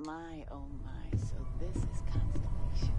My, oh my, so this is Constellation.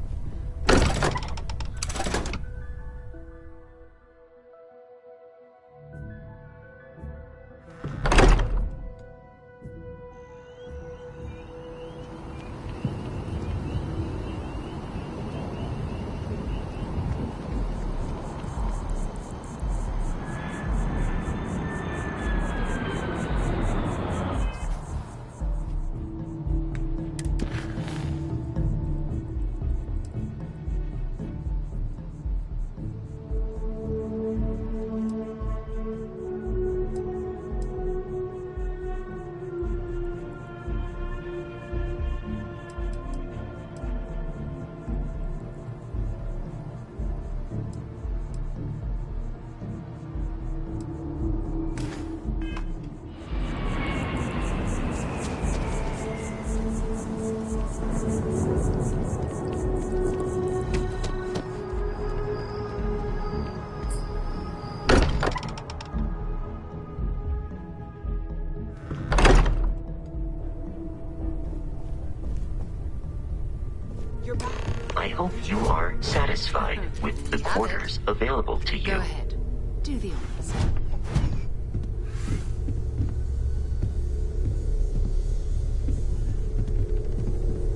I hope you are satisfied with the quarters available to you. Go ahead. Do the honors.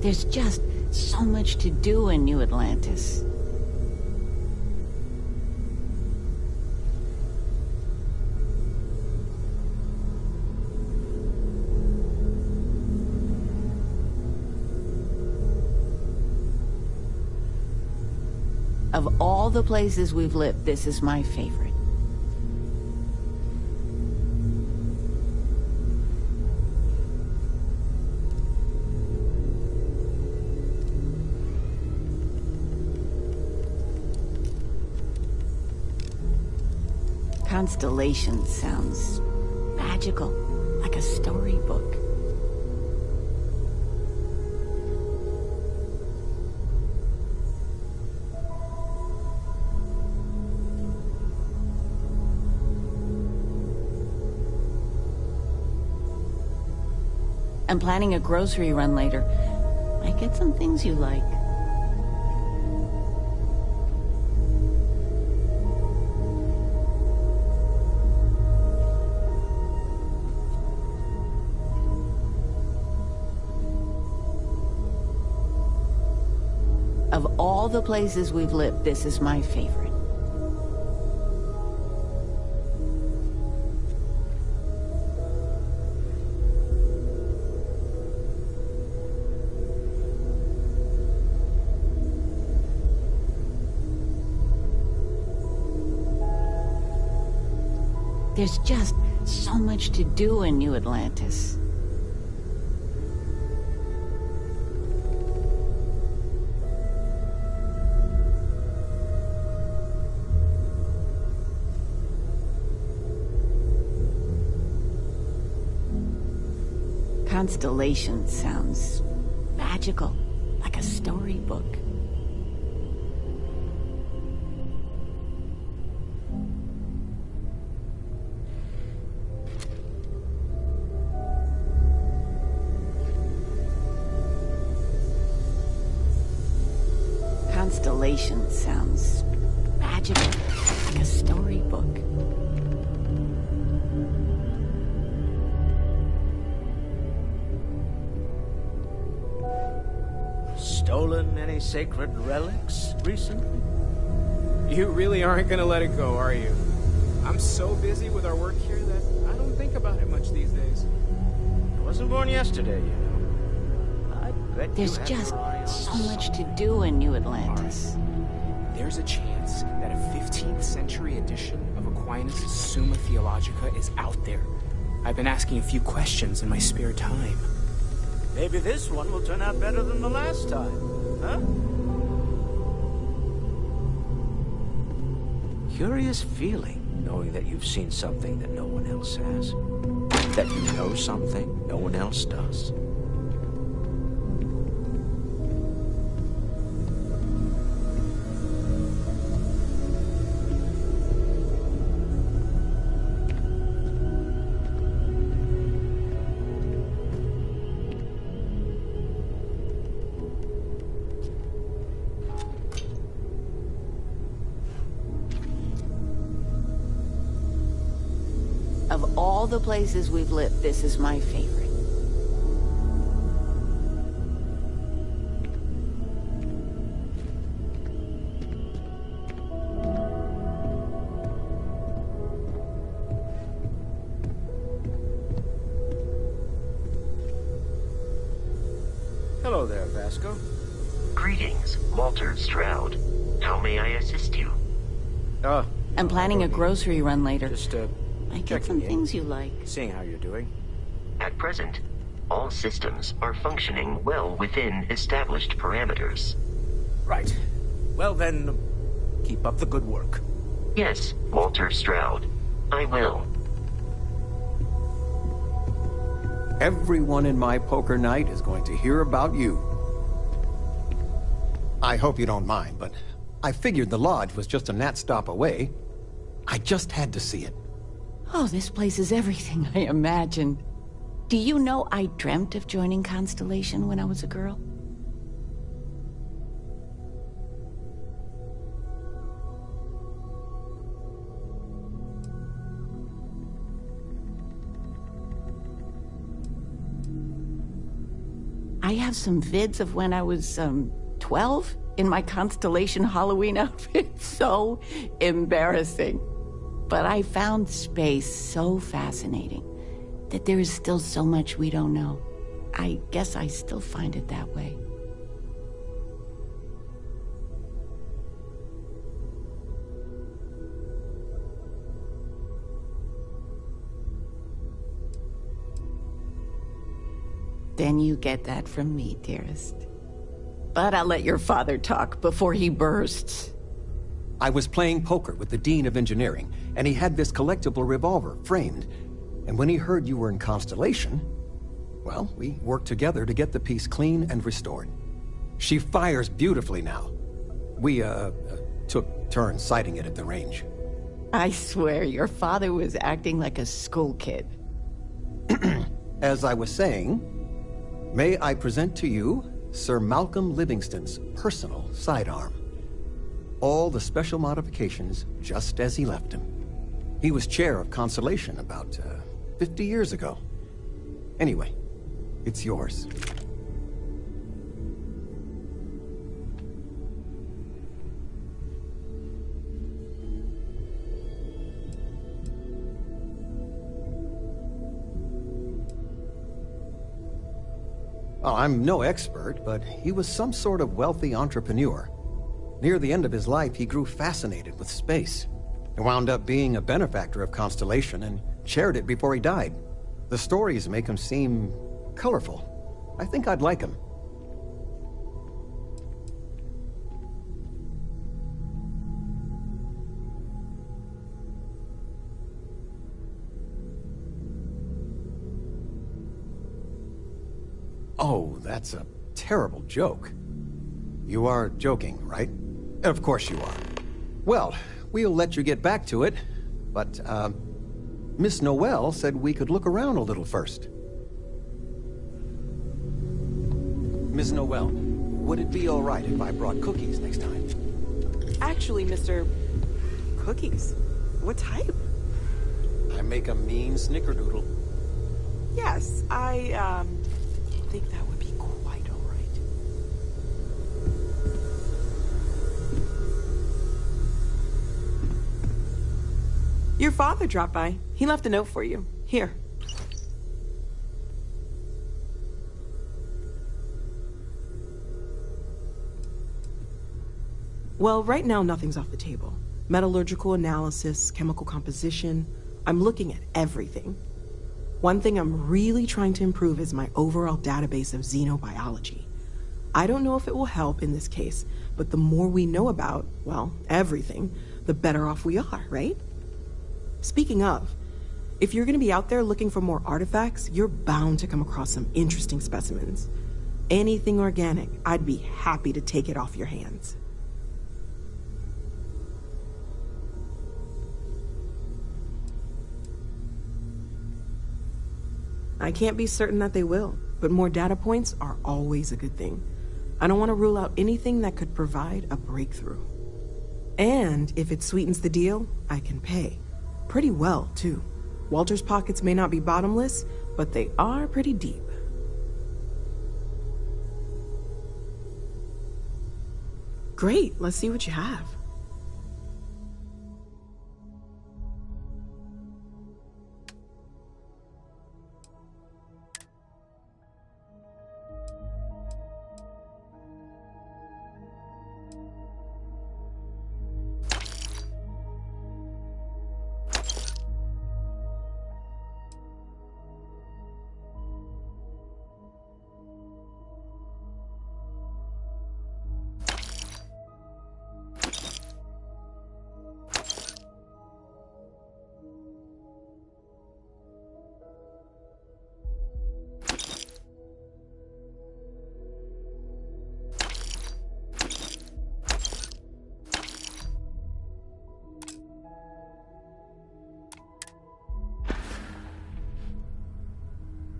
There's just so much to do in New Atlantis. Of all the places we've lived, this is my favorite. Constellation sounds magical, like a storybook. I'm planning a grocery run later. Might get some things you like. Of all the places we've lived, this is my favorite. There's just so much to do in New Atlantis. Constellation sounds magical, like a storybook. Constellation sounds magical, like a storybook. Stolen any sacred relics recently? You really aren't gonna let it go, are you? I'm so busy with our work here that I don't think about it much these days. I wasn't born yesterday, you know. I bet There's you have just your eye on so much to do in New Atlantis. There's a chance that a 15th century edition of Aquinas' Summa Theologica is out there. I've been asking a few questions in my spare time. Maybe this one will turn out better than the last time, huh? Curious feeling, knowing that you've seen something that no one else has. That you know something no one else does. Of all the places we've lived, this is my favorite. Hello there, Vasco. Greetings, Walter Stroud. How may I assist you? I'm planning a grocery run later. Just, I get checking some in. things you like. Seeing how you're doing. At present, all systems are functioning well within established parameters. Right. Well then, keep up the good work. Yes, Walter Stroud. I will. Everyone in my poker night is going to hear about you. I hope you don't mind, but I figured the lodge was just a gnat stop away. I just had to see it. Oh, this place is everything I imagined. Do you know I dreamt of joining Constellation when I was a girl? I have some vids of when I was, 12 in my Constellation Halloween outfit. So embarrassing. But I found space so fascinating that there is still so much we don't know. I guess I still find it that way. Then you get that from me, dearest. But I'll let your father talk before he bursts. I was playing poker with the Dean of Engineering, and he had this collectible revolver framed. And when he heard you were in Constellation, well, we worked together to get the piece clean and restored. She fires beautifully now. We, took turns sighting it at the range. I swear your father was acting like a school kid. As I was saying, may I present to you Sir Malcolm Livingston's personal sidearm. All the special modifications just as he left him. He was chair of Constellation about 50 years ago. Anyway, it's yours. Well, I'm no expert, but he was some sort of wealthy entrepreneur. Near the end of his life, he grew fascinated with space. He wound up being a benefactor of Constellation and chaired it before he died. The stories make him seem colorful. I think I'd like him. Oh, that's a terrible joke. You are joking, right? Of course you are. Well, we'll let you get back to it, but, Miss Noel said we could look around a little first. Ms. Noel, would it be all right if I brought cookies next time? Actually, Mr. Cookies? What type? I make a mean snickerdoodle. Yes, I think that would be quite all right. Your father dropped by. He left a note for you. Here. Well, right now nothing's off the table. Metallurgical analysis, chemical composition. I'm looking at everything. One thing I'm really trying to improve is my overall database of xenobiology. I don't know if it will help in this case, but the more we know about, well, everything, the better off we are, right? Speaking of, if you're going to be out there looking for more artifacts, you're bound to come across some interesting specimens. Anything organic, I'd be happy to take it off your hands. I can't be certain that they will, but more data points are always a good thing. I don't want to rule out anything that could provide a breakthrough. And if it sweetens the deal, I can pay. Pretty well, too. Walter's pockets may not be bottomless, but they are pretty deep. Great, let's see what you have.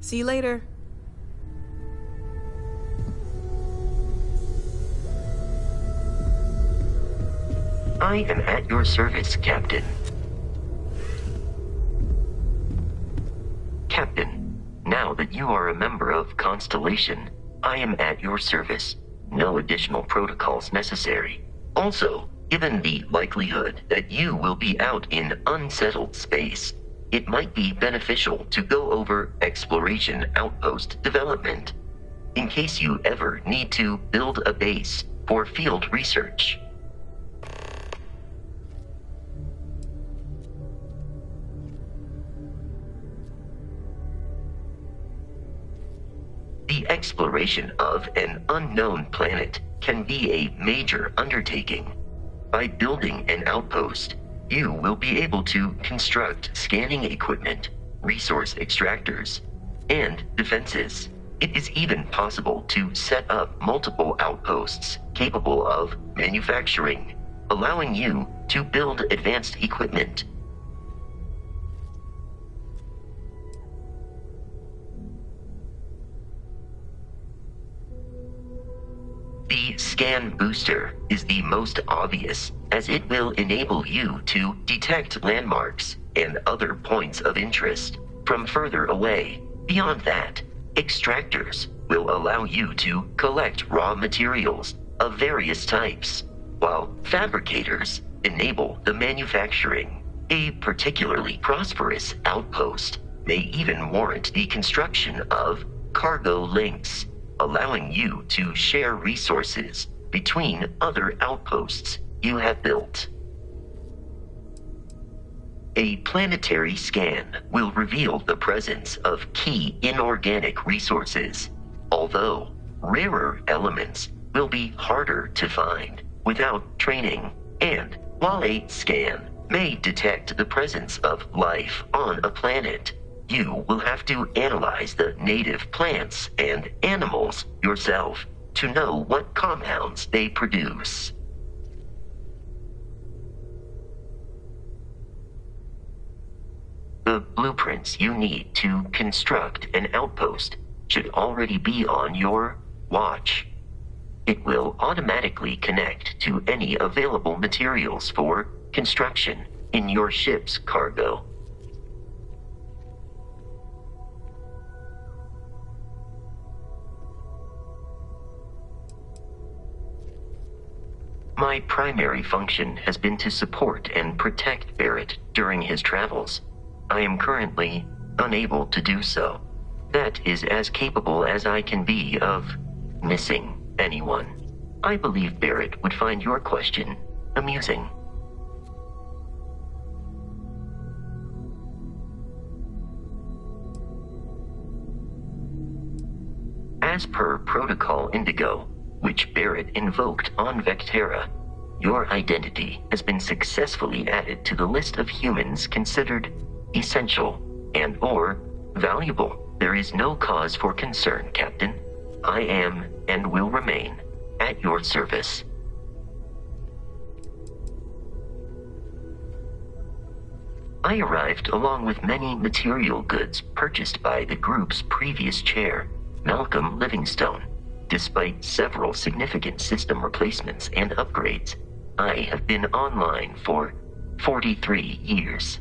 See you later. I am at your service, Captain. Captain, now that you are a member of Constellation, I am at your service. No additional protocols necessary. Also, given the likelihood that you will be out in unsettled space, it might be beneficial to go over exploration outpost development, in case you ever need to build a base for field research. The exploration of an unknown planet can be a major undertaking. By building an outpost, you will be able to construct scanning equipment, resource extractors, and defenses. It is even possible to set up multiple outposts capable of manufacturing, allowing you to build advanced equipment. The scan booster is the most obvious, as it will enable you to detect landmarks and other points of interest from further away. Beyond that, extractors will allow you to collect raw materials of various types, while fabricators enable the manufacturing. A particularly prosperous outpost may even warrant the construction of cargo links, allowing you to share resources between other outposts you have built. A planetary scan will reveal the presence of key inorganic resources, although rarer elements will be harder to find without training. And while a scan may detect the presence of life on a planet, you will have to analyze the native plants and animals yourself to know what compounds they produce. The blueprints you need to construct an outpost should already be on your watch. It will automatically connect to any available materials for construction in your ship's cargo. My primary function has been to support and protect Barrett during his travels. I am currently unable to do so. That is as capable as I can be of missing anyone. I believe Barrett would find your question amusing. As per Protocol Indigo, which Barrett invoked on Vectera, your identity has been successfully added to the list of humans considered essential and/or valuable. There is no cause for concern, Captain. I am and will remain at your service. I arrived along with many material goods purchased by the group's previous chair, Malcolm Livingstone. Despite several significant system replacements and upgrades, I have been online for 43 years.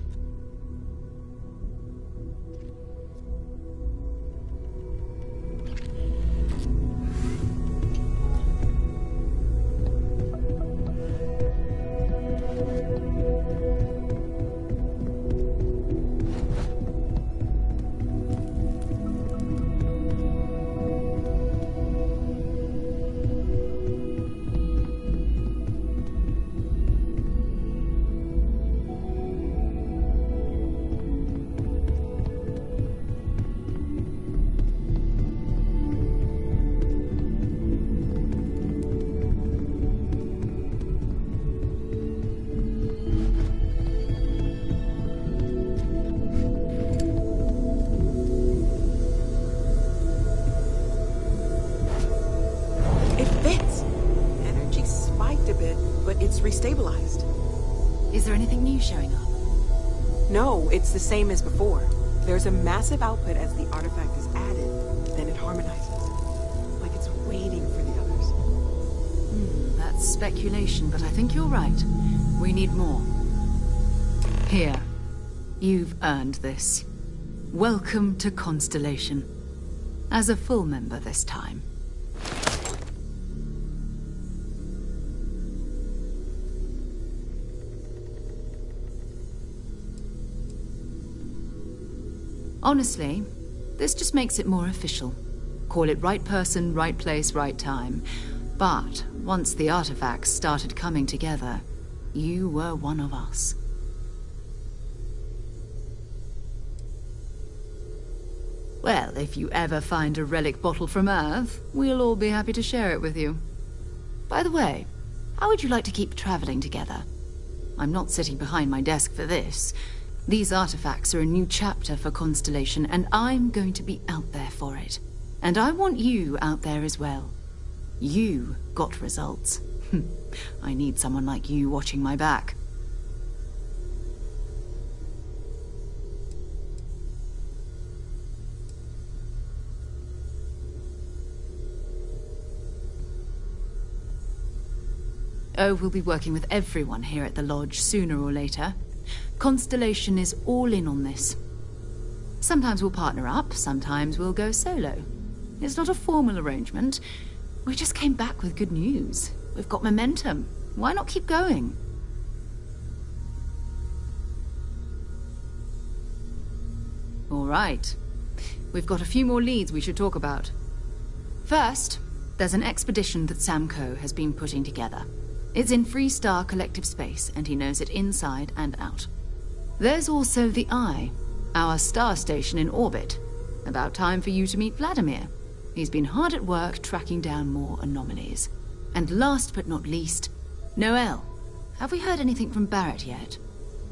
stabilized. Is there anything new showing up? No, it's the same as before. There's a massive output as the artifact is added, then it harmonizes. Like it's waiting for the others. That's speculation, but I think you're right. We need more. Here. You've earned this. Welcome to Constellation. As a full member this time. Honestly, this just makes it more official. Call it right person, right place, right time. But once the artifacts started coming together, you were one of us. Well, if you ever find a relic bottle from Earth, we'll all be happy to share it with you. By the way, how would you like to keep traveling together? I'm not sitting behind my desk for this. These artifacts are a new chapter for Constellation, and I'm going to be out there for it. And I want you out there as well. You got results. I need someone like you watching my back. Oh, we'll be working with everyone here at the Lodge sooner or later. Constellation is all in on this. Sometimes we'll partner up, sometimes we'll go solo. It's not a formal arrangement. We just came back with good news. We've got momentum. Why not keep going? All right. We've got a few more leads we should talk about. First, there's an expedition that Samco has been putting together. It's in Freestar Collective Space, and he knows it inside and out. There's also the Eye, our star station in orbit. About time for you to meet Vladimir. He's been hard at work tracking down more anomalies. And last but not least, Noel. Have we heard anything from Barrett yet?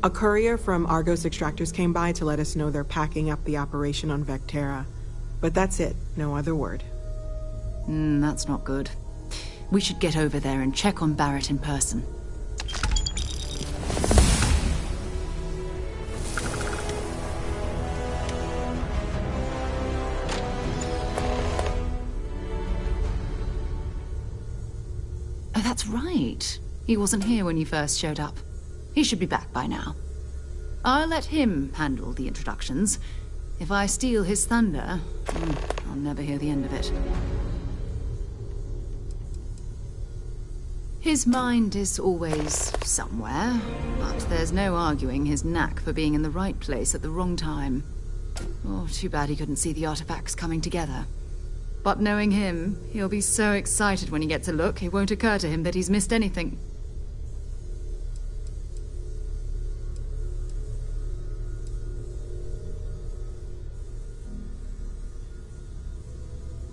A courier from Argos Extractors came by to let us know they're packing up the operation on Vectera. But that's it, no other word. That's not good. We should get over there and check on Barrett in person. Oh, that's right. He wasn't here when you first showed up. He should be back by now. I'll let him handle the introductions. If I steal his thunder, I'll never hear the end of it. His mind is always somewhere, but there's no arguing his knack for being in the right place at the wrong time. Oh, too bad he couldn't see the artifacts coming together. But knowing him, he'll be so excited when he gets a look, it won't occur to him that he's missed anything.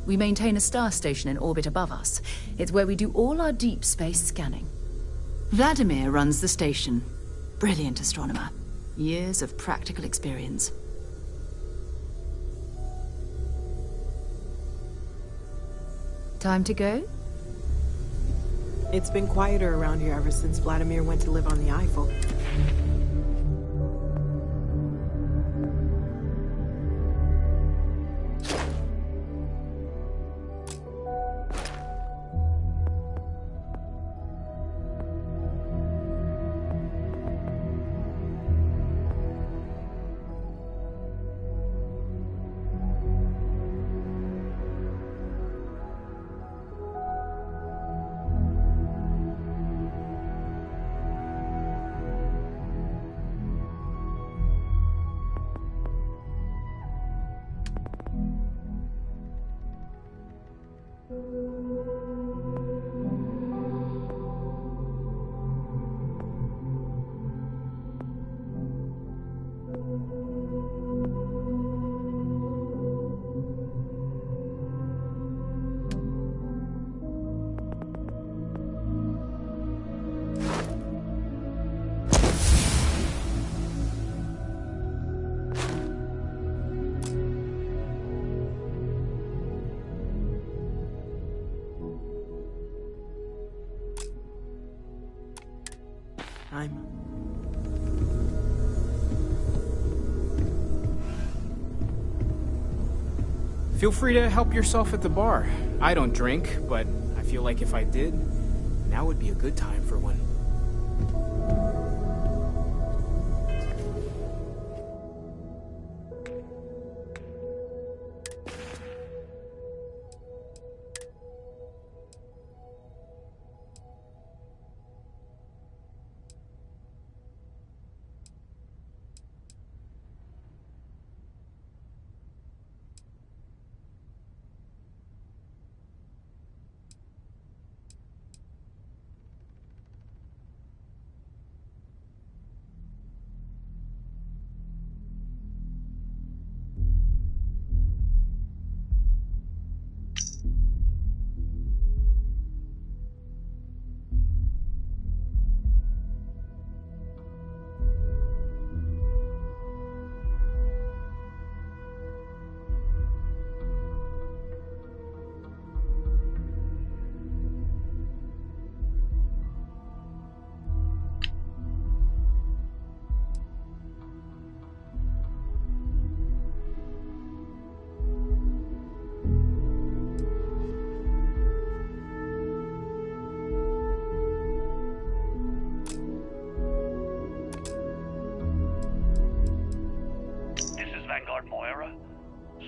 We maintain a star station in orbit above us. It's where we do all our deep space scanning. Vladimir runs the station. Brilliant astronomer. Years of practical experience. Time to go? It's been quieter around here ever since Vladimir went to live on the Eiffel. time. Feel free to help yourself at the bar. I don't drink, but I feel like if I did, now would be a good time for one.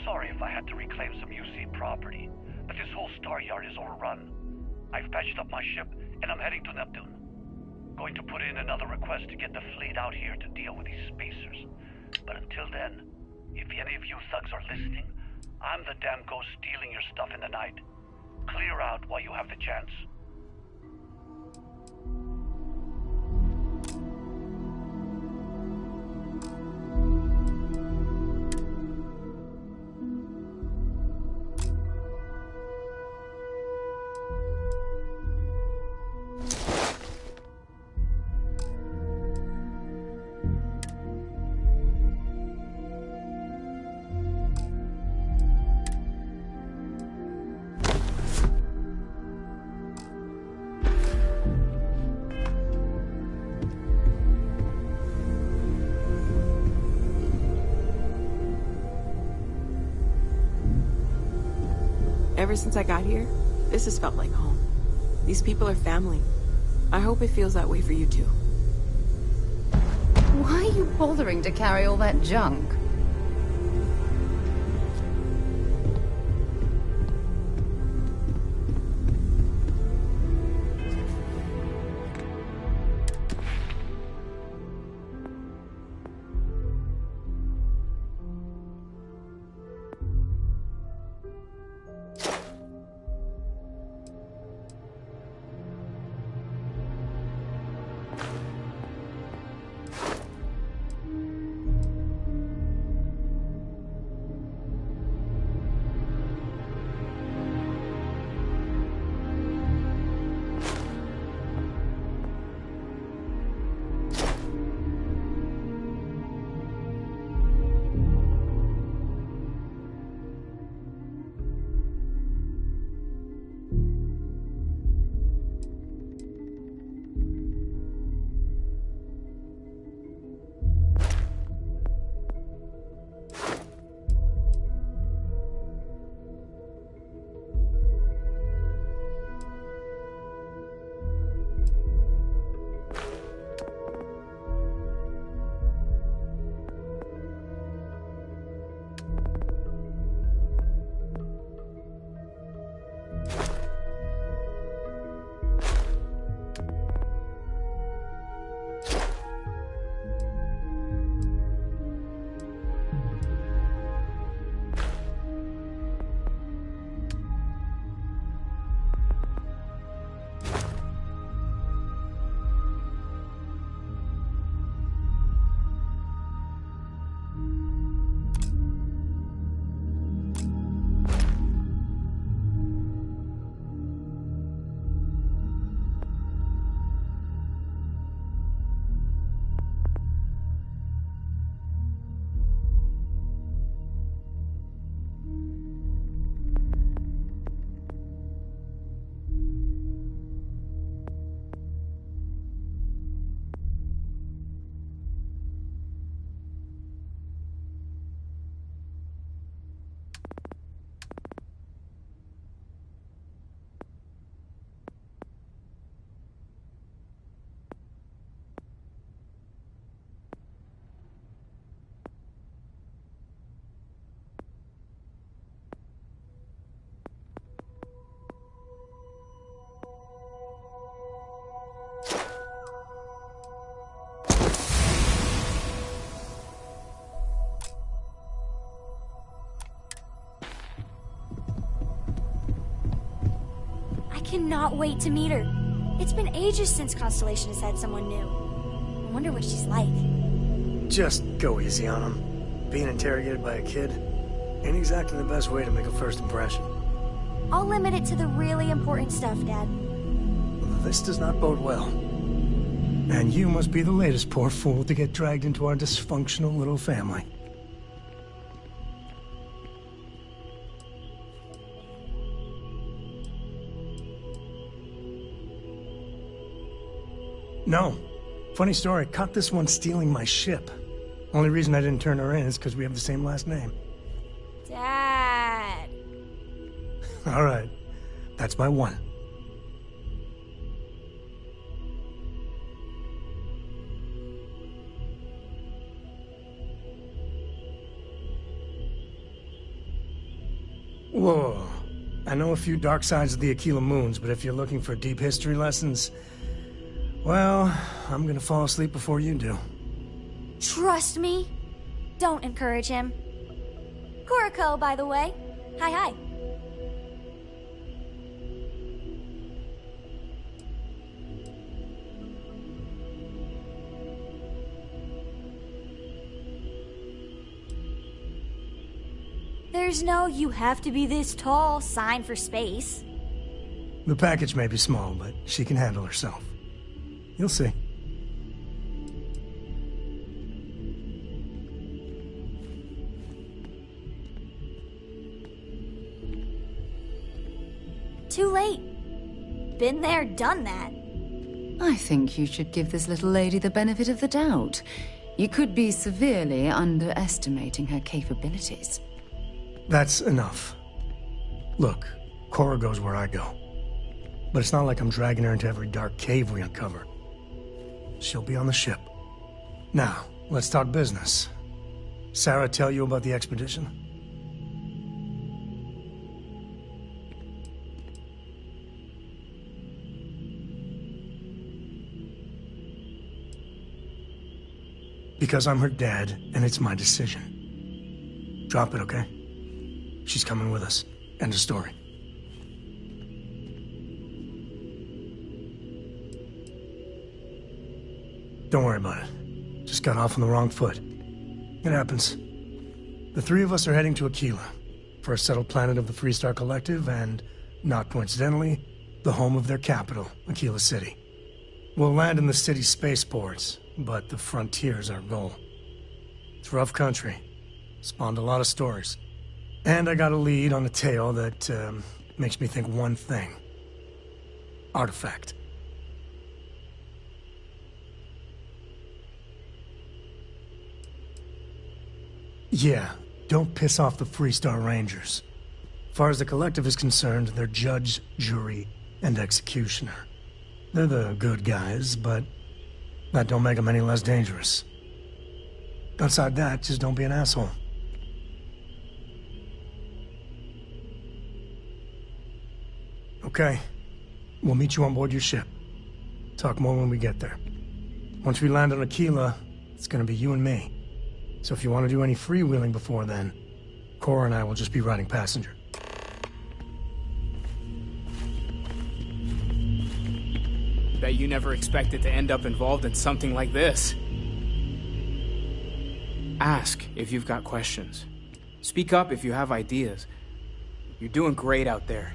Sorry if I had to reclaim some UC property, but this whole star yard is overrun. I've patched up my ship, and I'm heading to Neptune. Going to put in another request to get the fleet out here to deal with these spacers. But until then, if any of you thugs are listening, I'm the damn ghost stealing your stuff in the night. Clear out while you have the chance. Ever since I got here, this has felt like home. These people are family. I hope it feels that way for you too. Why are you bothering to carry all that junk? cannot wait to meet her. It's been ages since Constellation has had someone new. I wonder what she's like. Just go easy on him. Being interrogated by a kid ain't exactly the best way to make a first impression. I'll limit it to the really important stuff, Dad. This does not bode well. And you must be the latest poor fool to get dragged into our dysfunctional little family. No. Funny story, caught this one stealing my ship. Only reason I didn't turn her in is because we have the same last name. Dad. All right. That's my one. Whoa. I know a few dark sides of the Aquila Moons, but if you're looking for deep history lessons, well, I'm gonna fall asleep before you do. Trust me. Don't encourage him. Kuriko, by the way. Hi. There's no "you have to be this tall" sign for space. The package may be small, but she can handle herself. You'll see. Too late. Been there, done that. I think you should give this little lady the benefit of the doubt. You could be severely underestimating her capabilities. That's enough. Look, Cora goes where I go. But it's not like I'm dragging her into every dark cave we uncover. She'll be on the ship. Now, let's talk business. Sarah tell you about the expedition? Because I'm her dad, and it's my decision. Drop it, okay? She's coming with us. End of story. Don't worry about it. Just got off on the wrong foot. It happens. The three of us are heading to Aquila, for a settled planet of the Freestar Collective, and, not coincidentally, the home of their capital, Aquila City. We'll land in the city's spaceports, but the frontier's our goal. It's rough country. Spawned a lot of stories. And I got a lead on a tale that makes me think one thing. Artifact. Yeah, don't piss off the Freestar Rangers. As far as the Collective is concerned, they're judge, jury, and executioner. They're the good guys, but that don't make them any less dangerous. Outside that, just don't be an asshole. Okay. We'll meet you on board your ship. Talk more when we get there. Once we land on Aquila, it's gonna be you and me. So if you want to do any freewheeling before then, Cora and I will just be riding passenger. Bet you never expected to end up involved in something like this. Ask if you've got questions. Speak up if you have ideas. You're doing great out there.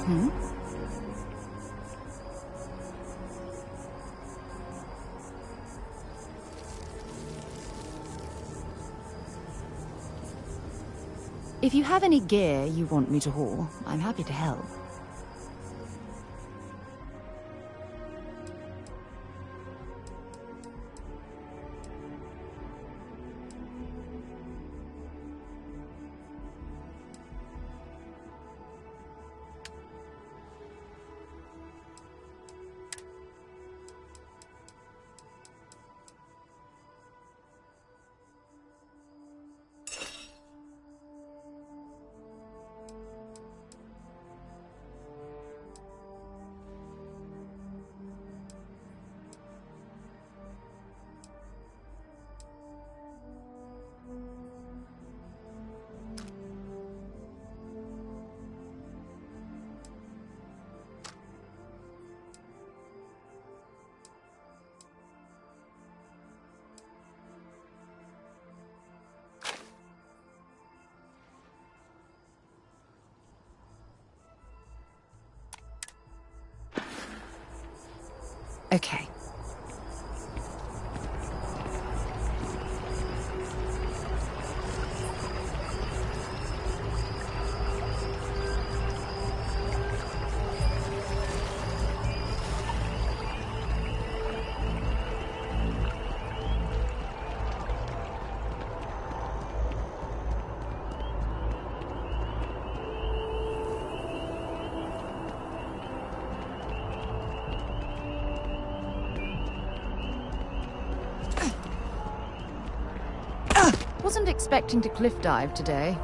Hmm? If you have any gear you want me to haul, I'm happy to help. Okay. Wasn't expecting to cliff dive today.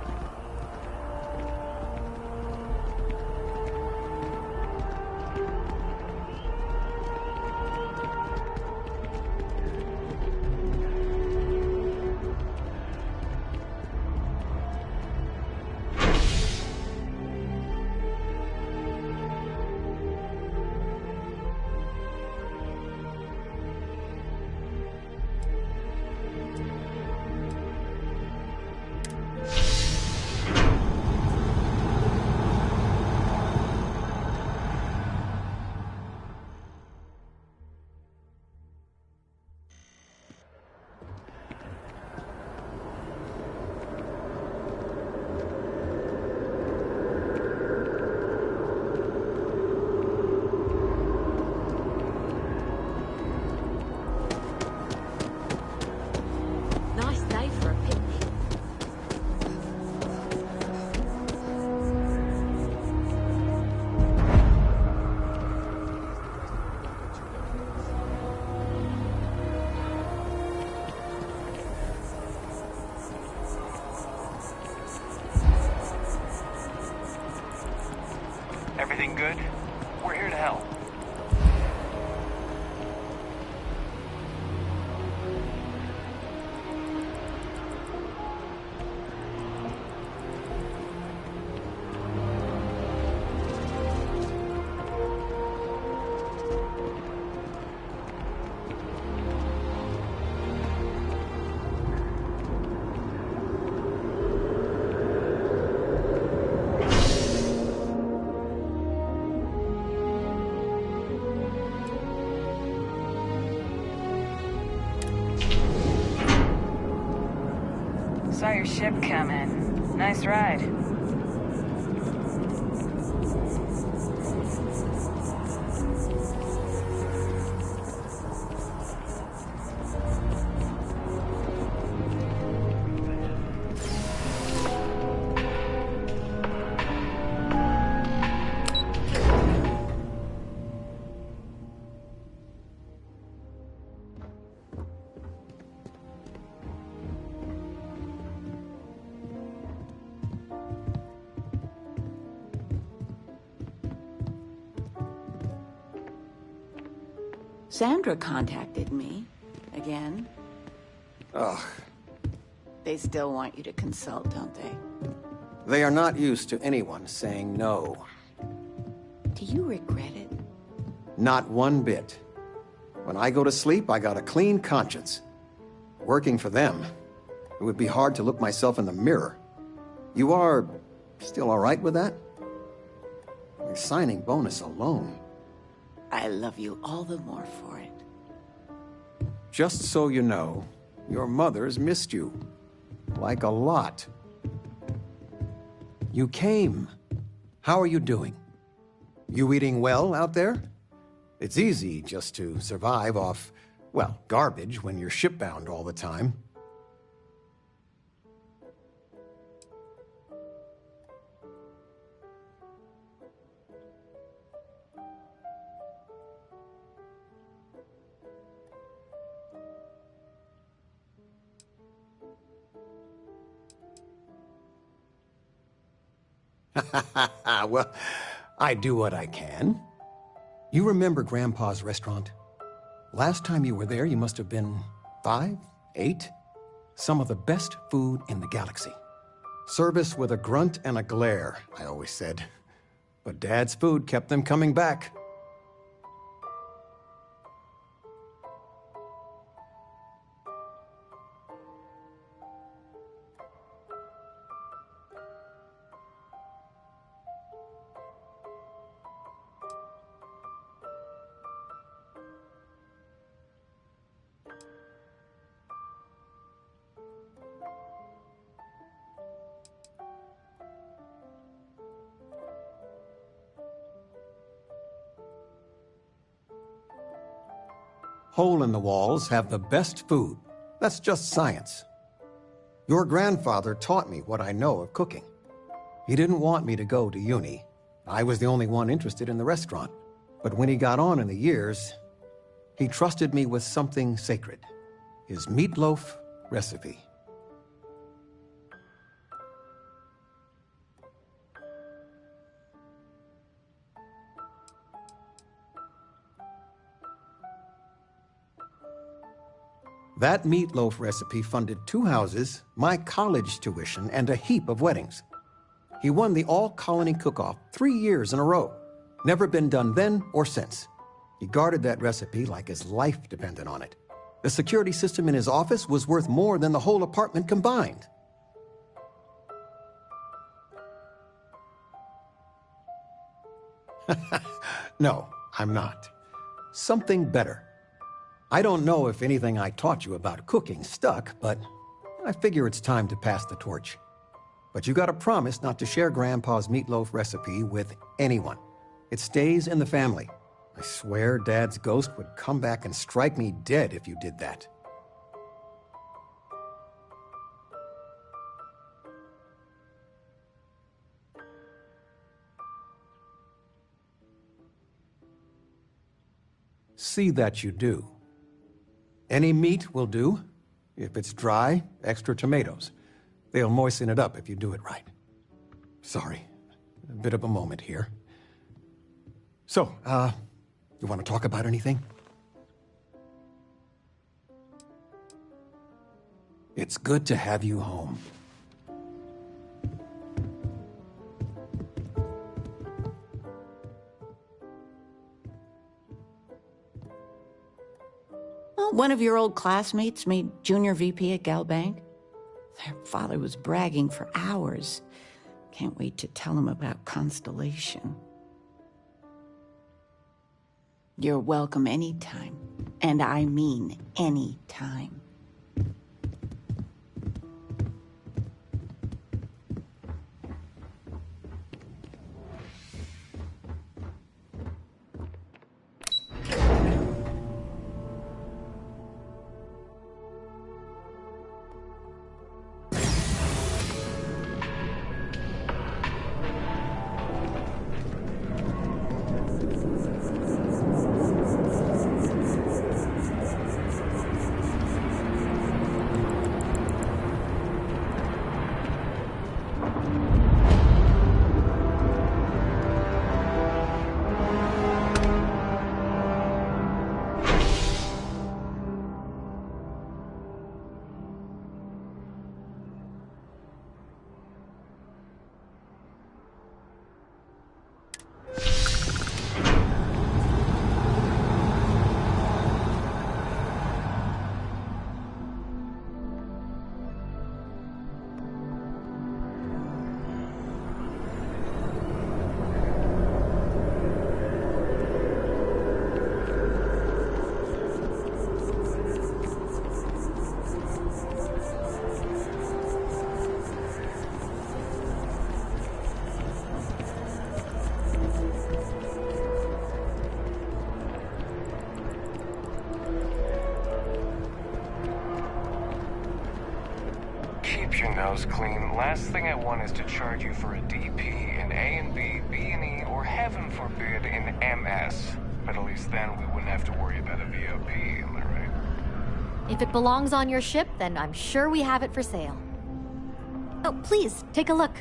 Everything good? We're here to help. Saw your ship come in. Nice ride. Sandra contacted me again. Ugh. They still want you to consult, don't they? They are not used to anyone saying no. Do you regret it? Not one bit. When I go to sleep, I got a clean conscience. Working for them, it would be hard to look myself in the mirror. You are still all right with that? The signing bonus alone. I love you all the more for it. Just so you know, your mother's missed you. Like a lot. You came. How are you doing? You eating well out there? It's easy just to survive off, well, garbage when you're shipbound all the time. Well, I do what I can. You remember Grandpa's restaurant? Last time you were there, you must have been 5, 8? Some of the best food in the galaxy. Service with a grunt and a glare, I always said. But Dad's food kept them coming back. Hole-in-the-walls have the best food. That's just science. Your grandfather taught me what I know of cooking. He didn't want me to go to uni. I was the only one interested in the restaurant. But when he got on in the years, he trusted me with something sacred. His meatloaf recipe. That meatloaf recipe funded 2 houses, my college tuition, and a heap of weddings. He won the all-colony cook-off 3 years in a row. Never been done then or since. He guarded that recipe like his life depended on it. The security system in his office was worth more than the whole apartment combined. No, I'm not. Something better. I don't know if anything I taught you about cooking stuck, but I figure it's time to pass the torch. But you gotta promise not to share Grandpa's meatloaf recipe with anyone. It stays in the family. I swear Dad's ghost would come back and strike me dead if you did that. See that you do. Any meat will do. If it's dry, extra tomatoes. They'll moisten it up if you do it right. Sorry, a bit of a moment here. So, you want to talk about anything? It's good to have you home. One of your old classmates made junior VP at Gal Bank. Their father was bragging for hours. Can't wait to tell him about Constellation. You're welcome anytime. And I mean anytime. Keep your nose clean. Last thing I want is to charge you for a DP in A and B, B and E, or heaven forbid in MS. But at least then we wouldn't have to worry about a VOP, am I right? If it belongs on your ship, then I'm sure we have it for sale. Oh, please, take a look.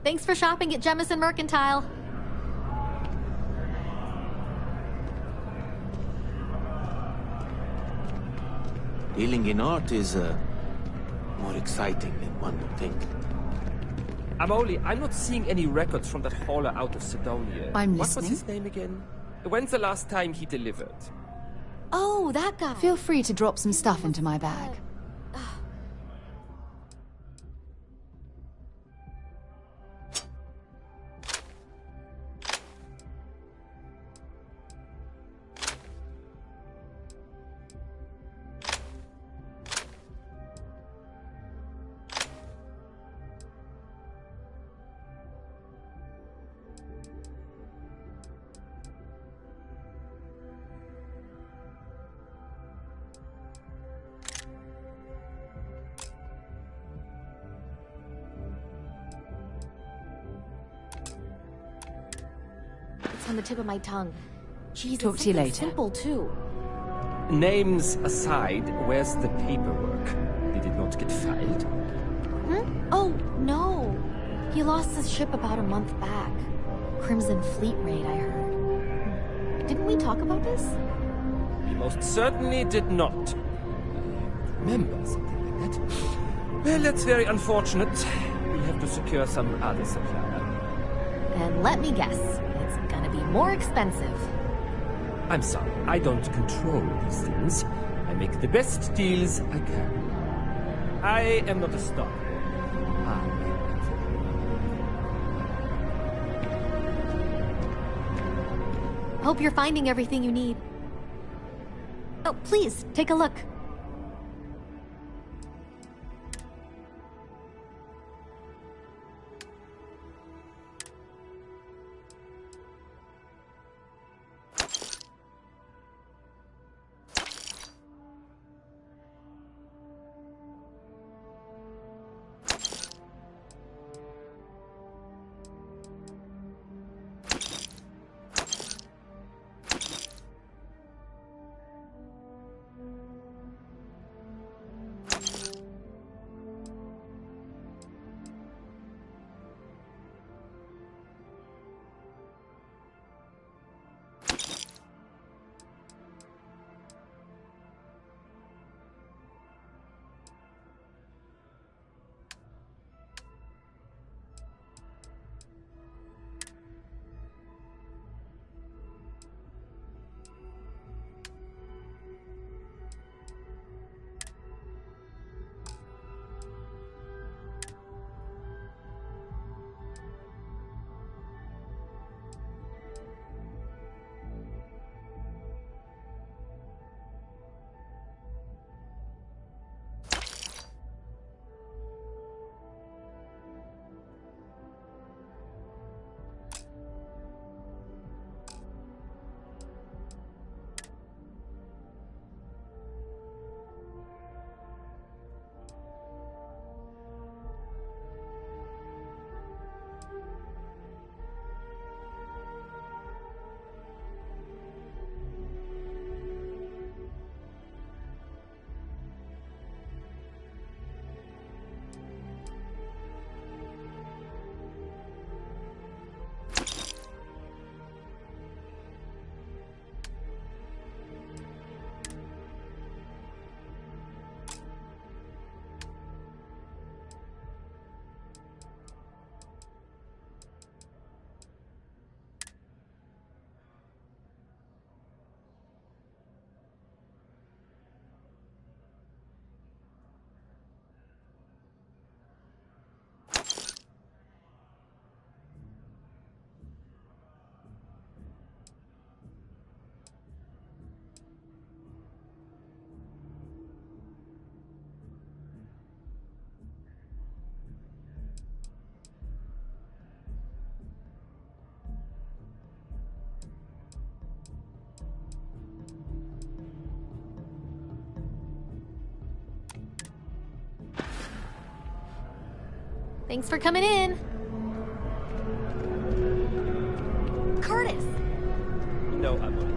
Thanks for shopping at Jemison Mercantile. Dealing in art is more exciting than one would think. I'm not seeing any records from that hauler out of Sidonia. I'm What listening. was his name again? When's the last time he delivered? Oh, that guy. Feel free to drop some stuff into my bag. It's on the tip of my tongue. Jeez, Talk it's to you something later. simple, too. Names aside, where's the paperwork? Did it not get filed? Oh, no. He lost his ship about a month back. Crimson Fleet raid, I heard. Didn't we talk about this? He most certainly did not. Remember something like that? Well, that's very unfortunate. We'll have to secure some other supplier. And let me guess, it's gonna be more expensive. I'm sorry, I don't control these things. I make the best deals I can. I am not a stockbroker. Hope you're finding everything you need. Oh, please, take a look. Thanks for coming in. Curtis! No, I'm only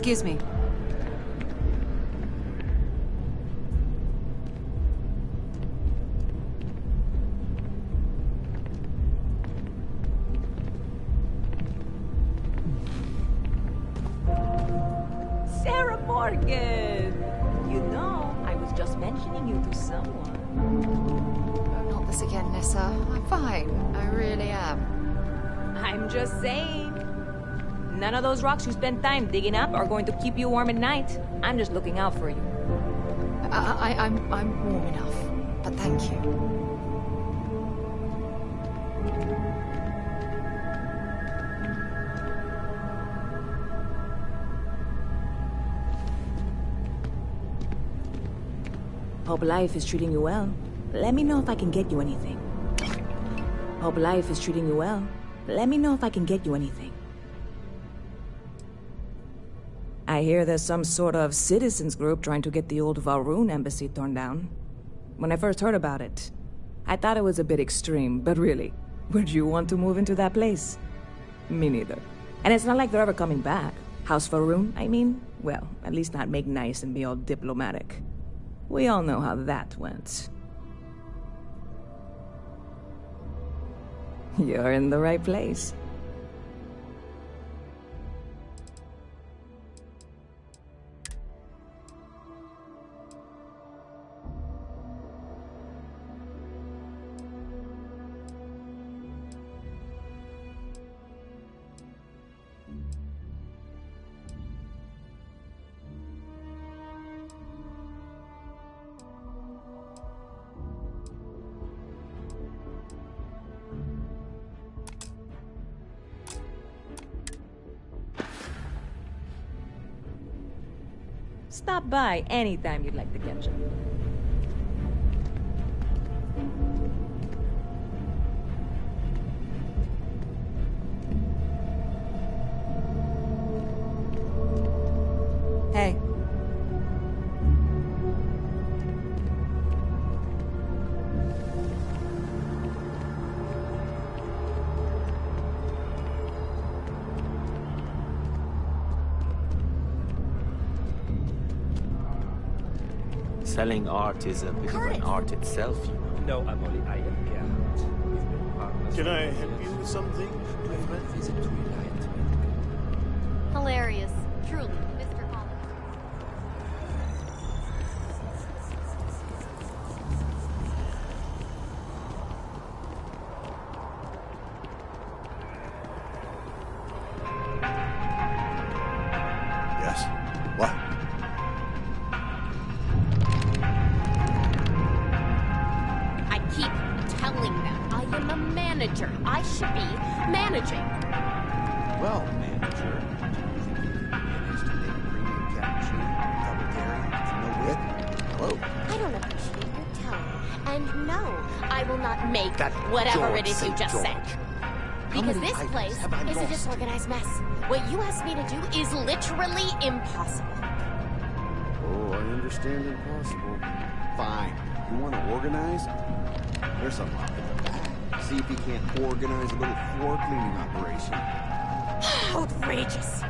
Excuse me. Sarah Morgan! You know, I was just mentioning you to someone. Oh, not this again, Nissa. I'm fine. I really am. I'm just saying. None of those rocks you spend time digging up are going to keep you warm at night. I'm just looking out for you. I'm warm enough, but thank you. Hope life is treating you well. Let me know if I can get you anything. Hope life is treating you well. Let me know if I can get you anything. I hear there's some sort of citizens group trying to get the old Valroon embassy torn down. When I first heard about it, I thought it was a bit extreme, but really, would you want to move into that place? Me neither. And it's not like they're ever coming back. House Valroon, I mean? Well, at least not make nice and be all diplomatic. We all know how that went. You're in the right place. Stop by anytime you'd like to catch up. Hey. Selling art is a bit of an art itself, you know. No, I'm only I am Gerhard. We've been partners. Can I help you with something? Visit to Reliant. Hilarious. Truly, Mr. Holland. Yes? What? I keep telling them I am a manager. I should be managing. Well, manager. Hello? I don't appreciate your tone. And no, I will not make That whatever George, it is you St. just George. said. How Because many this items place have I is a lost? disorganized mess. What you asked me to do is literally impossible. Oh, I understand impossible. Fine. You want to organize? There's something up in the back. See if you can't organize a little floor cleaning operation. Outrageous.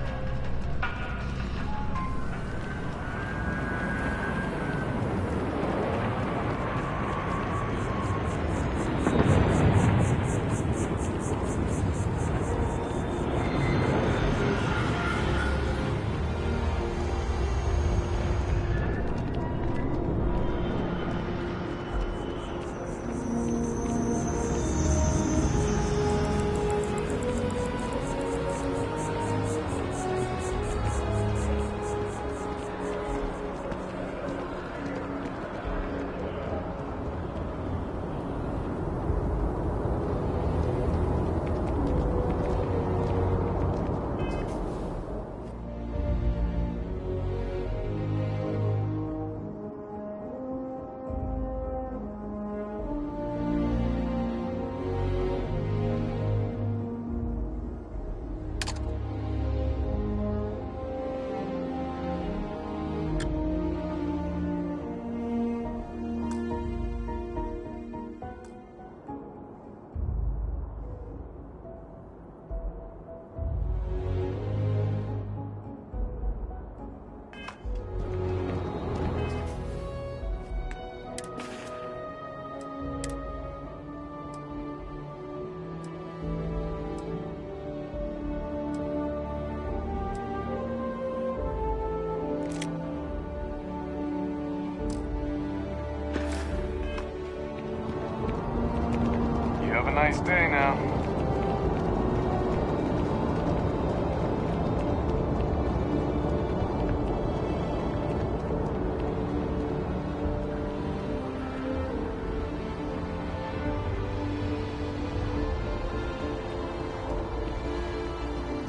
Nice day now.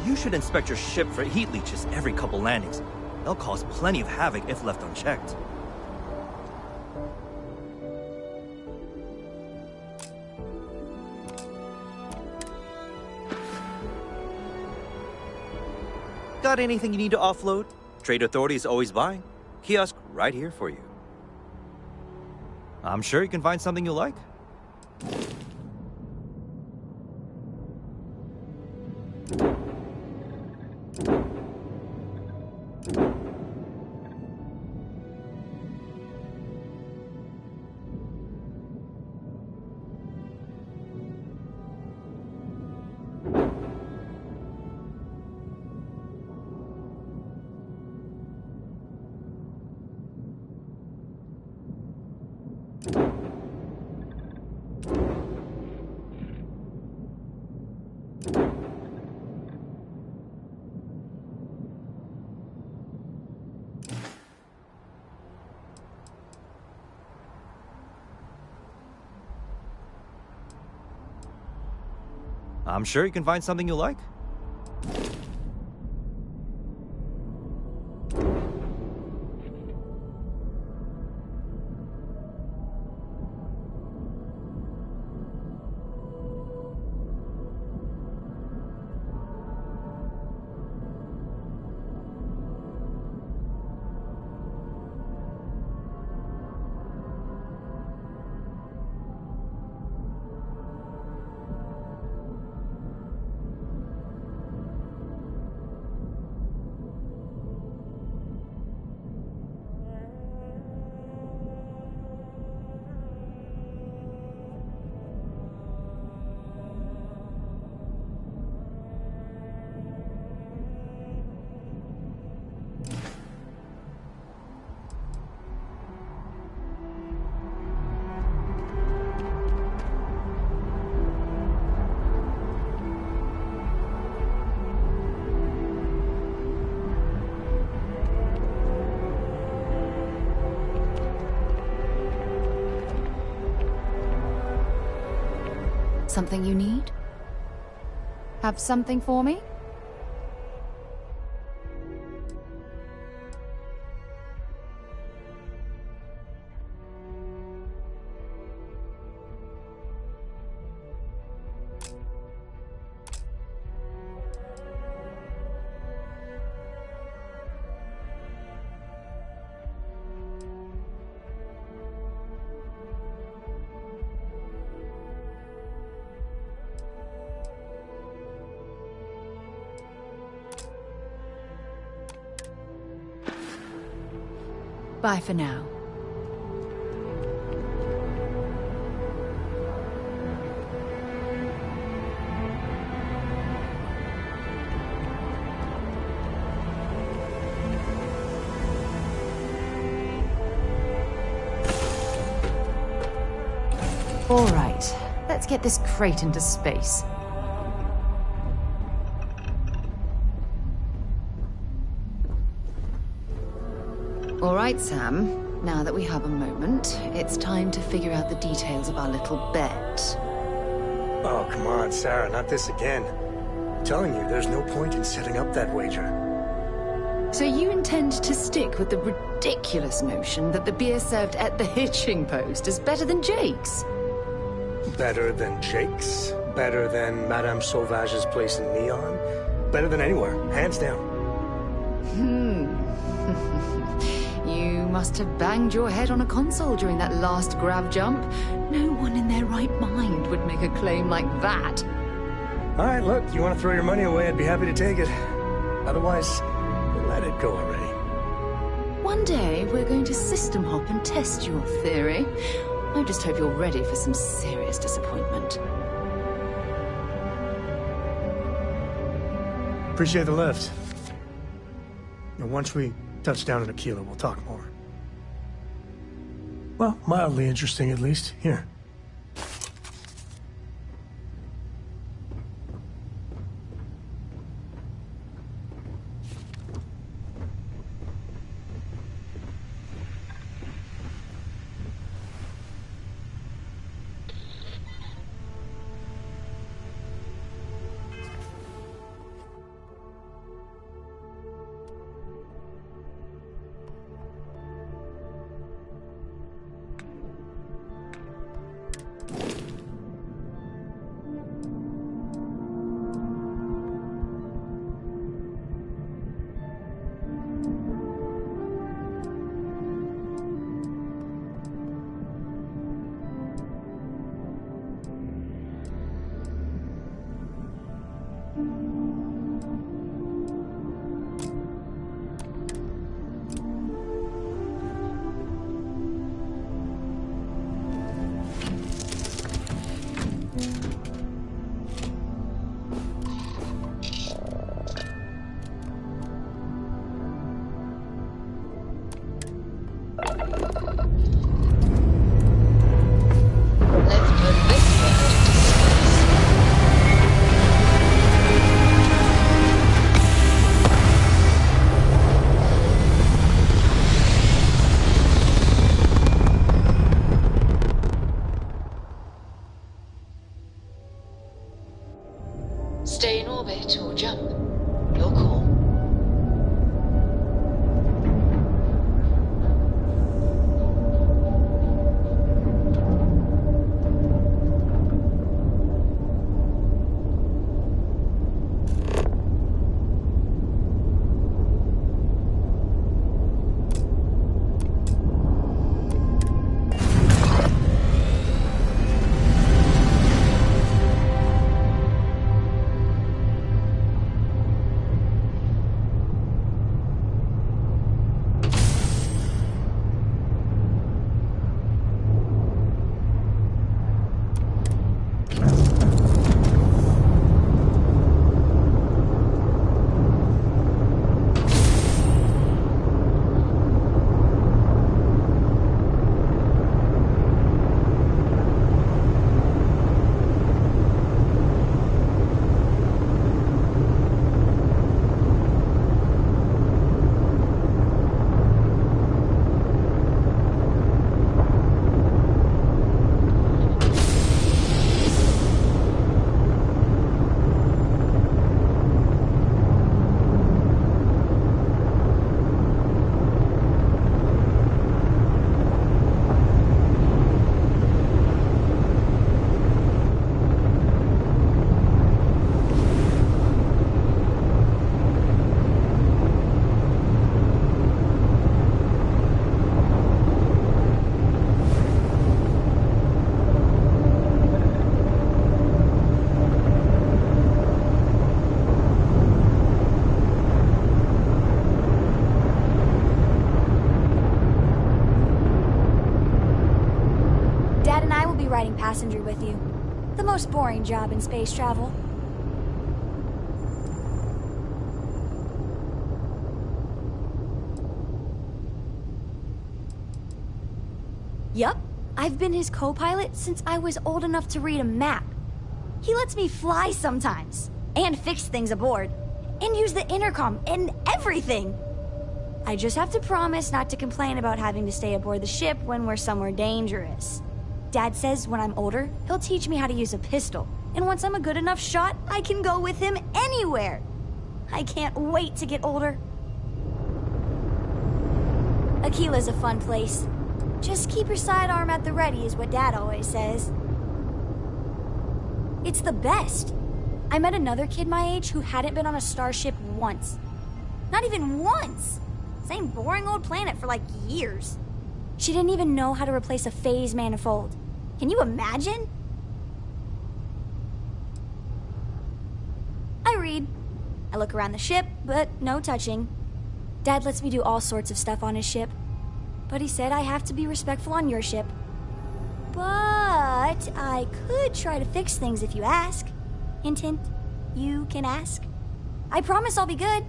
You should inspect your ship for heat leeches every couple landings. They'll cause plenty of havoc if left unchecked. Got anything you need to offload? Trade Authority is always buying. Kiosk right here for you. I'm sure you can find something you like. I'm sure you can find something you like. Something you need? Have something for me? Bye for now. All right, let's get this crate into space. All right, Sam. Now that we have a moment, it's time to figure out the details of our little bet. Oh, come on, Sarah, not this again. I'm telling you, there's no point in setting up that wager. So you intend to stick with the ridiculous notion that the beer served at the hitching post is better than Jake's? Better than Jake's? Better than Madame Sauvage's place in Neon? Better than anywhere, hands down. You must have banged your head on a console during that last grab jump. No one in their right mind would make a claim like that. All right, look, you want to throw your money away, I'd be happy to take it. Otherwise, let it go already. One day, we're going to system hop and test your theory. I just hope you're ready for some serious disappointment. Appreciate the lift. Now, once we touch down in Aquila, we'll talk more. Well, mildly interesting at least. Here. be riding passenger with you. The most boring job in space travel. Yup, I've been his co-pilot since I was old enough to read a map. He lets me fly sometimes, and fix things aboard, and use the intercom and everything. I just have to promise not to complain about having to stay aboard the ship when we're somewhere dangerous. Dad says when I'm older, he'll teach me how to use a pistol, and once I'm a good enough shot, I can go with him anywhere. I can't wait to get older. Aquila's a fun place. Just keep your sidearm at the ready is what Dad always says. It's the best. I met another kid my age who hadn't been on a starship once. Not even once! Same boring old planet for like years. She didn't even know how to replace a phase manifold. Can you imagine? I read. I look around the ship, but no touching. Dad lets me do all sorts of stuff on his ship. But he said I have to be respectful on your ship. But I could try to fix things if you ask. Hint, hint. You can ask. I promise I'll be good.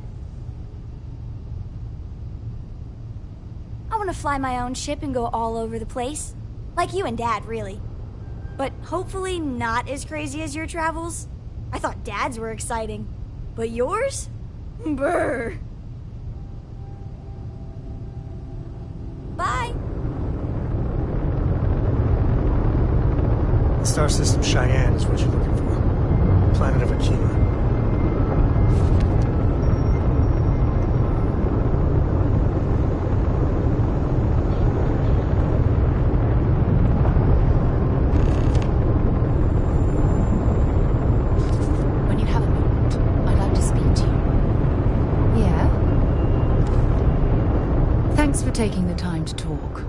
I want to fly my own ship and go all over the place. Like you and Dad, really. But hopefully not as crazy as your travels. I thought Dad's were exciting. But yours? Brr. Bye. The star system Cheyenne is what you're looking for. Planet of Aquila. When you have a moment, I'd like to speak to you. Yeah? Thanks for taking the time to talk.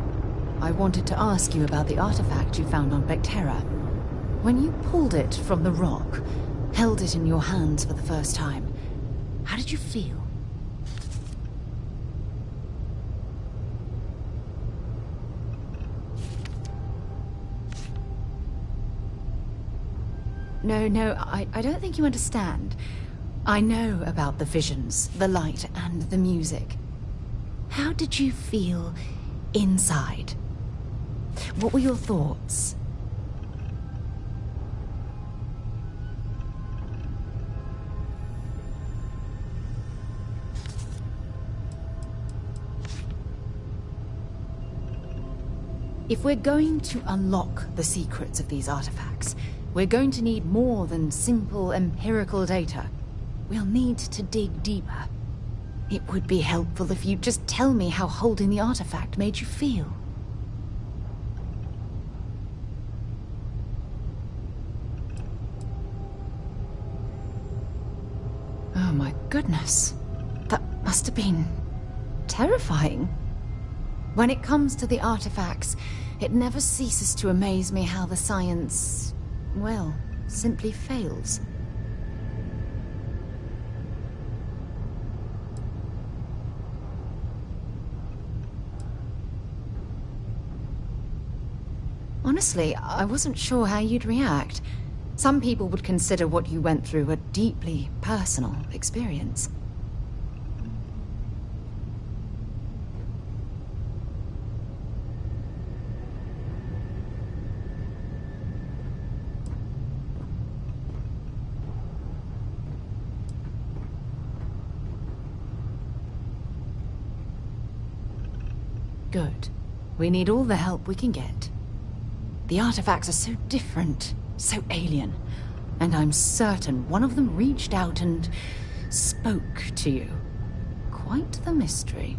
I wanted to ask you about the artifact you found on Vectera. When you pulled it from the rock, held it in your hands for the first time, how did you feel? No, I don't think you understand. I know about the visions, the light, and the music. How did you feel inside? What were your thoughts? If we're going to unlock the secrets of these artifacts, we're going to need more than simple empirical data. We'll need to dig deeper. It would be helpful if you'd just tell me how holding the artifact made you feel. Oh my goodness. That must have been terrifying. When it comes to the artifacts, it never ceases to amaze me how the science, well, simply fails. Honestly, I wasn't sure how you'd react. Some people would consider what you went through a deeply personal experience. Good. We need all the help we can get. The artifacts are so different, so alien, and I'm certain one of them reached out and spoke to you. Quite the mystery.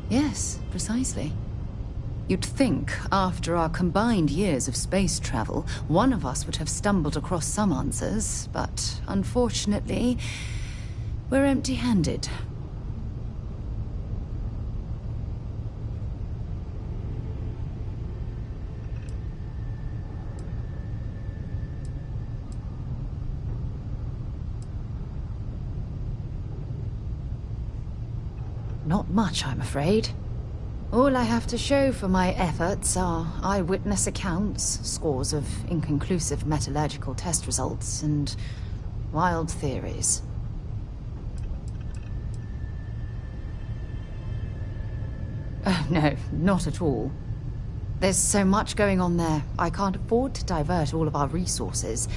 Yes, precisely. You'd think, after our combined years of space travel, one of us would have stumbled across some answers, but unfortunately, we're empty-handed. Not much, I'm afraid. All I have to show for my efforts are eyewitness accounts, scores of inconclusive metallurgical test results, and wild theories. Oh, no, not at all. There's so much going on there, I can't afford to divert all of our resources,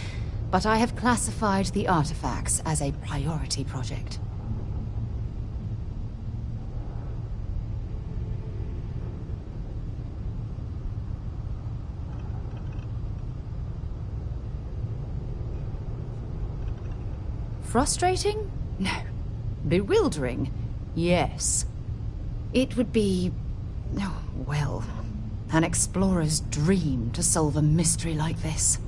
but I have classified the artifacts as a priority project. Frustrating? No. Bewildering? Yes. It would be... oh, well, an explorer's dream to solve a mystery like this.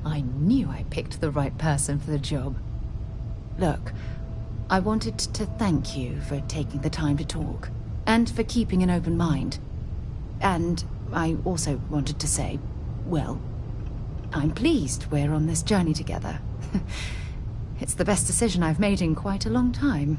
I knew I picked the right person for the job. Look, I wanted to thank you for taking the time to talk, and for keeping an open mind. And I also wanted to say, well, I'm pleased we're on this journey together. It's the best decision I've made in quite a long time.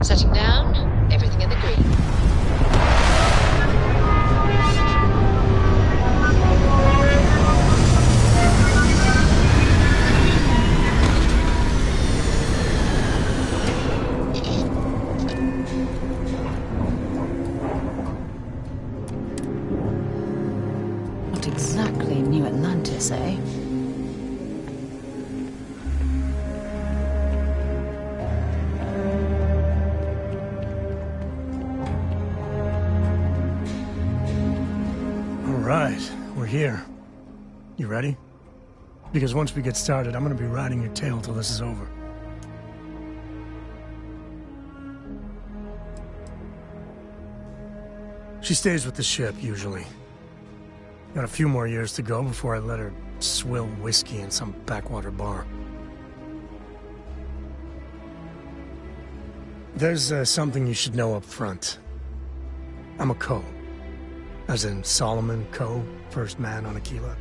Setting down, everything in the green. Not exactly New Atlantis, eh? Alright, we're here. You ready? Because once we get started, I'm gonna be riding your tail till this is over. She stays with the ship, usually. Got a few more years to go before I let her swill whiskey in some backwater bar. There's something you should know up front. I'm a Co. As in Solomon Co., first man on Aquila.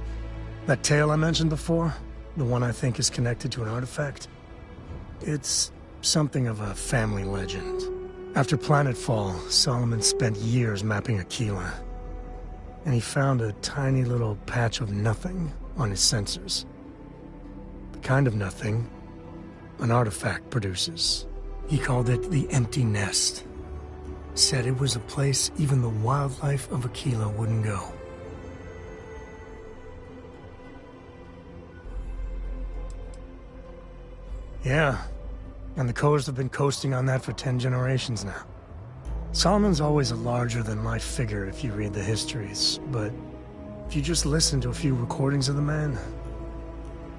That tale I mentioned before, the one I think is connected to an artifact, it's something of a family legend. After Planetfall, Solomon spent years mapping Aquila, and he found a tiny little patch of nothing on his sensors. The kind of nothing an artifact produces. He called it the Empty Nest. Said it was a place even the wildlife of Aquila wouldn't go. Yeah, and the Coes have been coasting on that for 10 generations now. Solomon's always a larger-than-life figure if you read the histories, but if you just listen to a few recordings of the man,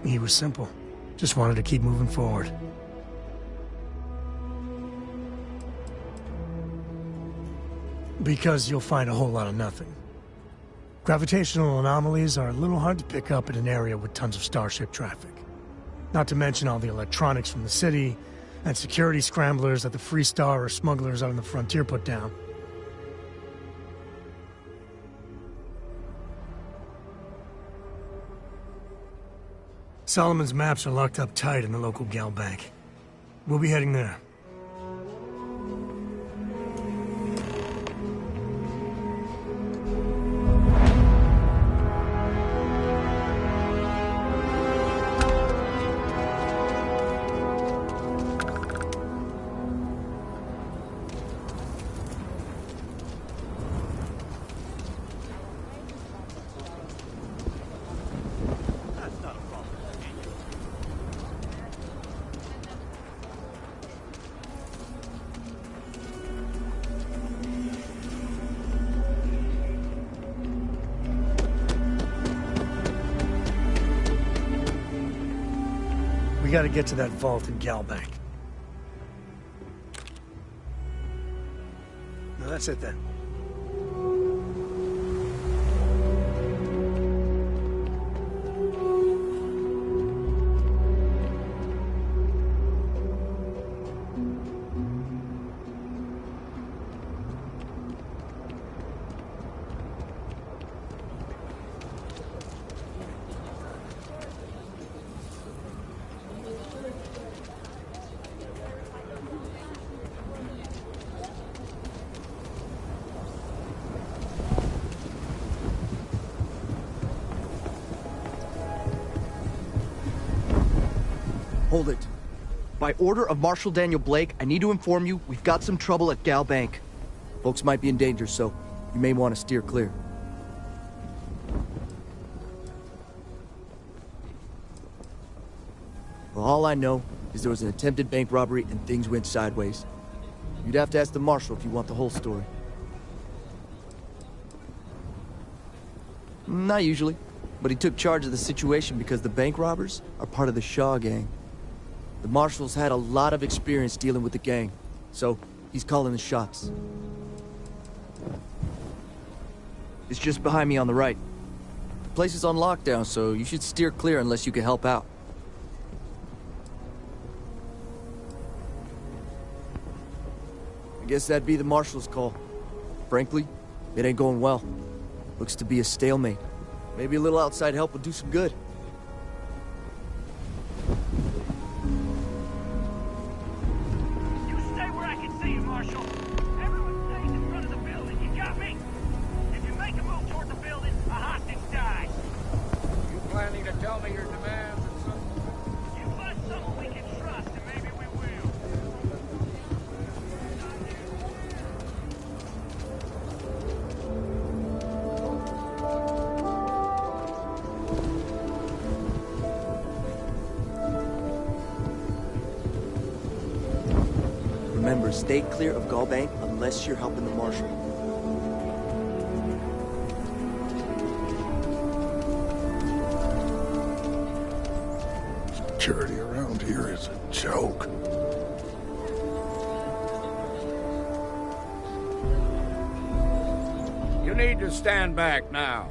he was simple. Just wanted to keep moving forward. Because you'll find a whole lot of nothing. Gravitational anomalies are a little hard to pick up in an area with tons of starship traffic. Not to mention all the electronics from the city, and security scramblers that the Free Star or smugglers out on the frontier put down. Solomon's maps are locked up tight in the local gal bank. We'll be heading there. We gotta get to that vault in Galbank. No, that's it then. Hold it. By order of Marshal Daniel Blake, I need to inform you we've got some trouble at Gal Bank. Folks might be in danger, so you may want to steer clear. Well, all I know is there was an attempted bank robbery and things went sideways. You'd have to ask the Marshal if you want the whole story. Not usually, but he took charge of the situation because the bank robbers are part of the Shaw gang. The Marshal's had a lot of experience dealing with the gang, so he's calling the shots. It's just behind me on the right. The place is on lockdown, so you should steer clear unless you can help out. I guess that'd be the Marshal's call. Frankly, it ain't going well. Looks to be a stalemate. Maybe a little outside help would do some good. You stay where I can see you. Marshal. Everyone stays in front of the building. You got me? If you make a move toward the building, a hostage dies. You planning to tell me your demands at some point? You find someone we can trust, and maybe we will. Remember, stay clear of Gallbank unless you're helping the Marshal. Security around here is a joke. You need to stand back now.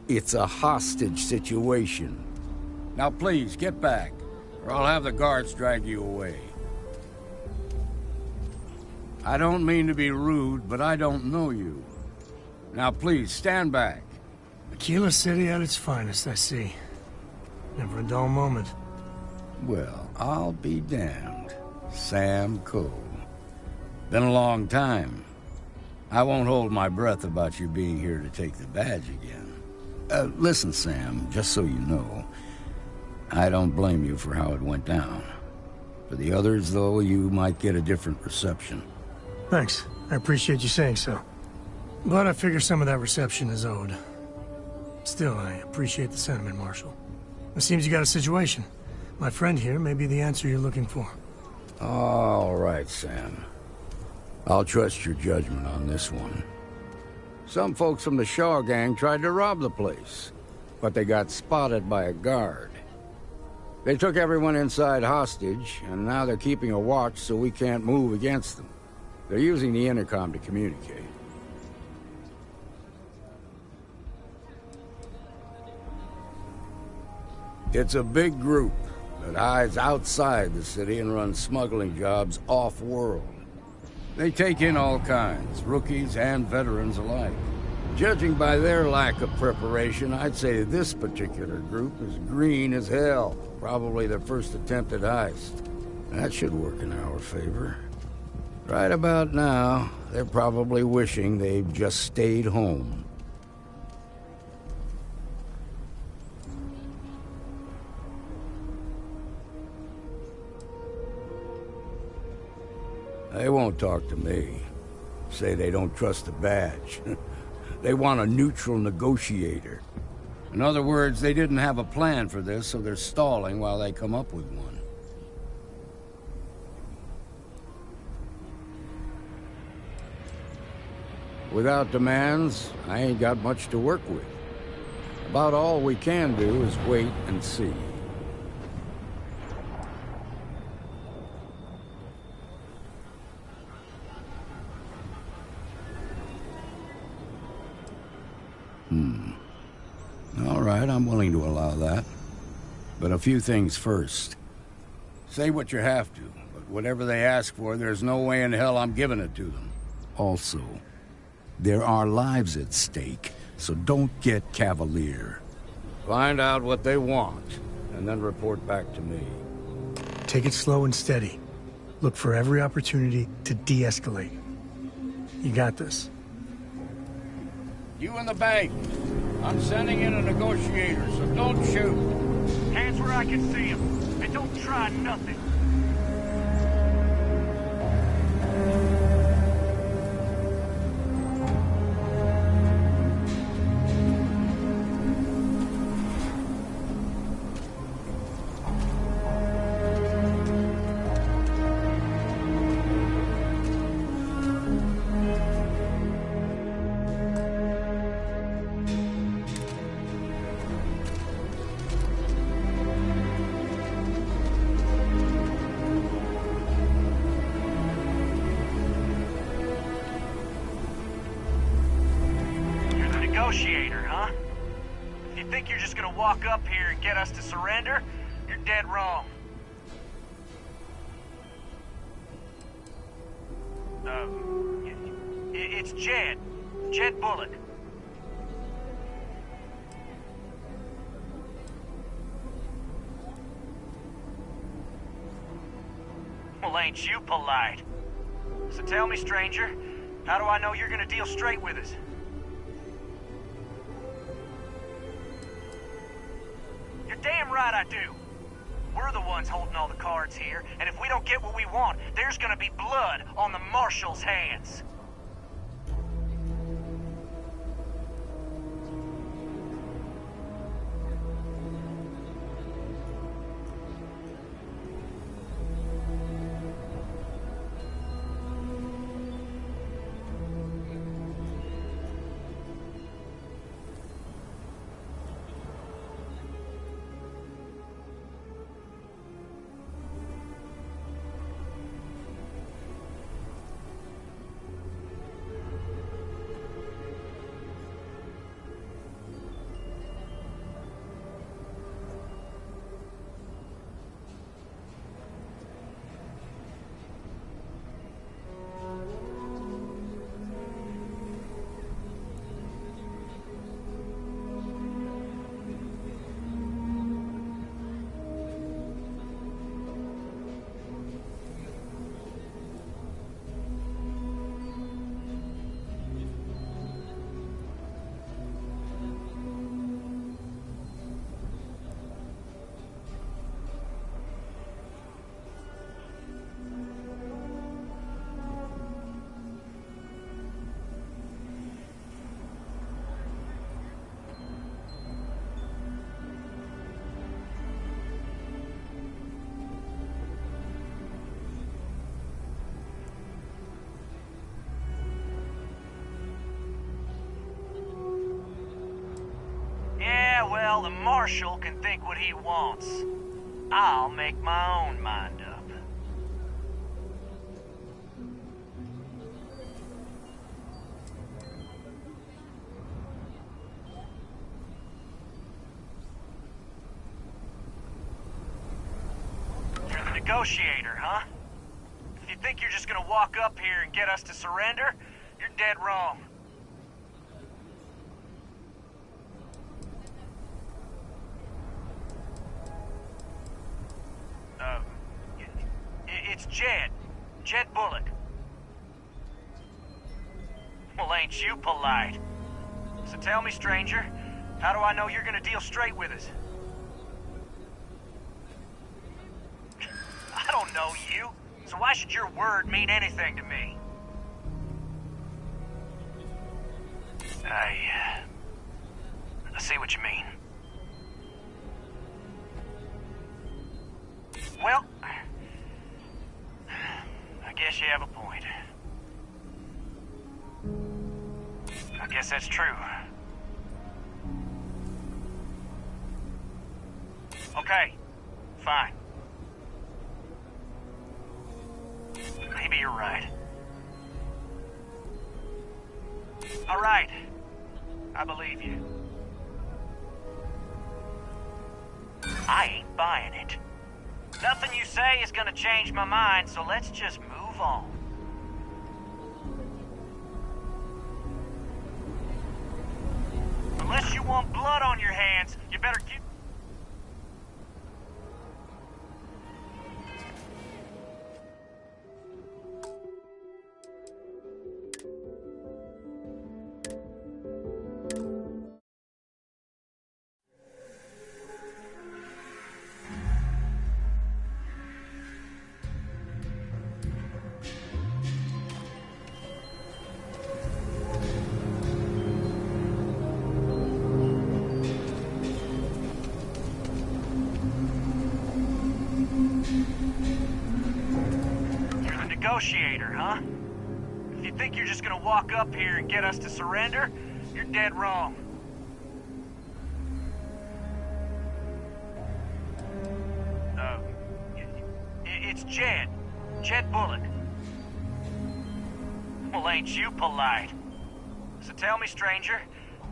It's a hostage situation. Now please, get back, or I'll have the guards drag you away. I don't mean to be rude, but I don't know you. Now please, stand back. Aquila City at its finest, I see. Never a dull moment. Well, I'll be damned. Sam Coe. Been a long time. I won't hold my breath about you being here to take the badge again. Listen, Sam, just so you know, I don't blame you for how it went down. For the others, though, you might get a different reception. Thanks. I appreciate you saying so. But I figure some of that reception is owed. Still, I appreciate the sentiment, Marshal. It seems you got a situation. My friend here may be the answer you're looking for. All right, Sam. I'll trust your judgment on this one. Some folks from the Shaw gang tried to rob the place, but they got spotted by a guard. They took everyone inside hostage, and now they're keeping a watch so we can't move against them. They're using the intercom to communicate. It's a big group that hides outside the city and runs smuggling jobs off-world. They take in all kinds, rookies and veterans alike. Judging by their lack of preparation, I'd say this particular group is green as hell. Probably their first attempt at heist. That should work in our favor. Right about now, they're probably wishing they'd just stayed home. They won't talk to me. Say they don't trust the badge. They want a neutral negotiator. In other words, they didn't have a plan for this, so they're stalling while they come up with one. Without demands, I ain't got much to work with. About all we can do is wait and see. All right, I'm willing to allow that. But a few things first. Say what you have to, but whatever they ask for, there's no way in hell I'm giving it to them. Also, there are lives at stake, so don't get cavalier. Find out what they want, and then report back to me. Take it slow and steady. Look for every opportunity to de-escalate. You got this. You in the bank. I'm sending in a negotiator, so don't shoot. Hands where I can see him. And don't try nothing. Negotiator, huh? If you think you're just gonna walk up here and get us to surrender, you're dead wrong. It's Jed. Jed Bullock. Well, ain't you polite? So tell me, stranger, how do I know you're gonna deal straight with us? You're damn right I do. We're the ones holding all the cards here, and if we don't get what we want, there's gonna be blood on the Marshal's hands. Well, the Marshal can think what he wants. I'll make my own mind up. You're the negotiator, huh? If you think you're just gonna walk up here and get us to surrender, you're dead wrong. It's Jed. Jed Bullock. Well, ain't you polite? So tell me, stranger, how do I know you're gonna deal straight with us? I don't know you, so why should your word mean anything to me? I see what you mean. Well, I guess you have a point. I guess that's true. Okay, fine. Maybe you're right. All right, I believe you. I ain't buying it. Nothing you say is gonna change my mind, so let's just move on. Unless you want blood on your hands, you better keep... Negotiator, huh? If you think you're just gonna walk up here and get us to surrender, you're dead wrong. It's Jed. Jed Bullock. Well, ain't you polite? So tell me, stranger,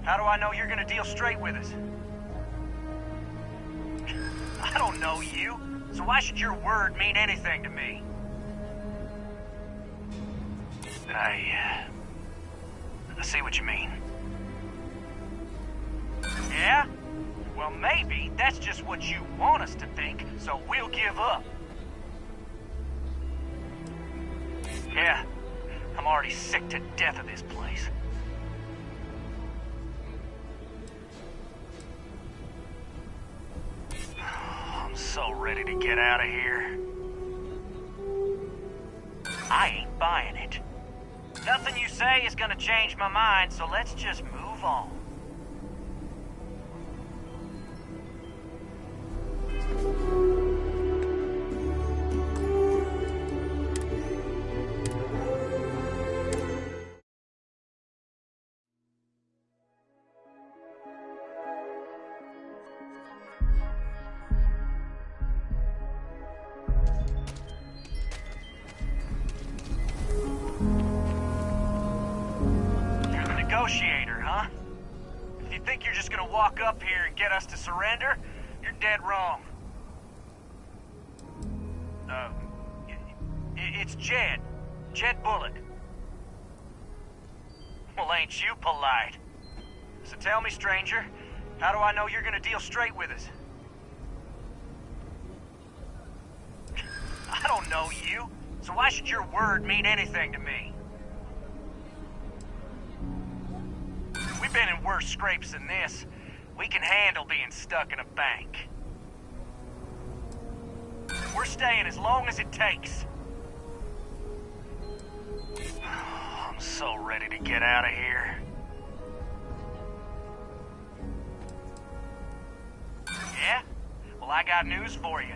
how do I know you're gonna deal straight with us? I don't know you, so why should your word mean anything to me? I see what you mean. Yeah? Well, maybe that's just what you want us to think, so we'll give up. Yeah, I'm already sick to death of this place. I'm so ready to get out of here. I ain't buying it. Nothing you say is gonna change my mind, so let's just move on. Negotiator, huh? If you think you're just gonna walk up here and get us to surrender, you're dead wrong. It's Jed. Jed Bullock. Well, ain't you polite? So tell me, stranger, how do I know you're gonna deal straight with us? I don't know you, so why should your word mean anything to me? We've been in worse scrapes than this. We can handle being stuck in a bank. We're staying as long as it takes. I'm so ready to get out of here. Yeah? Well, I got news for you.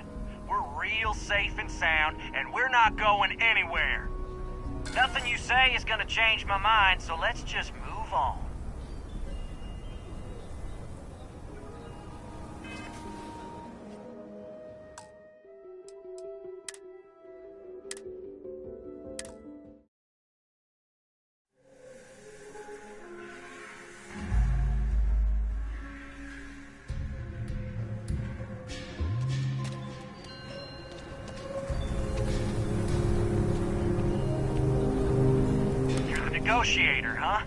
We're real safe and sound, and we're not going anywhere. Nothing you say is gonna change my mind, so let's just move on. Negotiator, huh?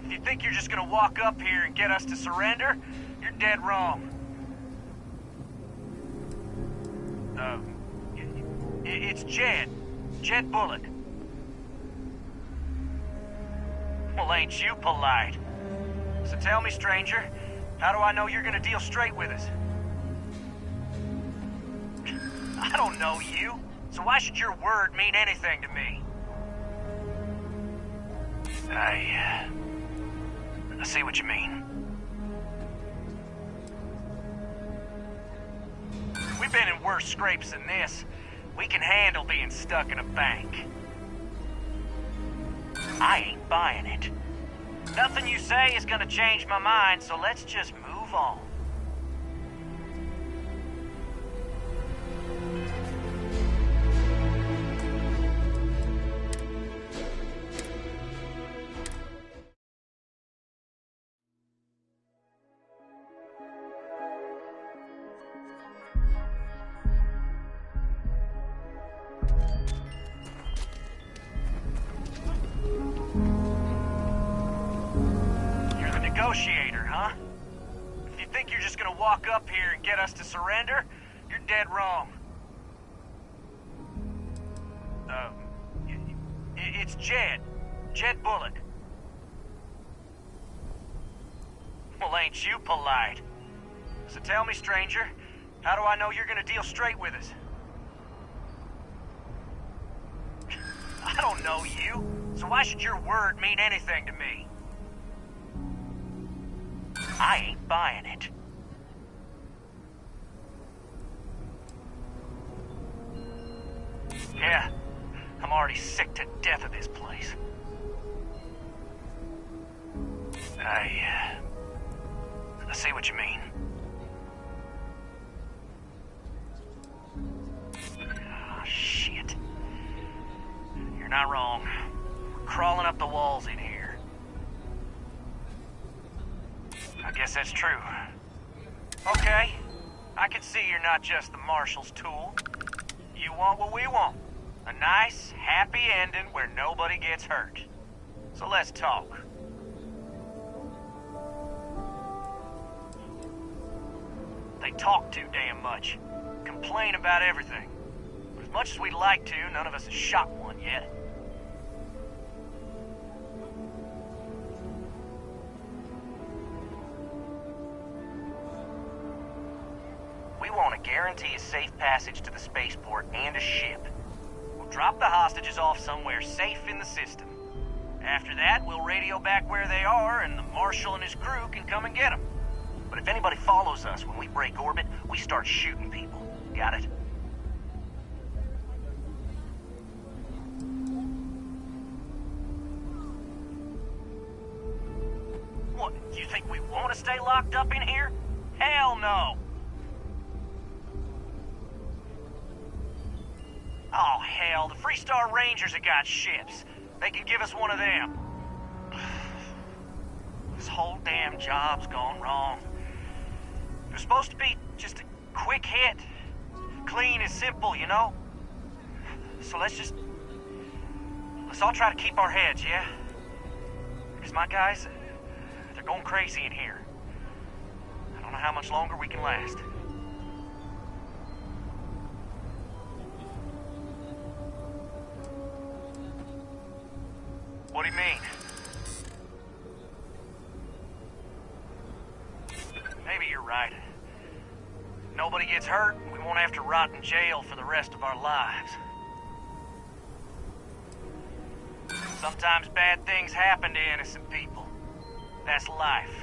If you think you're just gonna walk up here and get us to surrender, you're dead wrong. It's Jed. Jed Bullock. Well, ain't you polite? So tell me, stranger, how do I know you're gonna deal straight with us? I don't know you, so why should your word mean anything to me? I see what you mean. We've been in worse scrapes than this. We can handle being stuck in a bank. I ain't buying it. Nothing you say is gonna change my mind, so let's just move on. Negotiator, huh? If you think you're just gonna walk up here and get us to surrender, you're dead wrong. It's Jed. Jed Bullock. Well, ain't you polite? So tell me, stranger, how do I know you're gonna deal straight with us? I don't know you, so why should your word mean anything to me? I ain't buying it. Yeah, I'm already sick to death of this place. I see what you mean. Oh, shit. You're not wrong. We're crawling up the walls in here. I guess that's true. Okay, I can see you're not just the Marshal's tool. You want what we want. A nice, happy ending where nobody gets hurt. So let's talk. They talk too damn much. Complain about everything. But as much as we'd like to, none of us has shot one yet. want to guarantee a safe passage to the spaceport and a ship. We'll drop the hostages off somewhere safe in the system. After that, we'll radio back where they are, and the Marshal and his crew can come and get them. But if anybody follows us when we break orbit, we start shooting people. Got it? What, you think we want to stay locked up in here? Hell no! Oh, hell, the Freestar Rangers have got ships. They can give us one of them. This whole damn job's gone wrong. It was supposed to be just a quick hit. Clean and simple, you know? So let's all try to keep our heads, yeah? Because my guys, they're going crazy in here. I don't know how much longer we can last. What do you mean? Maybe you're right. Nobody gets hurt, we won't have to rot in jail for the rest of our lives. Sometimes bad things happen to innocent people. That's life.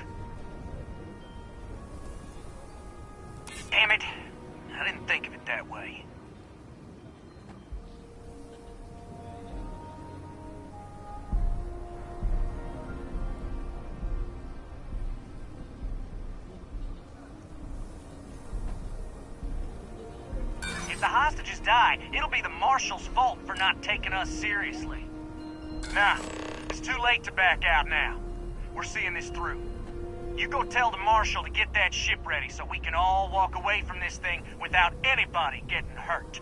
Damn it. I didn't think of it that way. If the hostages die, it'll be the Marshal's fault for not taking us seriously. Nah, it's too late to back out now. We're seeing this through. You go tell the Marshal to get that ship ready so we can all walk away from this thing without anybody getting hurt.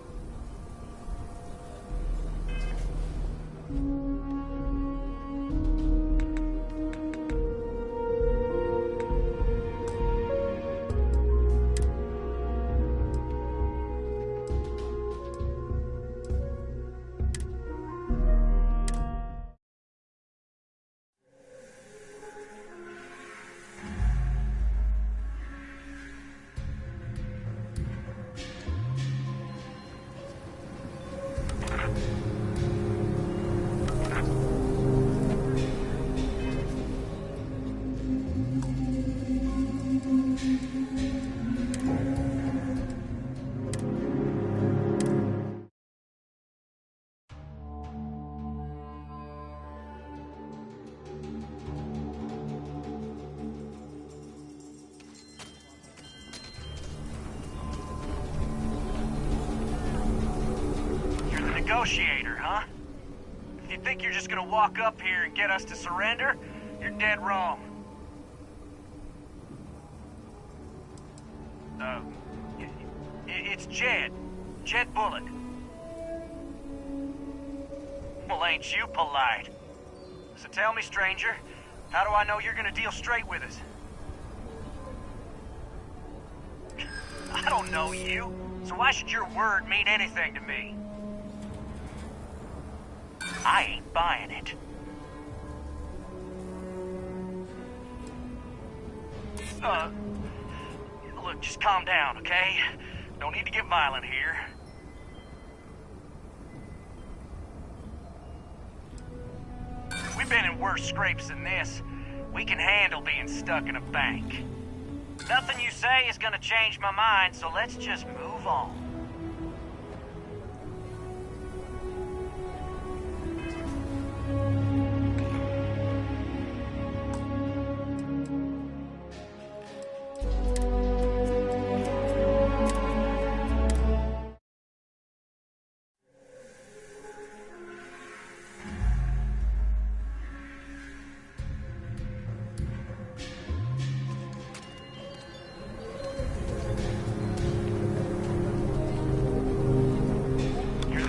Negotiator, huh? If you think you're just gonna walk up here and get us to surrender, you're dead wrong. It's Jed. Jed Bullock. Well, ain't you polite? So tell me, stranger, how do I know you're gonna deal straight with us? I don't know you, so why should your word mean anything to me? I ain't buying it. Look, just calm down, okay? Don't need to get violent here. We've been in worse scrapes than this. We can handle being stuck in a bank. Nothing you say is gonna change my mind, so let's just move on.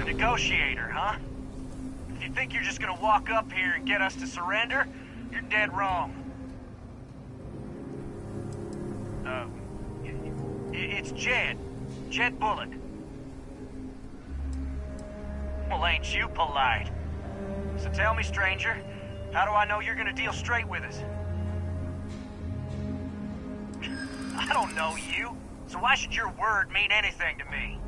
Negotiator, huh? If you think you're just gonna walk up here and get us to surrender, you're dead wrong. It's Jed. Jed Bullock. Well, ain't you polite? So tell me, stranger, how do I know you're gonna deal straight with us? I don't know you, So why should your word mean anything to me?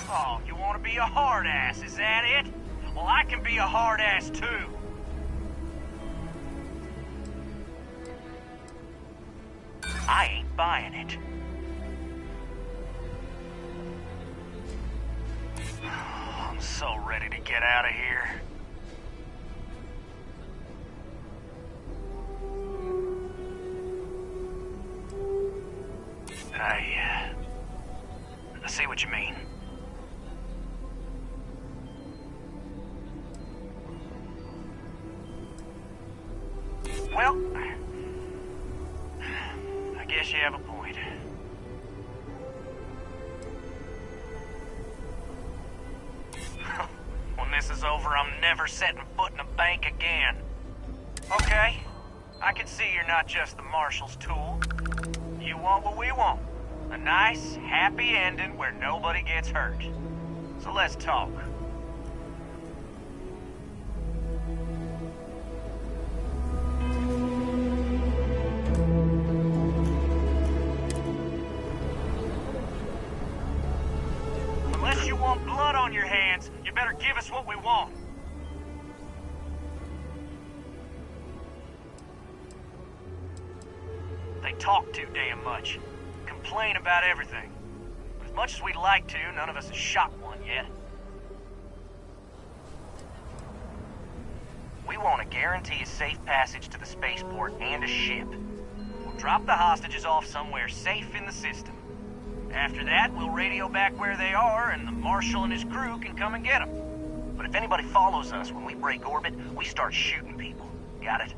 Oh, you want to be a hard ass, is that it? Well, I can be a hard ass too. I ain't buying it. I'm so ready to get out of here. I see what you mean. Well, I guess you have a point. When this is over, I'm never setting foot in a bank again. Okay, I can see you're not just the Marshal's tool. You want what we want. A nice, happy ending where nobody gets hurt. So let's talk. Unless you want blood on your hands, you better give us what we want. They talk too damn much. Complain about everything. But as much as we'd like to, none of us has shot one yet. We want to guarantee a safe passage to the spaceport and a ship. We'll drop the hostages off somewhere safe in the system. After that, we'll radio back where they are, and the Marshal and his crew can come and get them. But if anybody follows us when we break orbit, we start shooting people. Got it?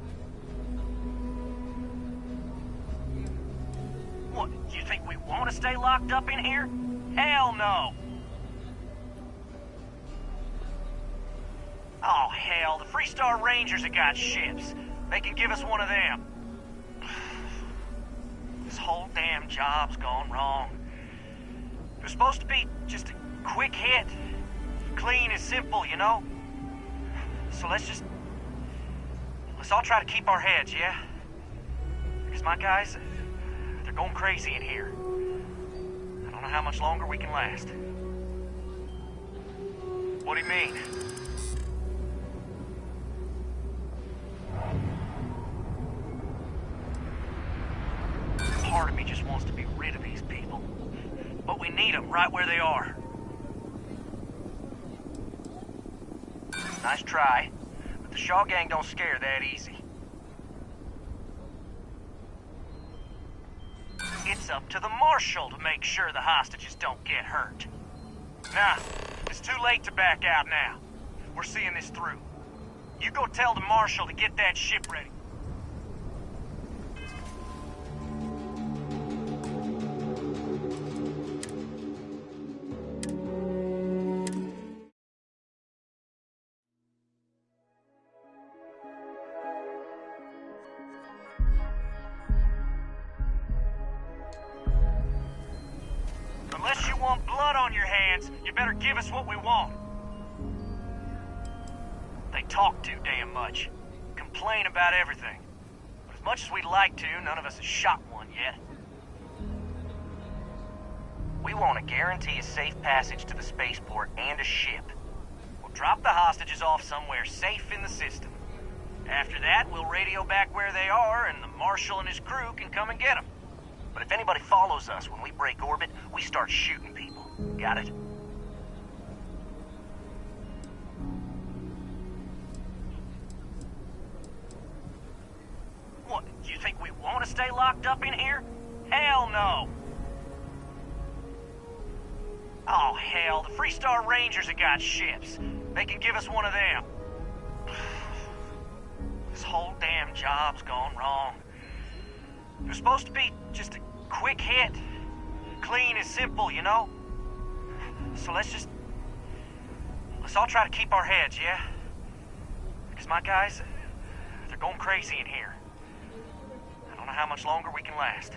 What, you think we want to stay locked up in here? Hell no! Oh, hell, the Freestar Rangers have got ships. They can give us one of them. This whole damn job's gone wrong. It was supposed to be just a quick hit. Clean and simple, you know? So let's all try to keep our heads, yeah? Because my guys, they're going crazy in here. I don't know how much longer we can last. What do you mean? Part of me just wants to be rid of these people. But we need them right where they are. Nice try, but the Shaw gang don't scare that easy. It's up to the Marshal to make sure the hostages don't get hurt. Nah, it's too late to back out now. We're seeing this through. You go tell the Marshal to get that ship ready. Unless you want blood on your hands, you better give us what we want. They talk too damn much. Complain about everything. But as much as we'd like to, none of us has shot one yet. We want to guarantee a safe passage to the spaceport and a ship. We'll drop the hostages off somewhere safe in the system. After that, we'll radio back where they are, and the Marshal and his crew can come and get them. But if anybody follows us when we break orbit, we start shooting people. Got it? What, you think we want to stay locked up in here? Hell no! Oh, hell, the Freestar Rangers have got ships. They can give us one of them. This whole damn job's gone wrong. It was supposed to be just a quick hit. Clean and simple, you know? So let's all try to keep our heads, yeah? Because my guys, they're going crazy in here. I don't know how much longer we can last.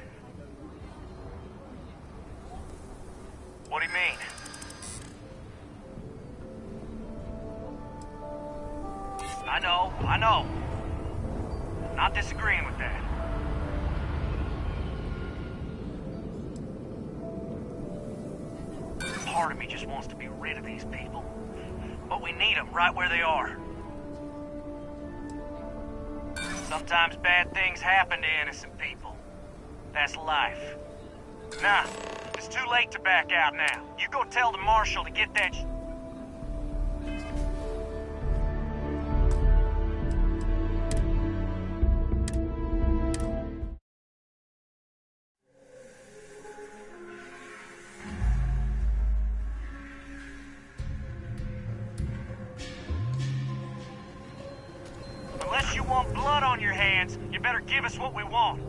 What do you mean? I know. I'm not disagreeing with that. Part of me just wants to be rid of these people. But we need them right where they are. Sometimes bad things happen to innocent people. That's life. Nah, it's too late to back out now. You go tell the marshal to get that Unless you want blood on your hands, you better give us what we want.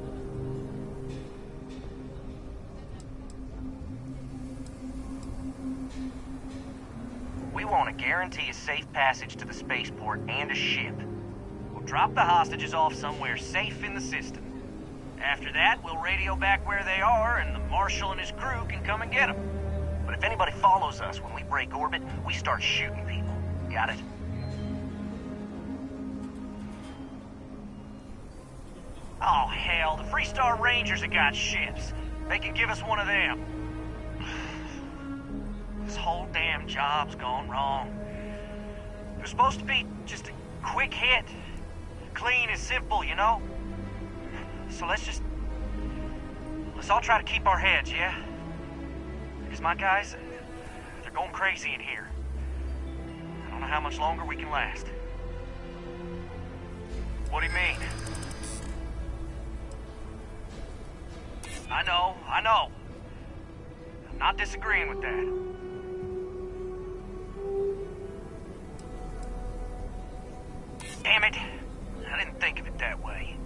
We want to guarantee a safe passage to the spaceport and a ship. We'll drop the hostages off somewhere safe in the system. After that, we'll radio back where they are, and the marshal and his crew can come and get them. But if anybody follows us when we break orbit, we start shooting people. Got it? Oh, hell, the Freestar Rangers have got ships. They can give us one of them. This whole damn job's gone wrong. It was supposed to be just a quick hit. Clean and simple, you know? So let's all try to keep our heads, yeah? Because my guys, they're going crazy in here. I don't know how much longer we can last. What do you mean? I know. I'm not disagreeing with that. Damn it. I didn't think of it that way.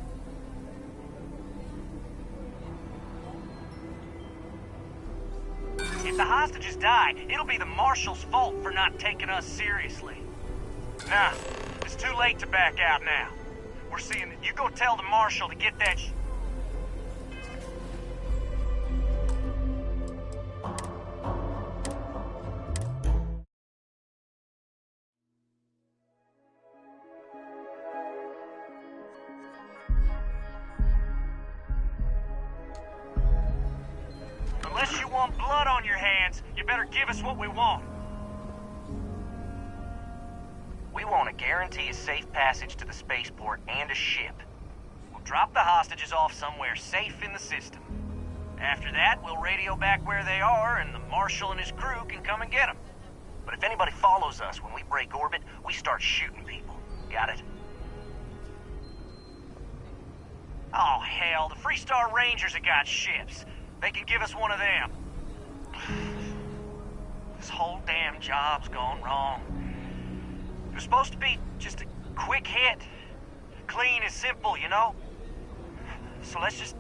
If the hostages die, it'll be the marshal's fault for not taking us seriously. Nah, it's too late to back out now. We're seeing that. You go tell the marshal to get that Unless you want blood on your hands, you better give us what we want. We want to guarantee a safe passage to the spaceport and a ship. We'll drop the hostages off somewhere safe in the system. After that, we'll radio back where they are, and the marshal and his crew can come and get them. But if anybody follows us when we break orbit, we start shooting people. Got it? Oh, hell, the Freestar Rangers have got ships. They can give us one of them. This whole damn job's gone wrong. It was supposed to be just a quick hit. Clean and simple, you know? So let's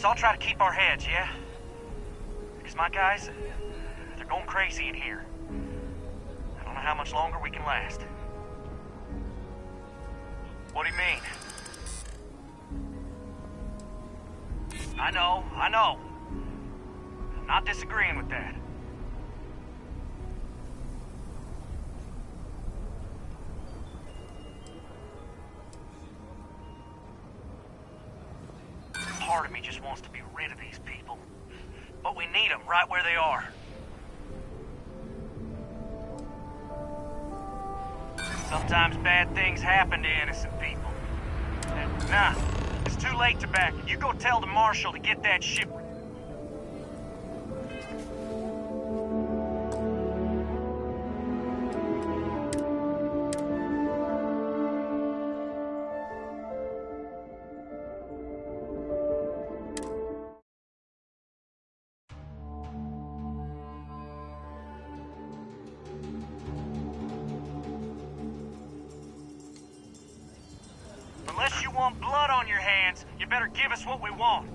all try to keep our heads, yeah? Because my guys, they're going crazy in here. I don't know how much longer we can last. What do you mean? I know. I'm not disagreeing with that. Part of me just wants to be rid of these people. But we need them right where they are. Sometimes bad things happen to innocent people. Nah, it's too late to back. You go tell the marshal to get that ship. Unless you want blood on your hands, you better give us what we want.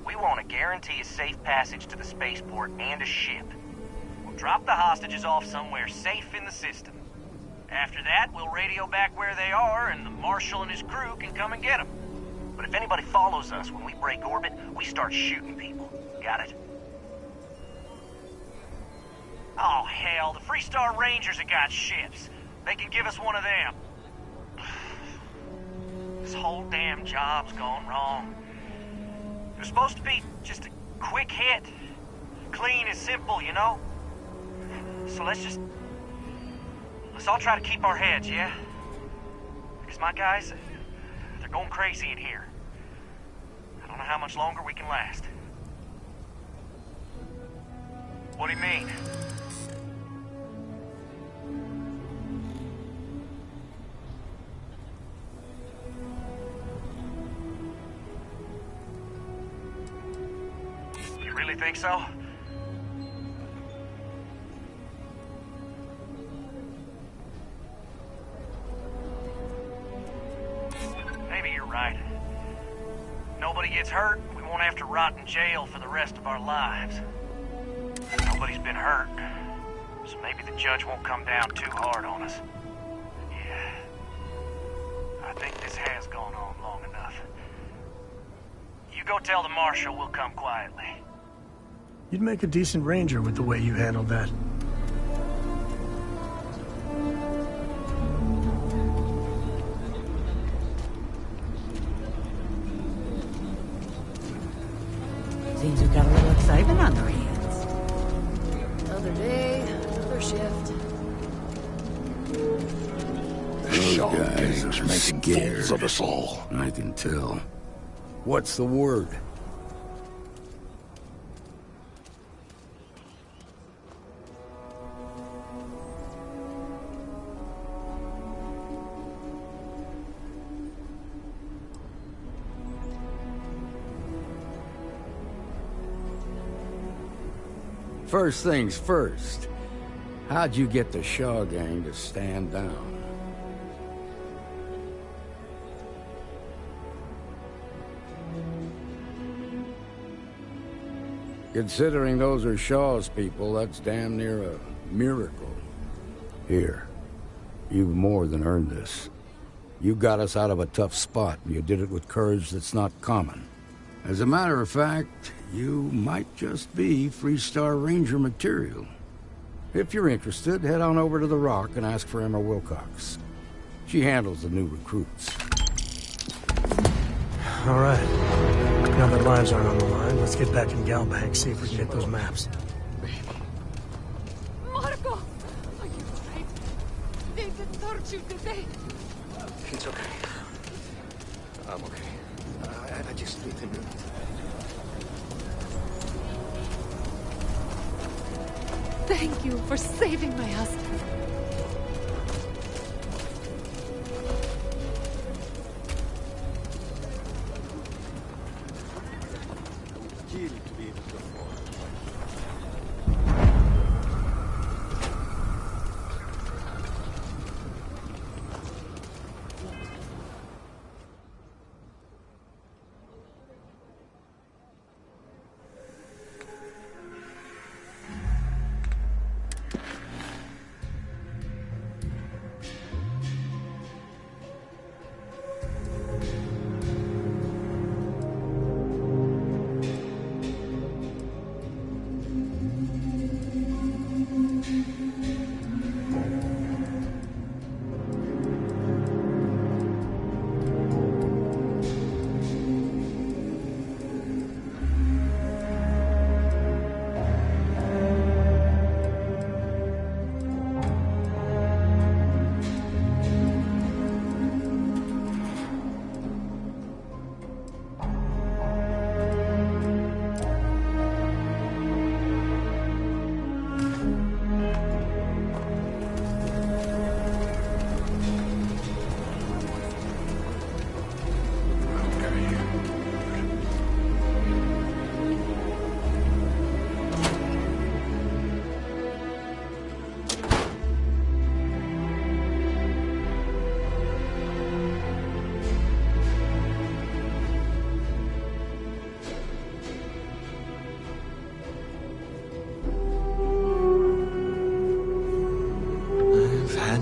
We want to guarantee a safe passage to the spaceport and a ship. We'll drop the hostages off somewhere safe in the system. After that, we'll radio back where they are, and the marshal and his crew can come and get them. But if anybody follows us when we break orbit, we start shooting people. Got it? Oh, hell, the Freestar Rangers have got ships. They can give us one of them. This whole damn job's gone wrong. It was supposed to be just a quick hit. Clean and simple, you know? So let's all try to keep our heads, yeah? Because my guys, they're going crazy in here. I don't know how much longer we can last. What do you mean? You really think so? Maybe you're right. Nobody gets hurt, we won't have to rot in jail for the rest of our lives. Nobody's been hurt, so maybe the judge won't come down too hard on us. Yeah, I think this has gone on long enough. You go tell the marshal we'll come quietly. You'd make a decent ranger with the way you handled that. Seems we've got a little excitement on our hands. Another day, another shift. Those guys are making scared fools of us all. I can tell. What's the word? First things first. How'd you get the Shaw gang to stand down? Considering those are Shaw's people, that's damn near a miracle. Here, you've more than earned this. You got us out of a tough spot, and you did it with courage that's not common. As a matter of fact, you might just be Freestar Ranger material. If you're interested, head on over to the Rock and ask for Emma Wilcox. She handles the new recruits. All right. Now that lives aren't on the line, let's get back in Galbank, see if we can get those maps. Marco! Are you right? They didn't hurt you, did they? It's okay. I'm okay. I just need to know. Thank you for saving my husband.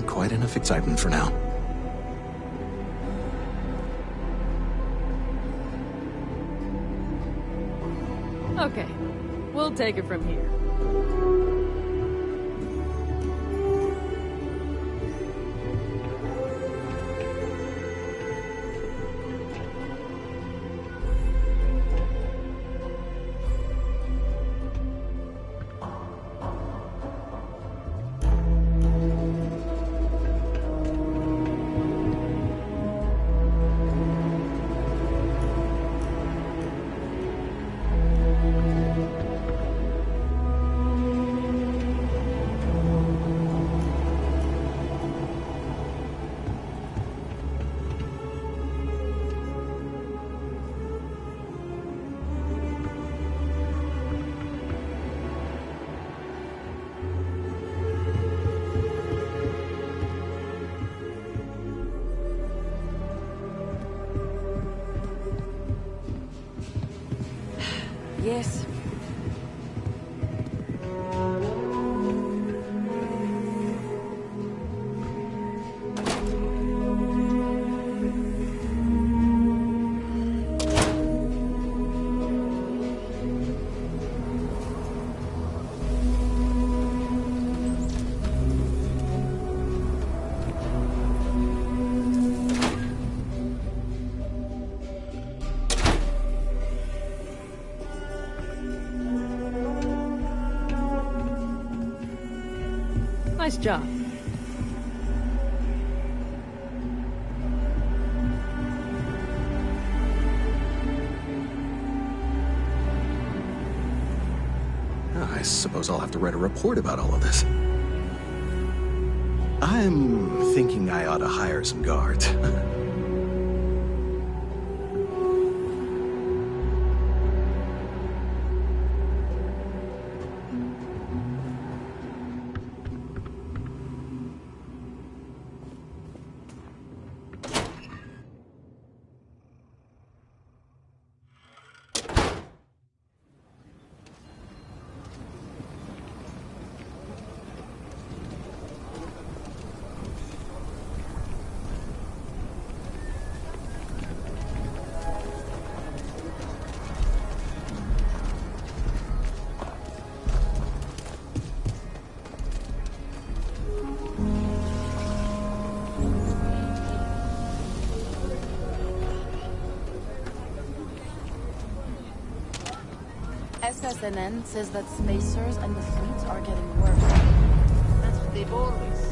Quite enough excitement for now. Okay, we'll take it from here. Nice job. I suppose I'll have to write a report about all of this. I'm thinking I ought to hire some guards. SSNN says that spacers and the fleets are getting worse. That's what they've always.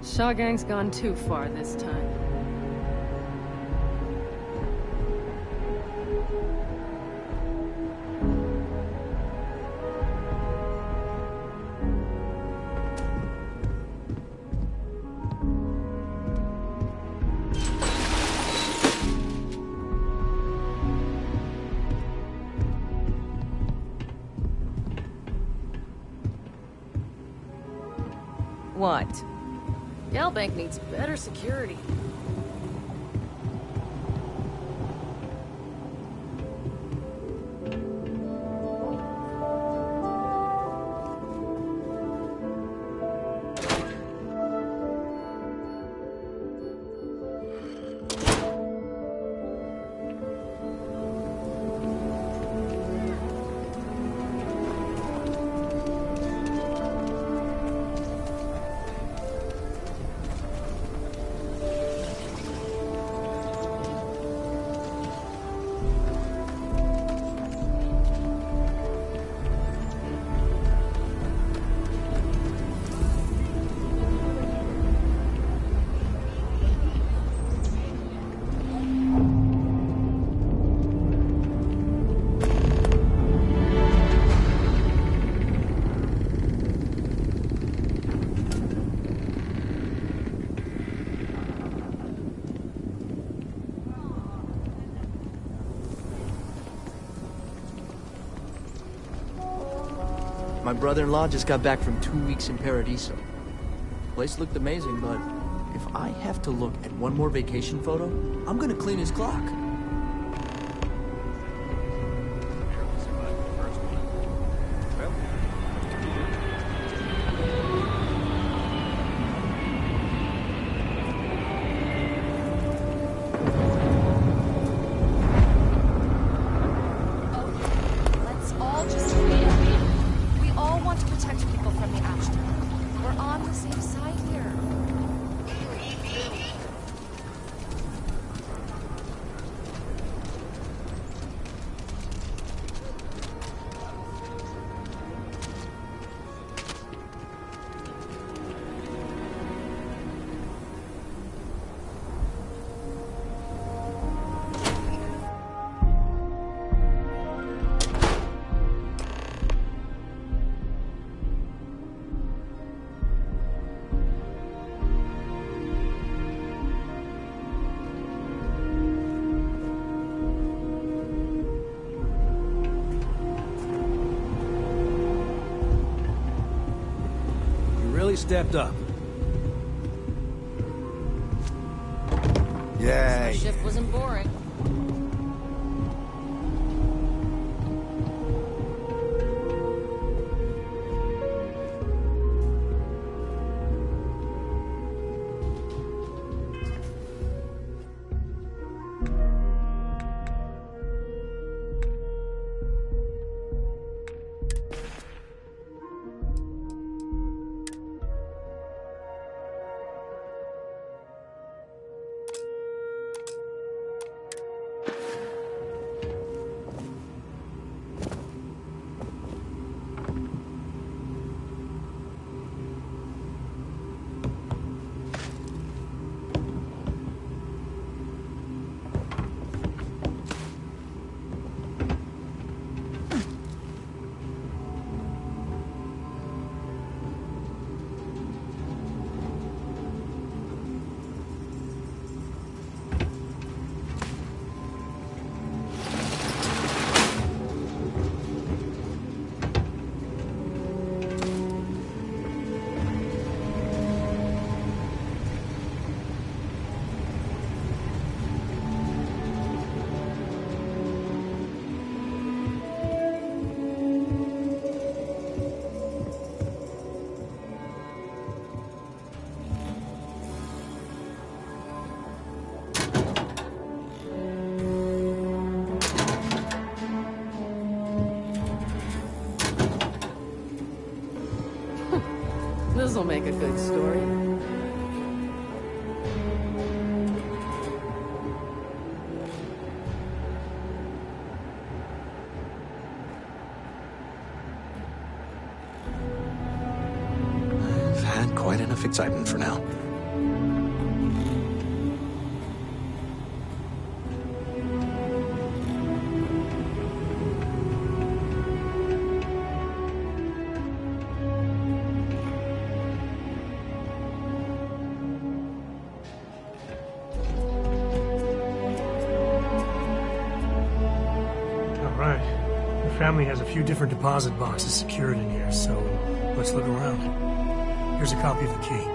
Shaw Gang's gone too far this time. What? Galbank needs better security. My brother-in-law just got back from 2 weeks in Paradiso. Place looked amazing, but if I have to look at one more vacation photo, I'm gonna clean his clock. Let's all just wait. We all want to protect people from the action. We're on the same side here. Really stepped up. My Yay. shift wasn't boring. This'll make a good story. I've had quite enough excitement for now. Family has a few different deposit boxes secured in here, so let's look around. Here's a copy of the key.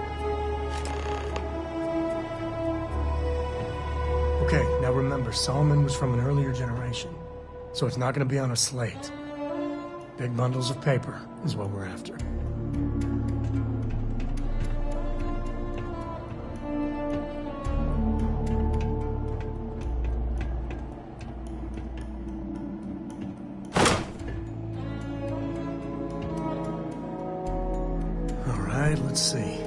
Okay, now remember, Solomon was from an earlier generation, so it's not going to be on a slate. Big bundles of paper is what we're after. Let's see.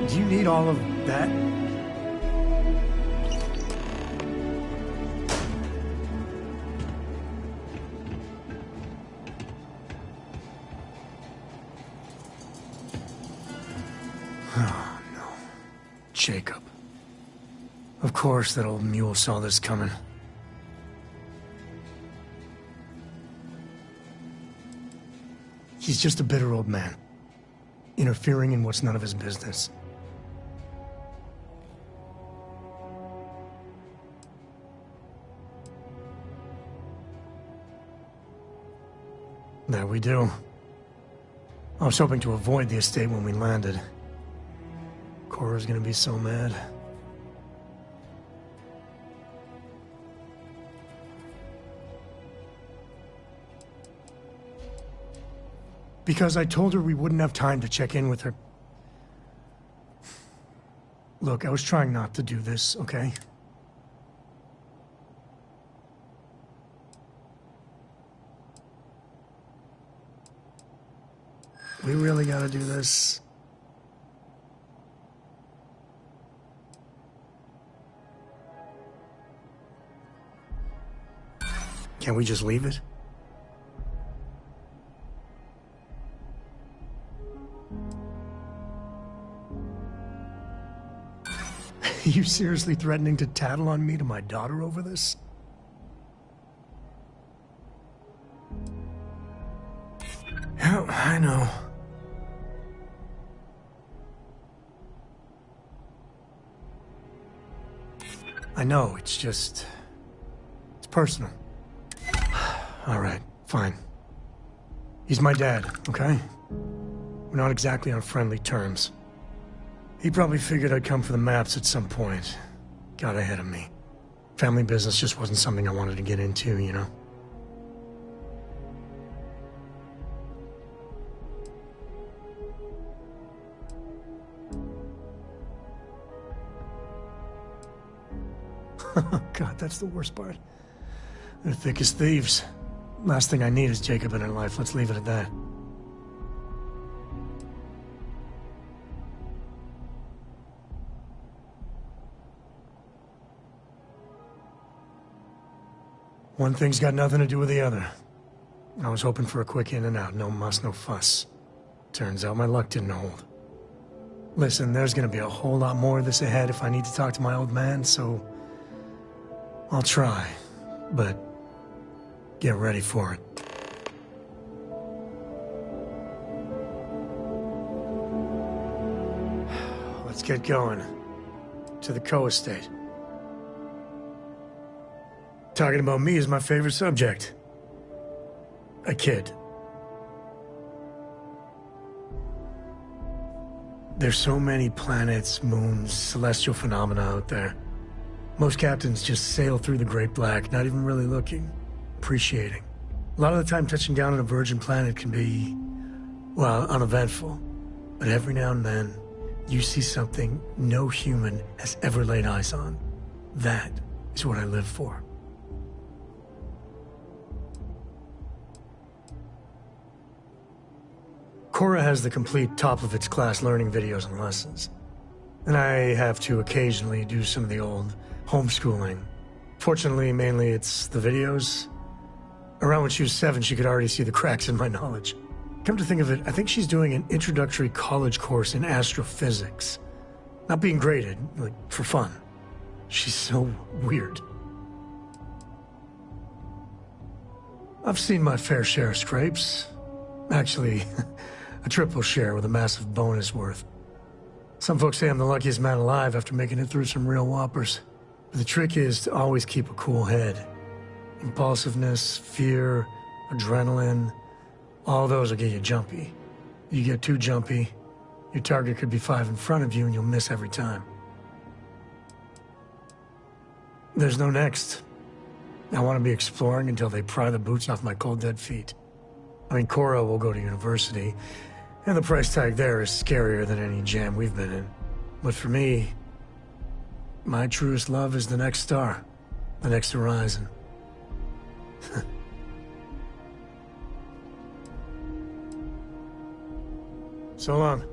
Do you need all of that? Oh, no. Jacob. Of course that old mule saw this coming. He's just a bitter old man, interfering in what's none of his business. There we do. I was hoping to avoid the estate when we landed. Cora's gonna be so mad. Because I told her we wouldn't have time to check in with her. Look, I was trying not to do this, okay? We really gotta do this. Can't we just leave it? Are you seriously threatening to tattle on me to my daughter over this? Yeah, I know. I know, it's just... it's personal. All right, fine. He's my dad, okay? We're not exactly on friendly terms. He probably figured I'd come for the maps at some point. Got ahead of me. Family business just wasn't something I wanted to get into, you know? God, that's the worst part. They're thick as thieves. Last thing I need is Jacob in her life. Let's leave it at that. One thing's got nothing to do with the other. I was hoping for a quick in and out. No muss, no fuss. Turns out my luck didn't hold. Listen, there's gonna be a whole lot more of this ahead if I need to talk to my old man, so... I'll try, but get ready for it. Let's get going. To the Co estate. Talking about me is my favorite subject. A kid. There's so many planets, moons, celestial phenomena out there. Most captains just sail through the Great Black, not even really looking, appreciating. A lot of the time touching down on a virgin planet can be, well, uneventful. But every now and then, you see something no human has ever laid eyes on. That is what I live for. Cora has the complete top-of-its-class learning videos and lessons. And I have to occasionally do some of the old homeschooling. Fortunately, mainly it's the videos. Around when she was 7, she could already see the cracks in my knowledge. Come to think of it, I think she's doing an introductory college course in astrophysics. Not being graded, like, for fun. She's so weird. I've seen my fair share of scrapes. Actually, a triple share with a massive bonus worth. Some folks say I'm the luckiest man alive after making it through some real whoppers. But the trick is to always keep a cool head. Impulsiveness, fear, adrenaline, all those will get you jumpy. You get too jumpy, your target could be 5 in front of you and you'll miss every time. There's no next. I want to be exploring until they pry the boots off my cold dead feet. I mean, Cora will go to university, and the price tag there is scarier than any jam we've been in. But for me, my truest love is the next star, the next horizon. So long.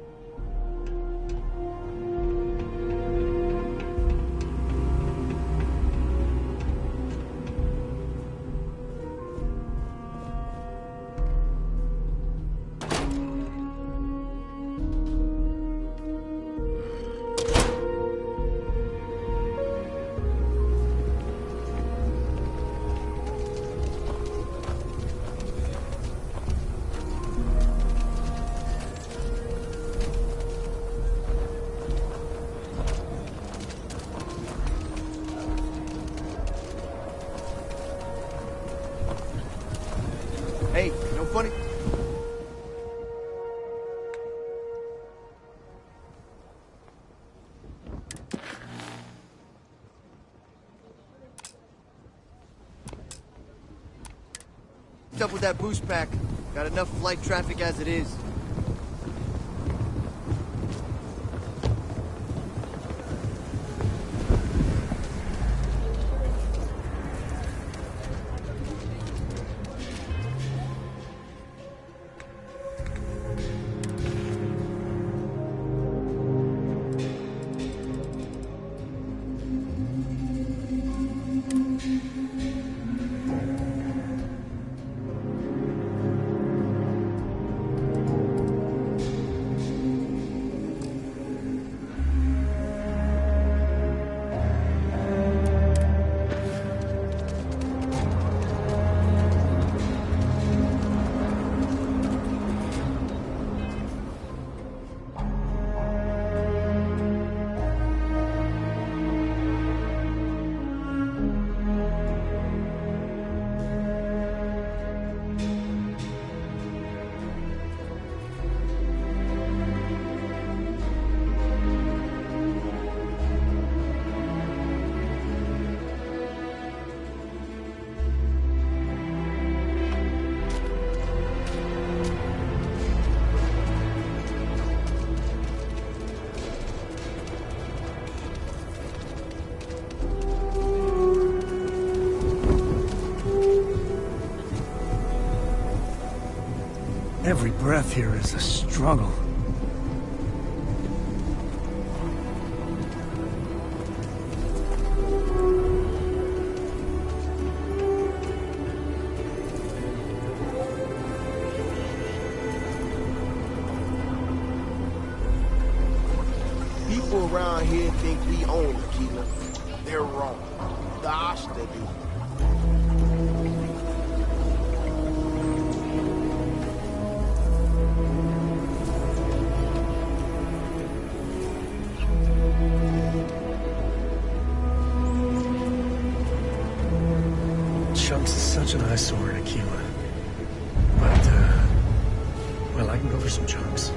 Hey, no funny? What's up with that boost pack? Got enough flight traffic as it is. Every breath here is a struggle. People around here think we own Aquila. They're wrong. Gosh, they do. such an eyesore in Aquila. But, well, I can go for some chunks.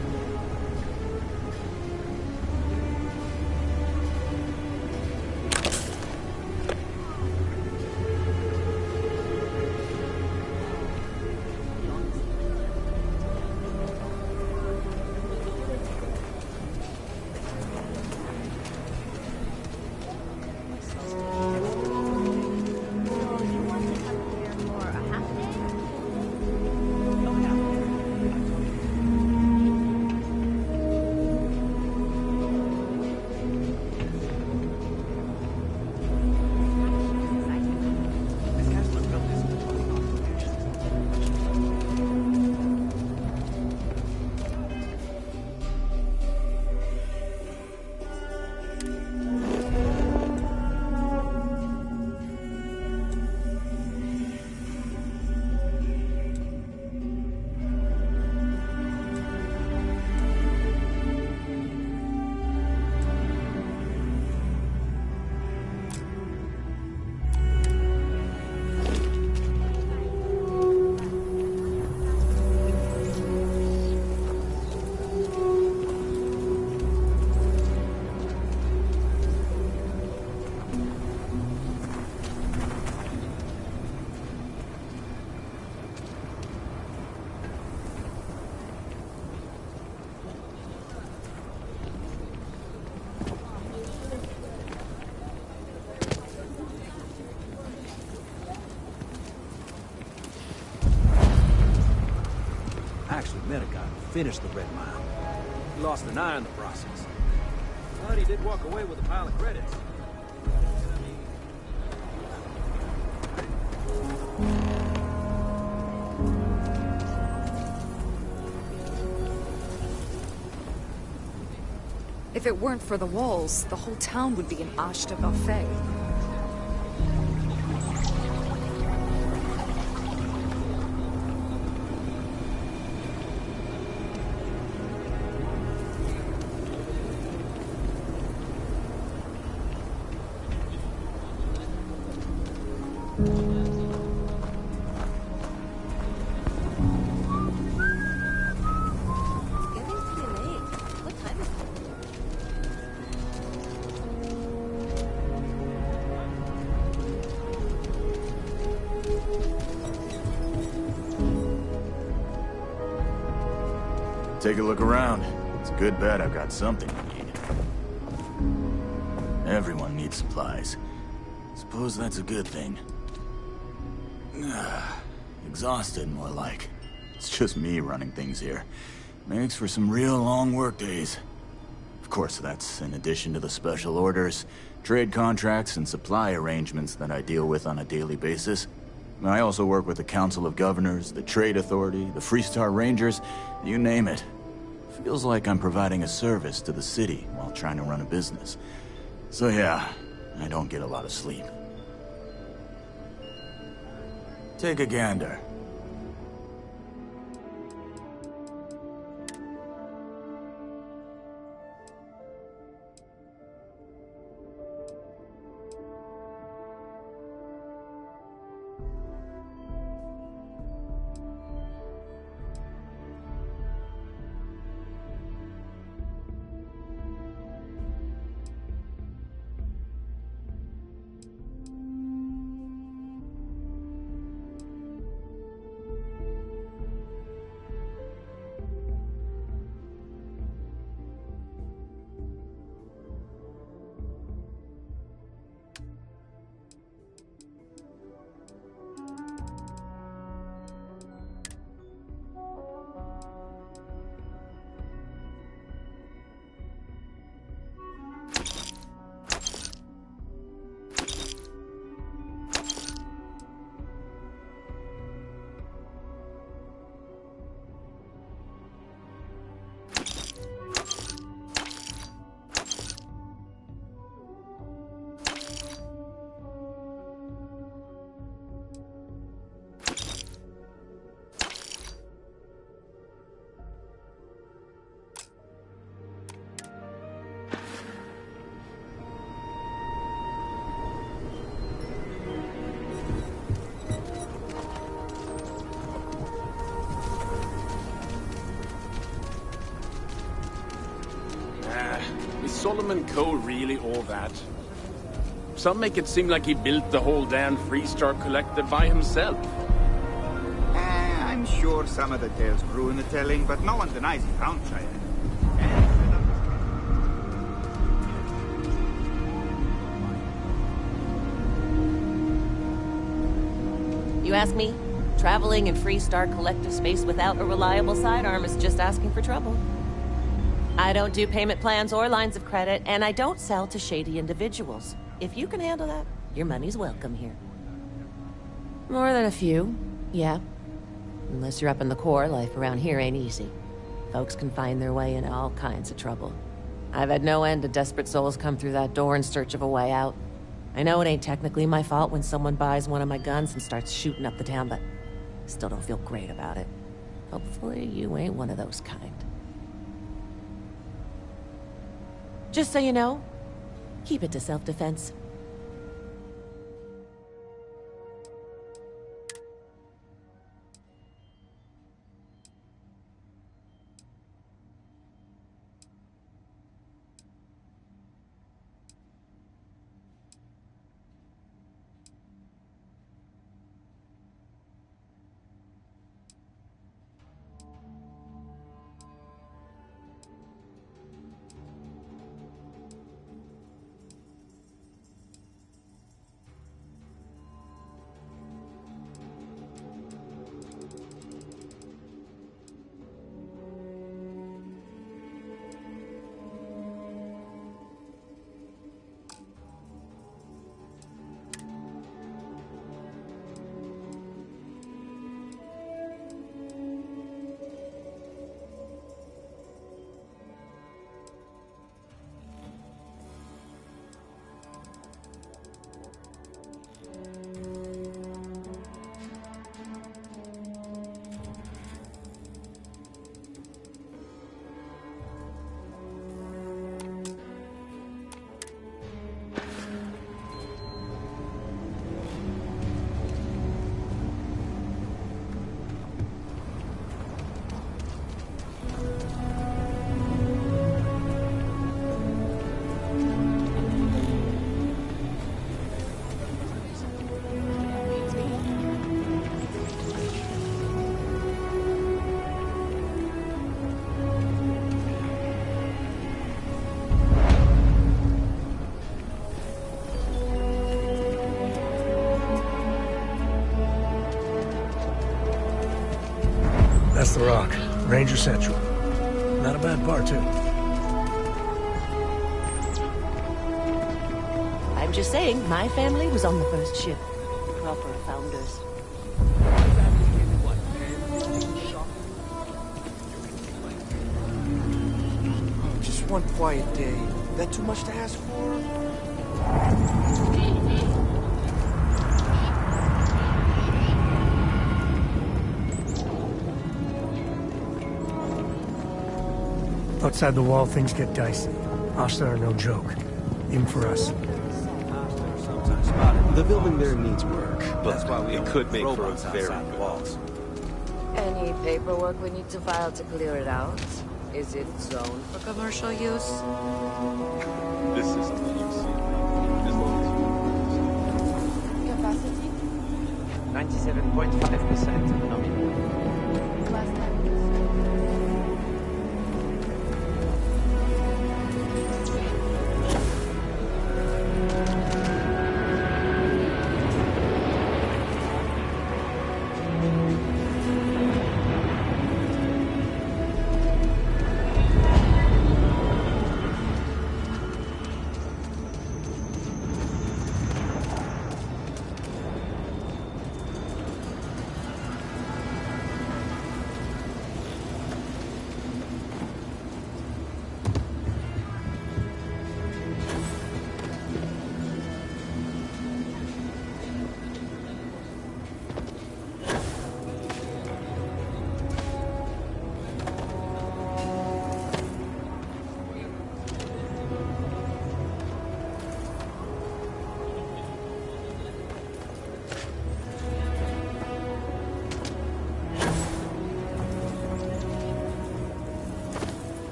Met a guy who finished the Red Mile. He lost an eye in the process. But he did walk away with a pile of credits. If it weren't for the walls, the whole town would be an Ash de buffet. Take a look around. It's a good bet I've got something you need. Everyone needs supplies. Suppose that's a good thing. Exhausted, more like. It's just me running things here. Makes for some real long work days. Of course, that's in addition to the special orders, trade contracts, and supply arrangements that I deal with on a daily basis. I also work with the Council of Governors, the Trade Authority, the Freestar Rangers, you name it. Feels like I'm providing a service to the city while trying to run a business. So yeah, I don't get a lot of sleep. Take a gander. Solomon Coe really all that? Some make it seem like he built the whole damn Freestar Collective by himself. I'm sure some of the tales grew in the telling, but no one denies he found China. You ask me? Traveling in Freestar Collective space without a reliable sidearm is just asking for trouble. I don't do payment plans or lines of credit, and I don't sell to shady individuals. If you can handle that, your money's welcome here. More than a few, yeah. Unless you're up in the core, life around here ain't easy. Folks can find their way into all kinds of trouble. I've had no end of desperate souls come through that door in search of a way out. I know it ain't technically my fault when someone buys one of my guns and starts shooting up the town, but still don't feel great about it. Hopefully you ain't one of those kind. Just so you know, keep it to self-defense. That's the Rock. Ranger Central. Not a bad bar, too. I'm just saying, my family was on the first ship. Proper founders. Oh, just one quiet day. That too much to ask for? Outside the wall, things get dicey. Ashta are no joke. Even for us. The building there needs work, but that's why we could make for a very outside good walls. Any paperwork we need to file to clear it out? Is it zoned for commercial use? This is something you see. Capacity? 97.5% nominal. Last time.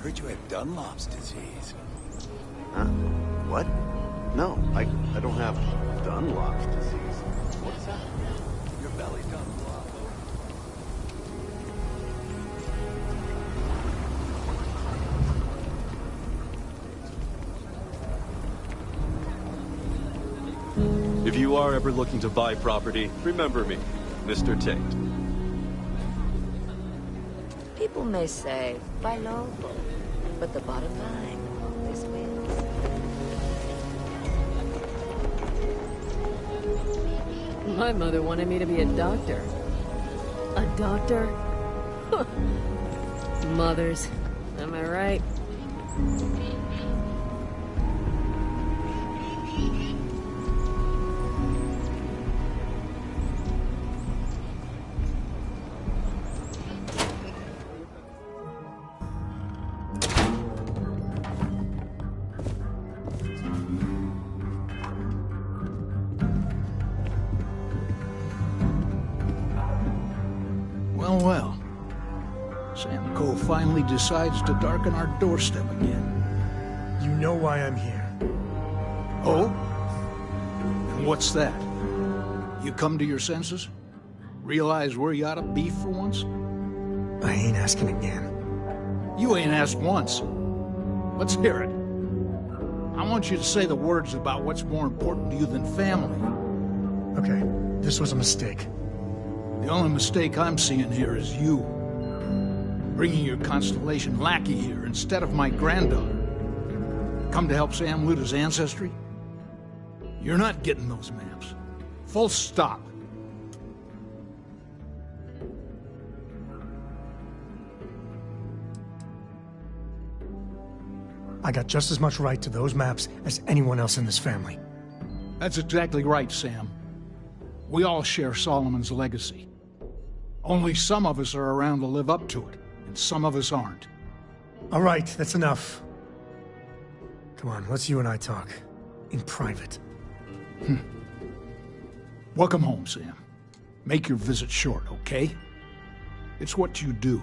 Heard you had Dunlop's disease. Huh? What? No, I don't have Dunlop's disease. What's that? Your belly Dunlop. If you are ever looking to buy property, remember me, Mr. Tate. People may say, buy local, but the bottom line always wins. My mother wanted me to be a doctor. A doctor? Mothers. Am I right? Well, well. Sam Cole finally decides to darken our doorstep again. You know why I'm here. Oh? And what's that? You come to your senses? Realize where you ought to be for once? I ain't asking again. You ain't asked once. Let's hear it. I want you to say the words about what's more important to you than family. Okay, this was a mistake. The only mistake I'm seeing here is you. Bringing your Constellation lackey here instead of my granddaughter. Come to help Sam loot his ancestry? You're not getting those maps. Full stop. I got just as much right to those maps as anyone else in this family. That's exactly right, Sam. We all share Solomon's legacy. Only some of us are around to live up to it, and some of us aren't. All right, that's enough. Come on, let's you and I talk. In private. Welcome home, Sam. Make your visit short, okay? It's what you do.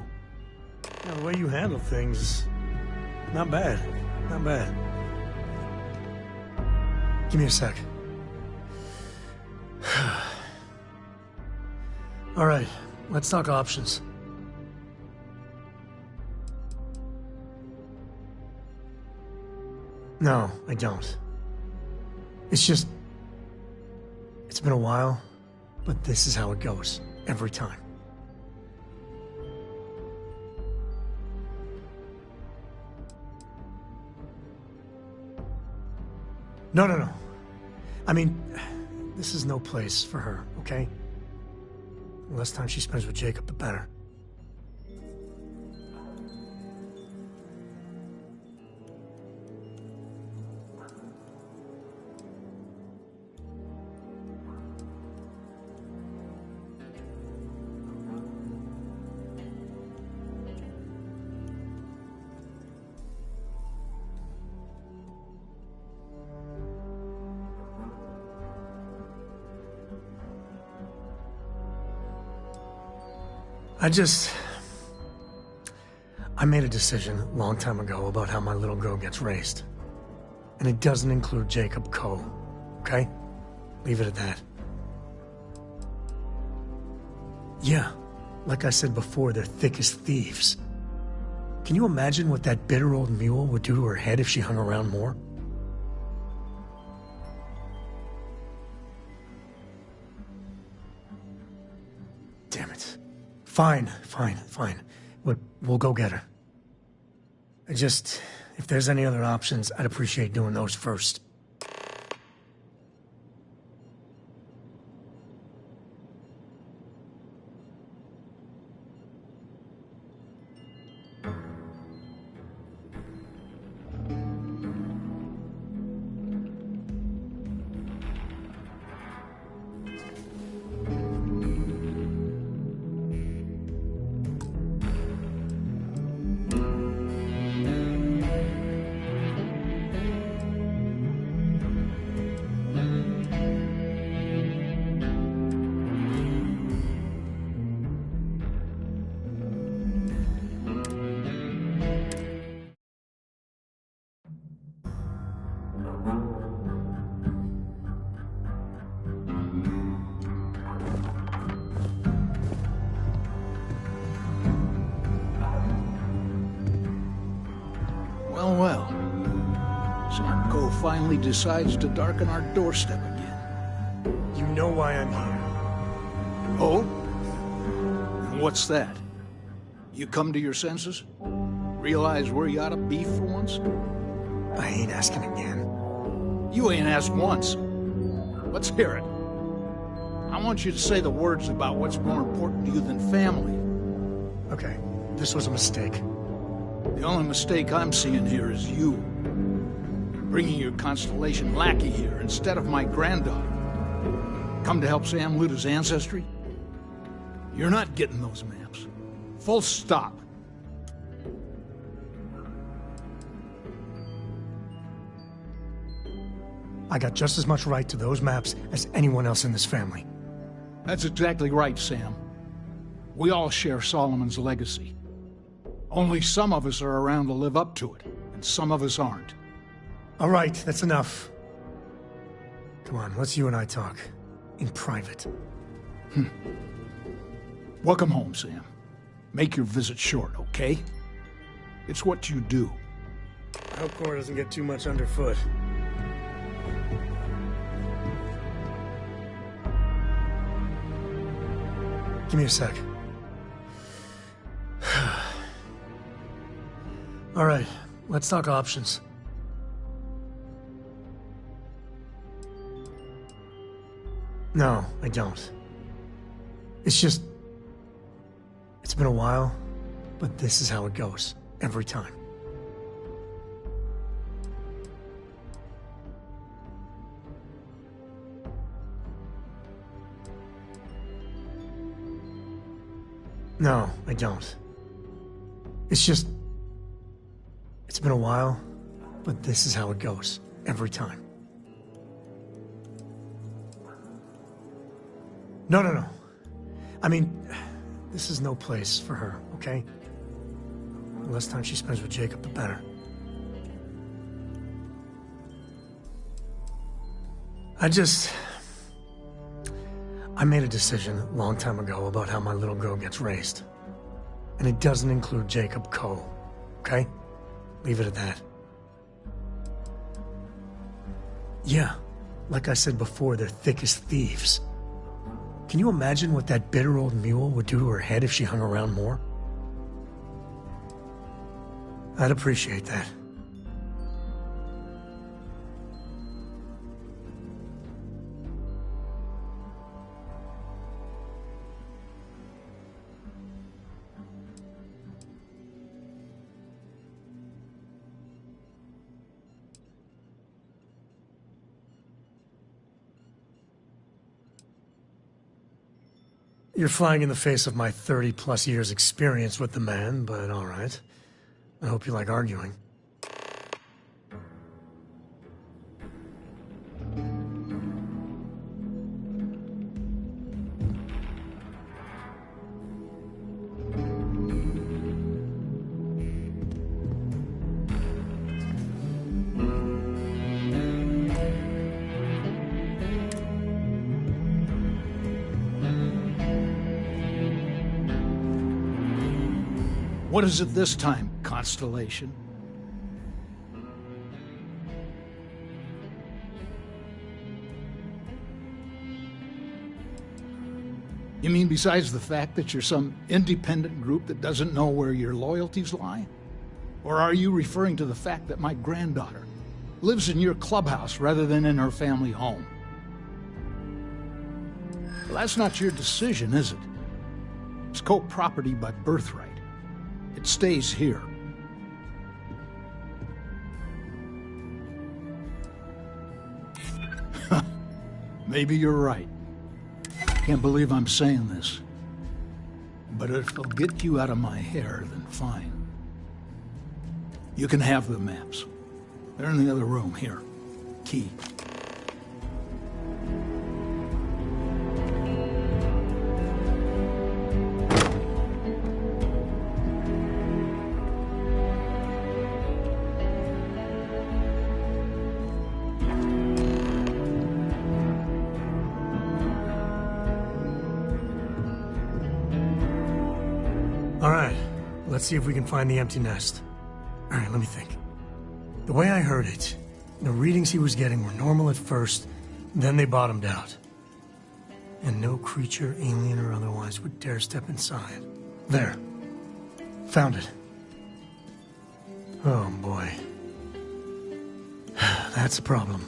Yeah, the way you handle things, not bad. Not bad. Give me a sec. All right, let's talk options. No, I don't. It's just... It's been a while, but this is how it goes, every time. No. I mean, this is no place for her, okay? The less time she spends with Jacob, the better. I made a decision a long time ago about how my little girl gets raised. And it doesn't include Jacob Coe, okay? Leave it at that. Yeah, like I said before, they're thick as thieves. Can you imagine what that bitter old mule would do to her head if she hung around more? Damn it. Fine. We'll go get her. If there's any other options, I'd appreciate doing those first. finally decides to darken our doorstep again. You know why I'm here. Oh? And what's that? You come to your senses? Realize where you ought to be for once? I ain't asking again. You ain't asked once. Let's hear it. I want you to say the words about what's more important to you than family. Okay, this was a mistake. The only mistake I'm seeing here is you. Bringing your Constellation lackey here instead of my granddaughter. Come to help Sam loot his ancestry? You're not getting those maps. Full stop. I got just as much right to those maps as anyone else in this family. That's exactly right, Sam. We all share Solomon's legacy. Only some of us are around to live up to it, and some of us aren't. All right, that's enough. Come on, let's you and I talk. In private. Welcome home, Sam. Make your visit short, okay? It's what you do. I hope Cora doesn't get too much underfoot. Give me a sec. All right, let's talk options. No, I don't. It's just... It's been a while, but this is how it goes. Every time. No, I don't. It's just... It's been a while, but this is how it goes. Every time. No. I mean, this is no place for her, okay? The less time she spends with Jacob, the better. I made a decision a long time ago about how my little girl gets raised. And it doesn't include Jacob Coe, okay? Leave it at that. Yeah, like I said before, they're thick as thieves. Can you imagine what that bitter old mule would do to her head if she hung around more? I'd appreciate that. You're flying in the face of my 30-plus years experience with the man, but all right. I hope you like arguing. What is it this time, Constellation? You mean besides the fact that you're some independent group that doesn't know where your loyalties lie? Or are you referring to the fact that my granddaughter lives in your clubhouse rather than in her family home? Well, that's not your decision, is it? It's co-property by birthright. It stays here. Maybe you're right. Can't believe I'm saying this. But if it'll get you out of my hair, then fine. You can have the maps. They're in the other room, here. Key. Let's see if we can find the empty nest. All right, let me think. The way I heard it, The readings he was getting were normal at first, then they bottomed out. And no creature, alien or otherwise, would dare step inside. There. Found it. Oh, boy. That's a problem.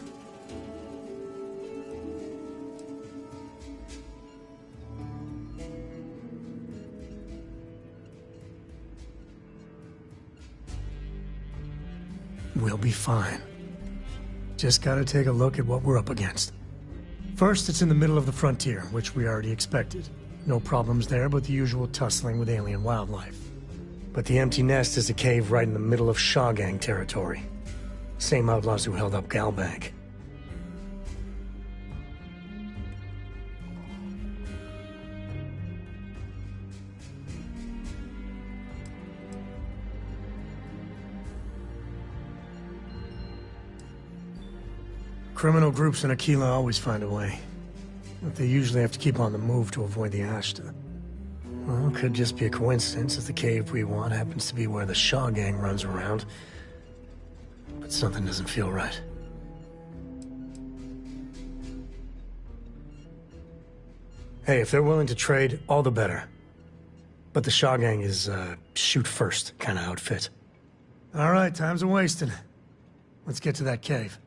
We'll be fine. Just gotta take a look at what we're up against. First, it's in the middle of the frontier, which we already expected. No problems there, but the usual tussling with alien wildlife. But the empty nest is a cave right in the middle of Shaw Gang territory. Same outlaws who held up Galbank. Criminal groups in Aquila always find a way. But they usually have to keep on the move to avoid the Ashta. Well, could just be a coincidence if the cave we want happens to be where the Shaw Gang runs around. But something doesn't feel right. Hey, if they're willing to trade, all the better. But the Shaw Gang is, shoot first kind of outfit. All right, time's a wasting. Let's get to that cave.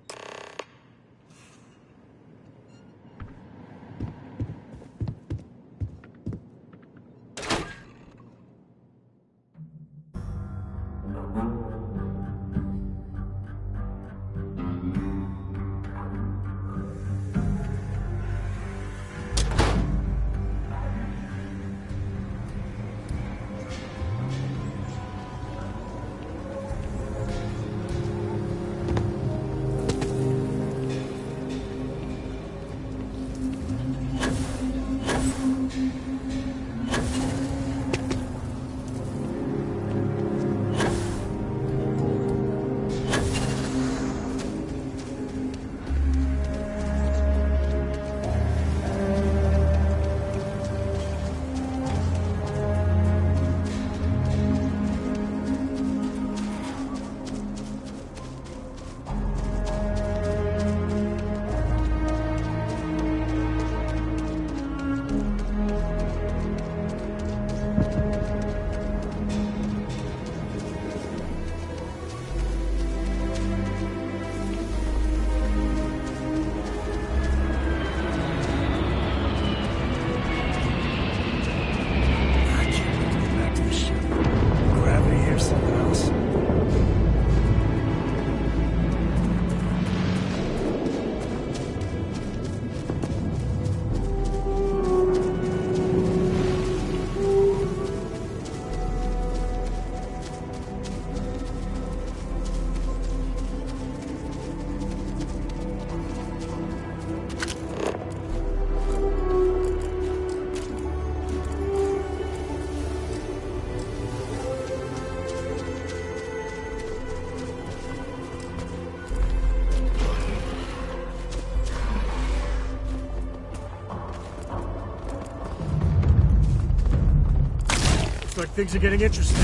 Looks like things are getting interesting.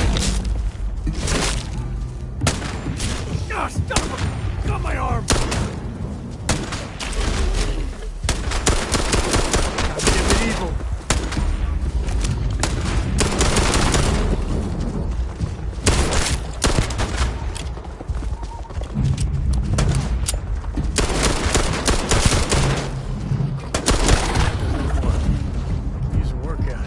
Ah, stop him! Stop my arm! Time to get medieval. Use a workout.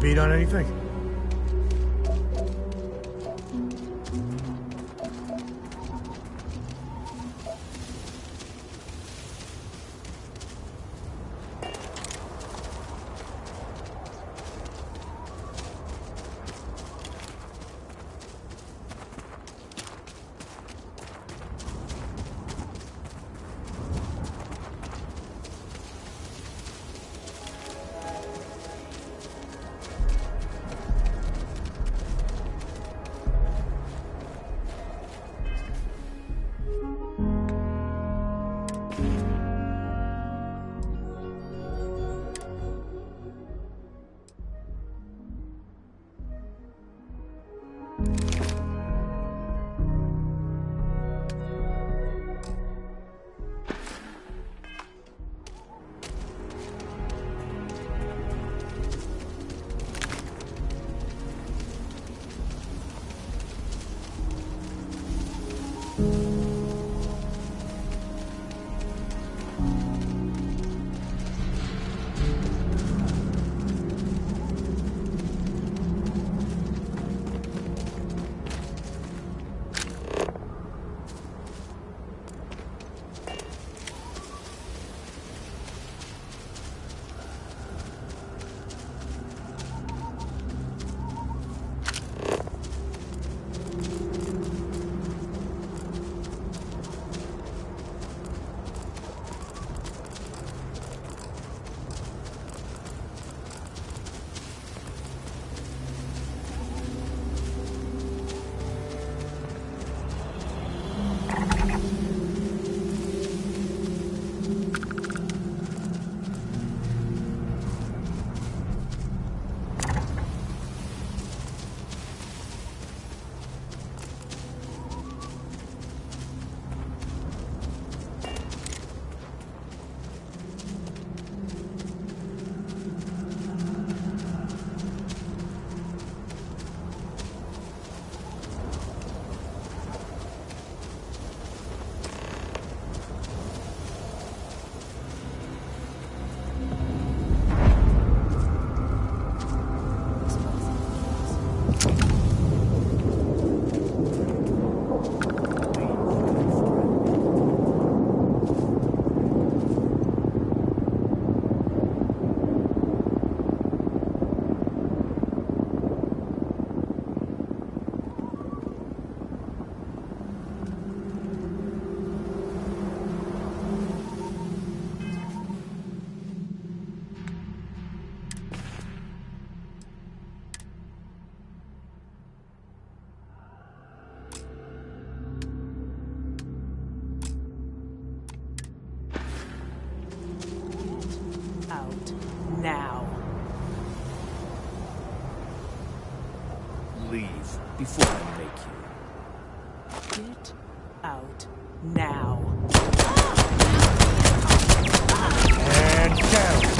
beat on anything? Now. Leave before I make you. Get out now. And down.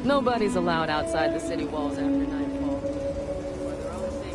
Nobody's allowed outside the city walls after nightfall. For their own safety.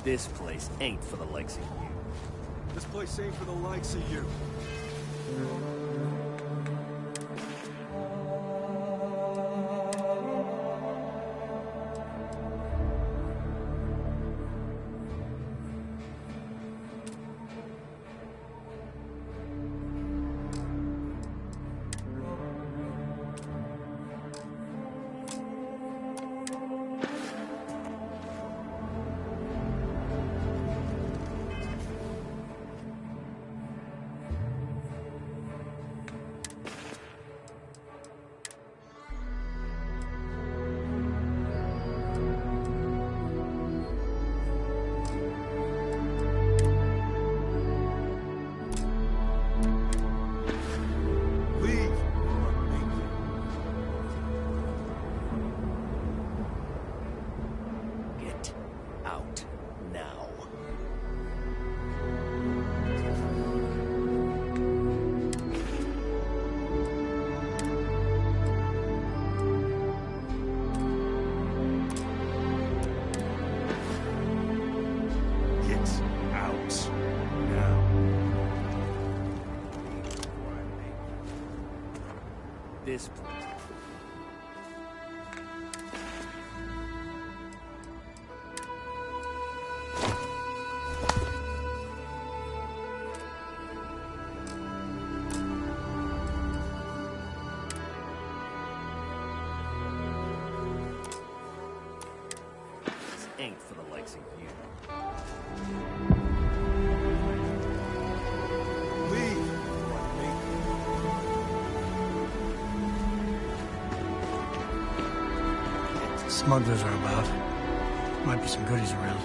This place ain't for the likes of you. This place ain't for the likes of you. this place. This ain't for the likes of you. Smugglers are about. Might be some goodies around.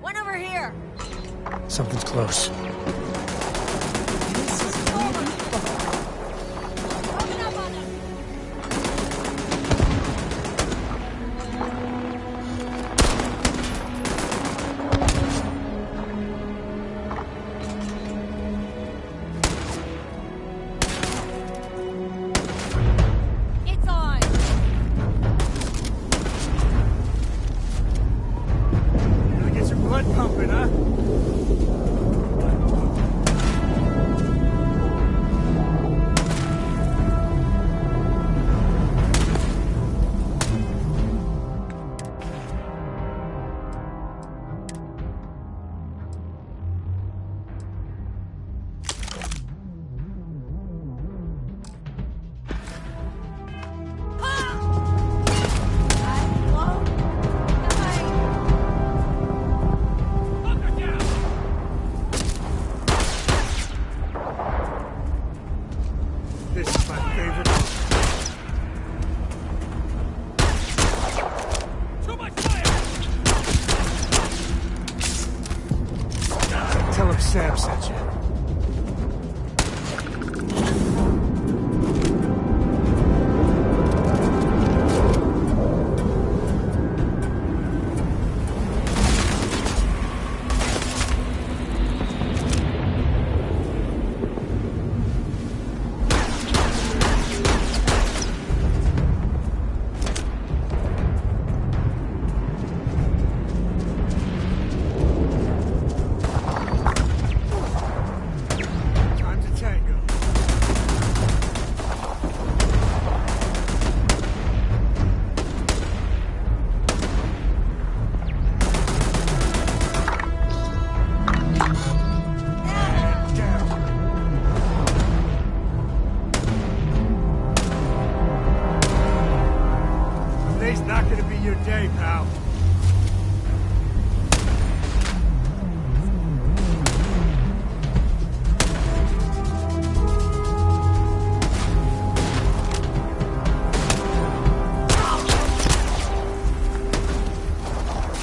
One over here. Something's close. It's on. Gotta get your blood pumping, huh? This is my favorite. Too much fire! Tell him Sam sent you. Time to tango. And down. Today's not gonna be your day, pal.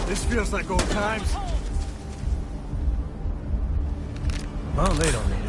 This feels like old times. Well, they don't need it.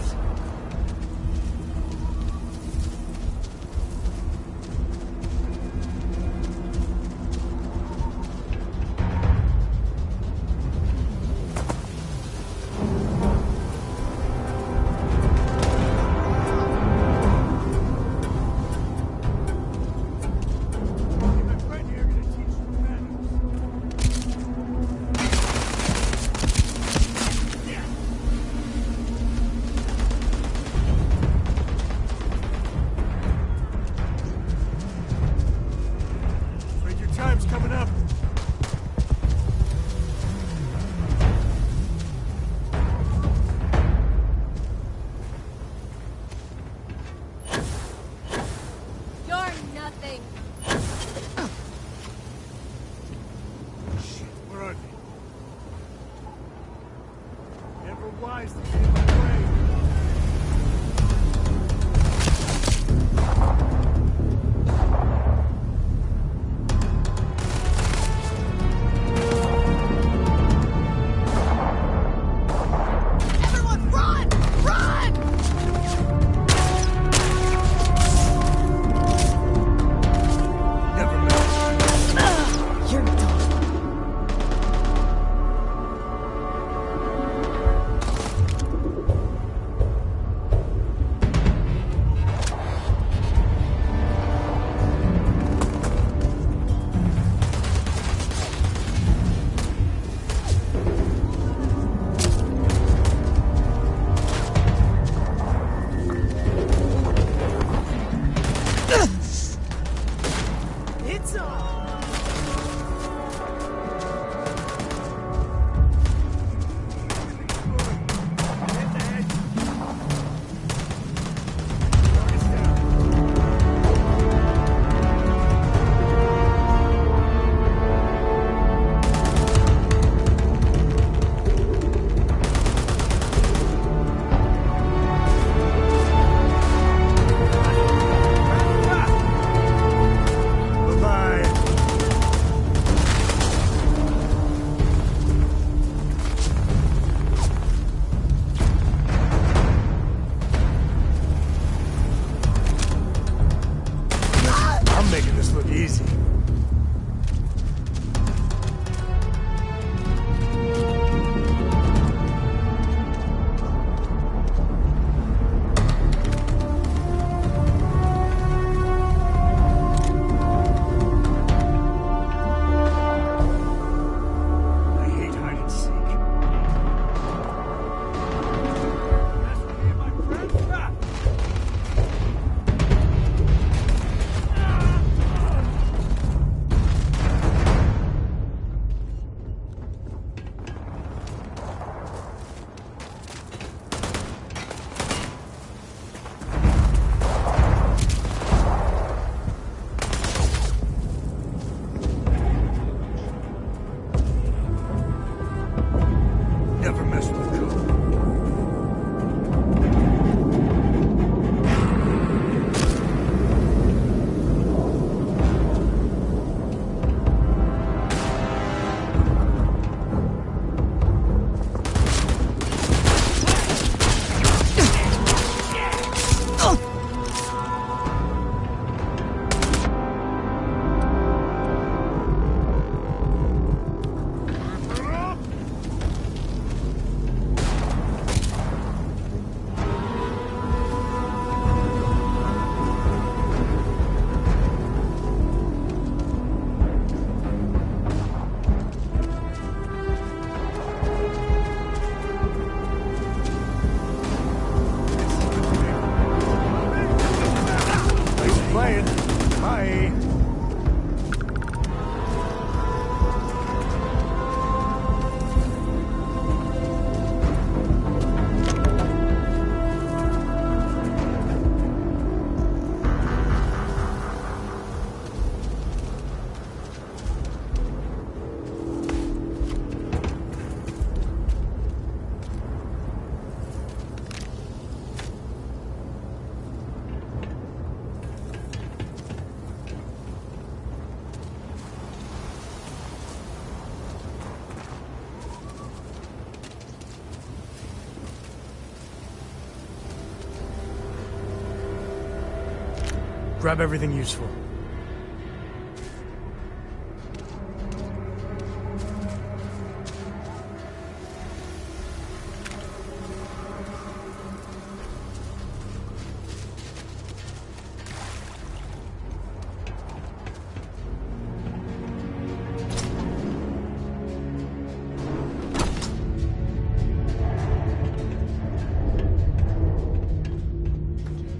Grab everything useful.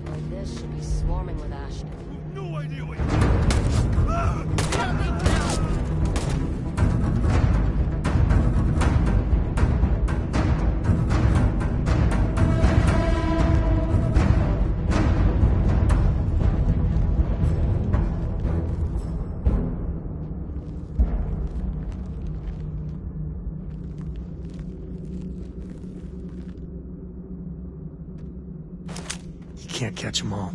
Like this should be swarming with Ashton. No idea what can't catch them all.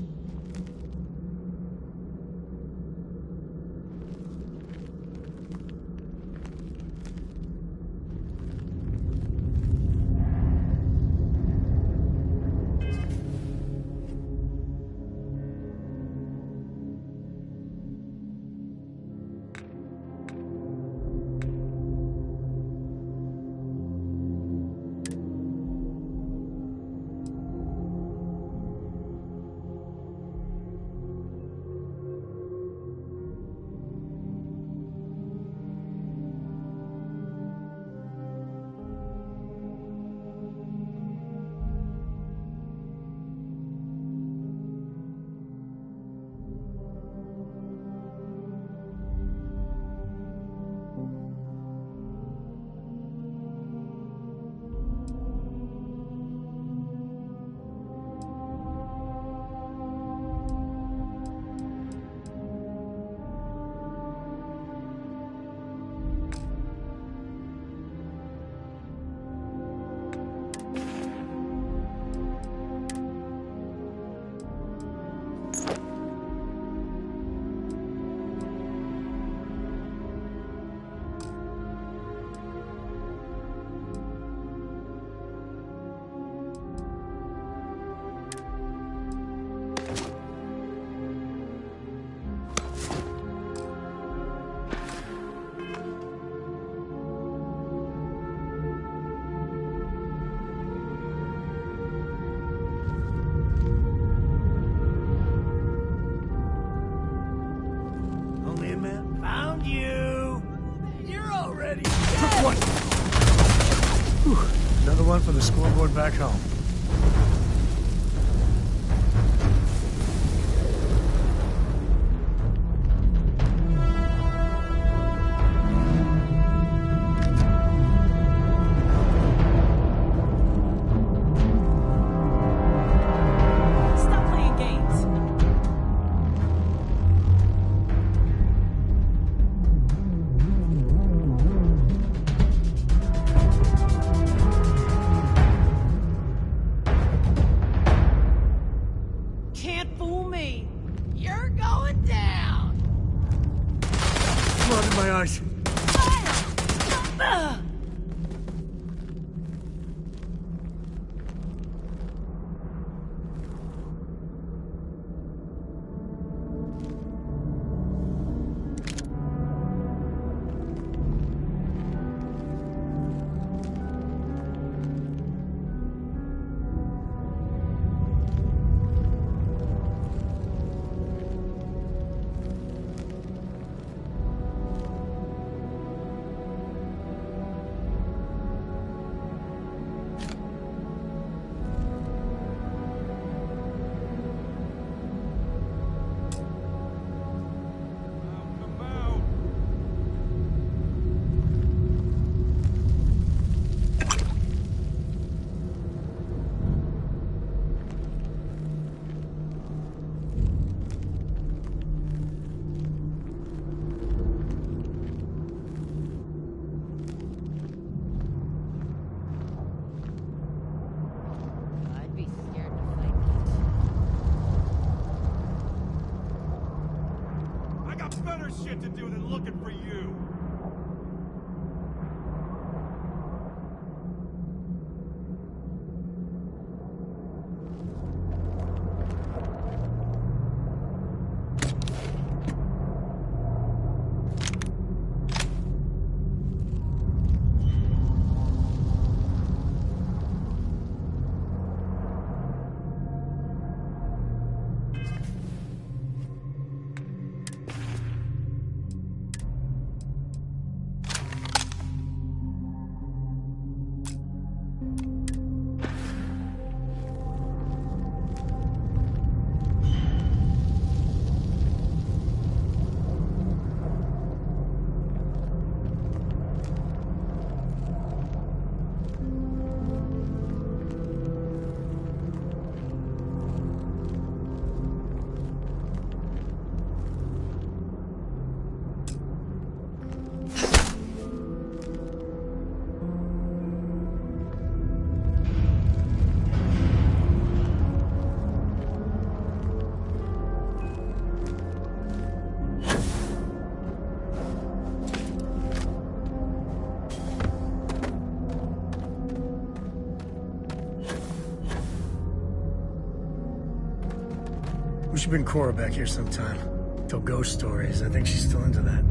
Found you! You're already Took one! Whew. Another one for the scoreboard back home. Stop playing games. Can't fool me. You're going down. Blood in my eyes. Better shit to do than looking for you. We should bring Cora back here sometime. Tell ghost stories. I think she's still into that.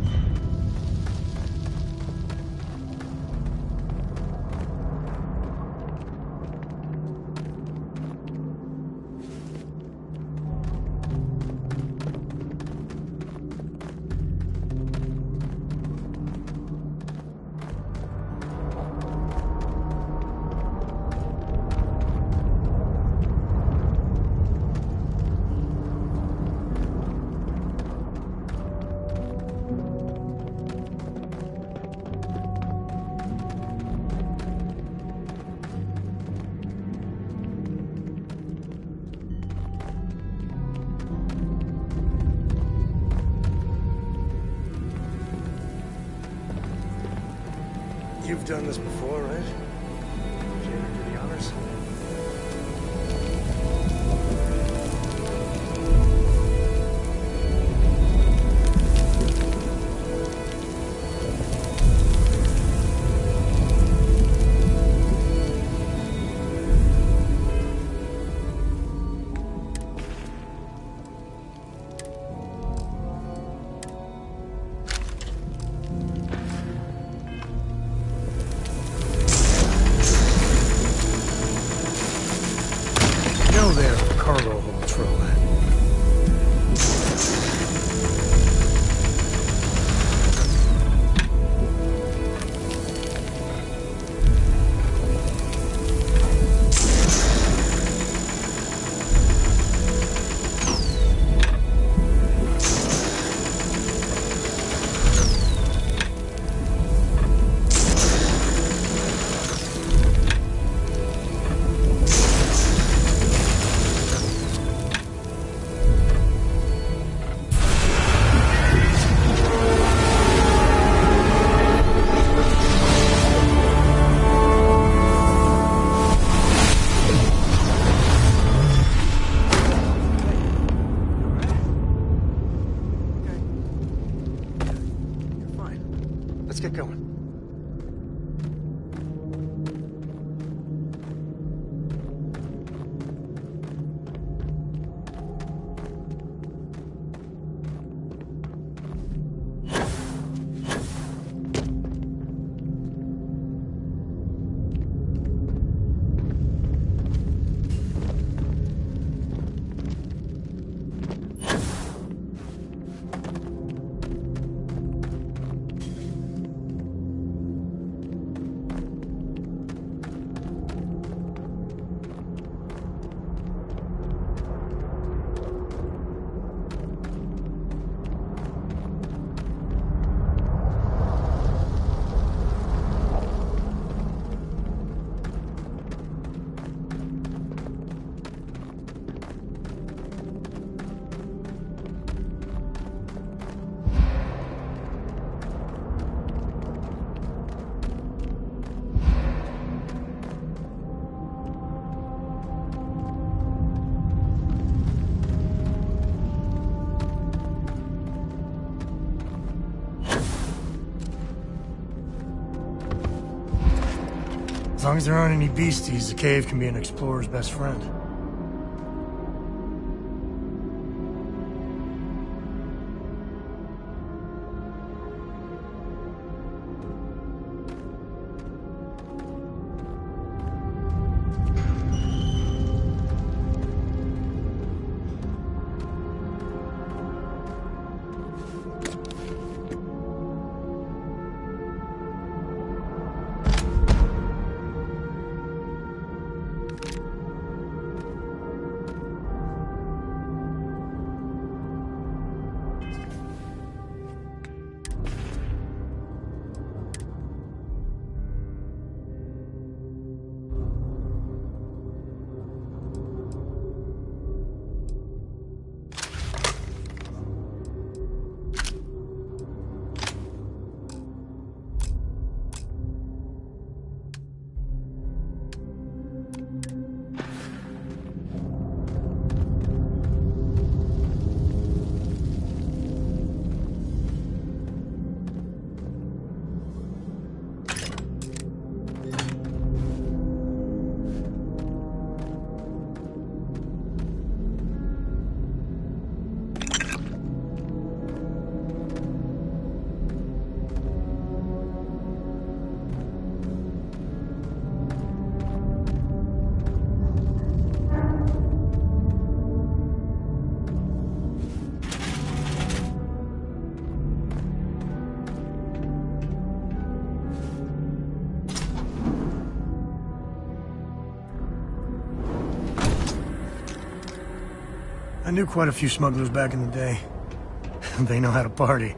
You've done this before, right? Did you ever do the honors? Cargo hold troll at. Let's get going. As long as there aren't any beasties, the cave can be an explorer's best friend. I knew quite a few smugglers back in the day. They know how to party.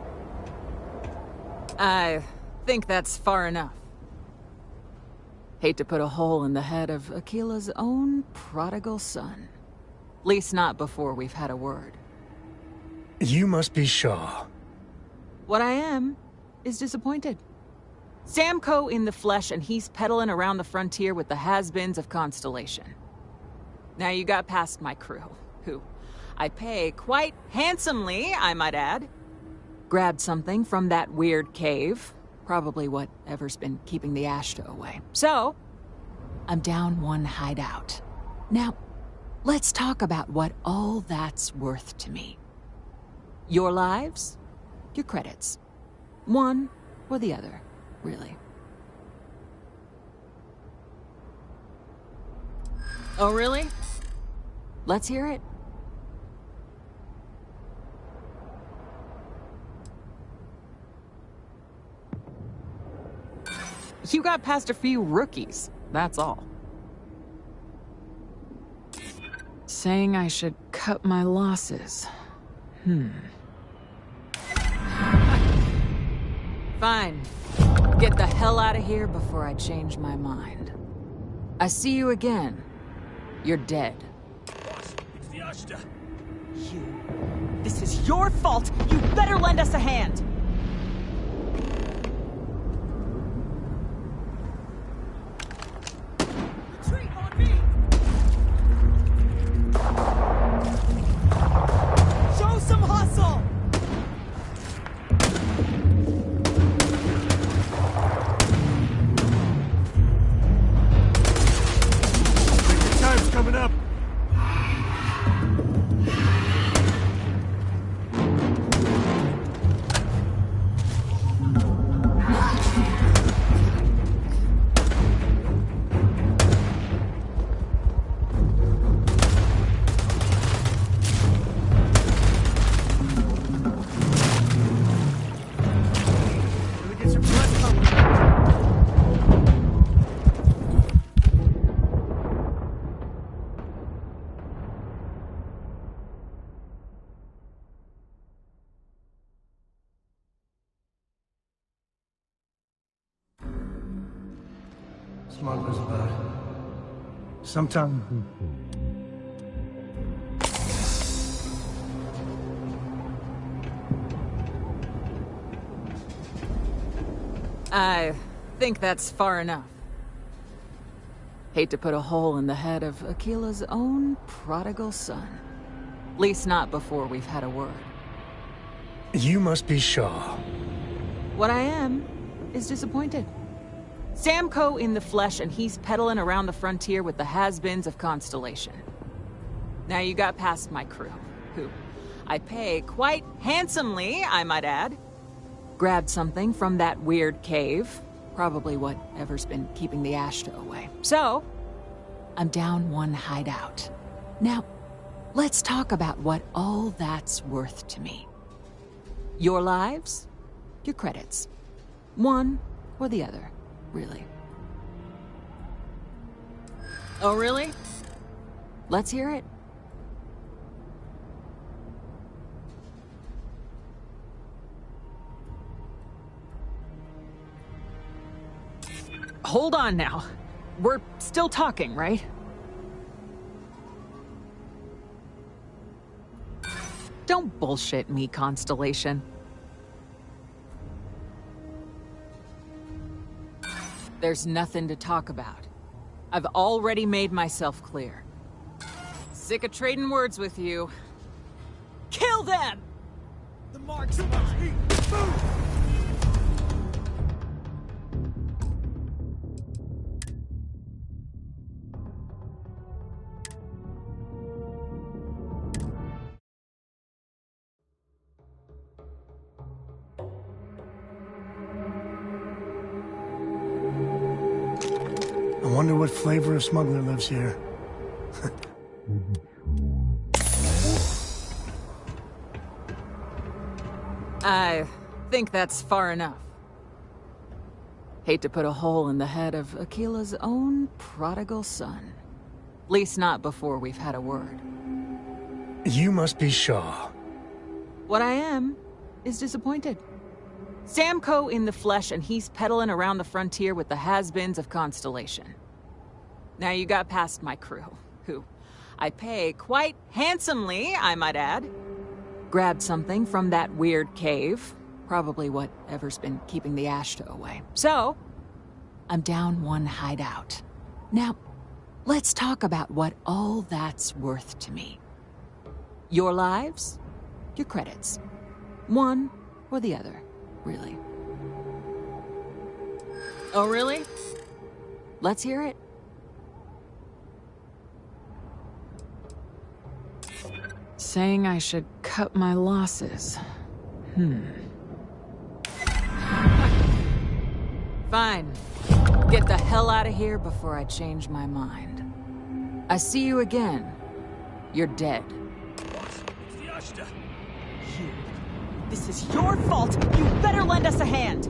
I think that's far enough. Hate to put a hole in the head of Aquila's own prodigal son. Least not before we've had a word. You must be Shaw. What I am is disappointed. Samco in the flesh, and he's peddling around the frontier with the has-beens of Constellation. Now you got past my crew, who I pay quite handsomely, I might add. Grabbed something from that weird cave. Probably whatever's been keeping the Ashta away. So, I'm down one hideout. Now, let's talk about what all that's worth to me. Your lives, your credits. One or the other, really. Oh, really? Let's hear it. You got past a few rookies, that's all. Saying I should cut my losses. Fine. Get the hell out of here before I change my mind. I see you again. You're dead. Boss, it's the Ashta. You. This is your fault. You better lend us a hand. Retreat on me! Show some hustle! Time's coming up. Smugglers about. Sometime. I think that's far enough. Hate to put a hole in the head of Aquila's own prodigal son. Least not before we've had a word. You must be Shaw. What I am is disappointed. Samco in the flesh, and he's peddling around the frontier with the has-beens of Constellation. Now you got past my crew, who I pay quite handsomely, I might add. Grabbed something from that weird cave. Probably whatever's been keeping the Ashta away. So, I'm down one hideout. Now, let's talk about what all that's worth to me. Your lives, your credits. One or the other, really. Oh, really? Let's hear it. Hold on now. We're still talking, right? Don't bullshit me, Constellation. There's nothing to talk about. I've already made myself clear. Sick of trading words with you. Kill them! The mark's mine! Move! I wonder what flavor of smuggler lives here. I think that's far enough. Hate to put a hole in the head of Aquila's own prodigal son. Least not before we've had a word. You must be Shaw. What I am is disappointed. Sam Coe in the flesh, and he's peddling around the frontier with the has-beens of Constellation. Now you got past my crew, who I pay quite handsomely, I might add. Grabbed something from that weird cave. Probably whatever's been keeping the Ashta away. So, I'm down one hideout. Now, let's talk about what all that's worth to me. Your lives, your credits. One or the other, really. Oh, really? Let's hear it. Saying I should cut my losses. Fine. Get the hell out of here before I change my mind. I see you again. You're dead. It's the Ashta. You. This is your fault. You better lend us a hand.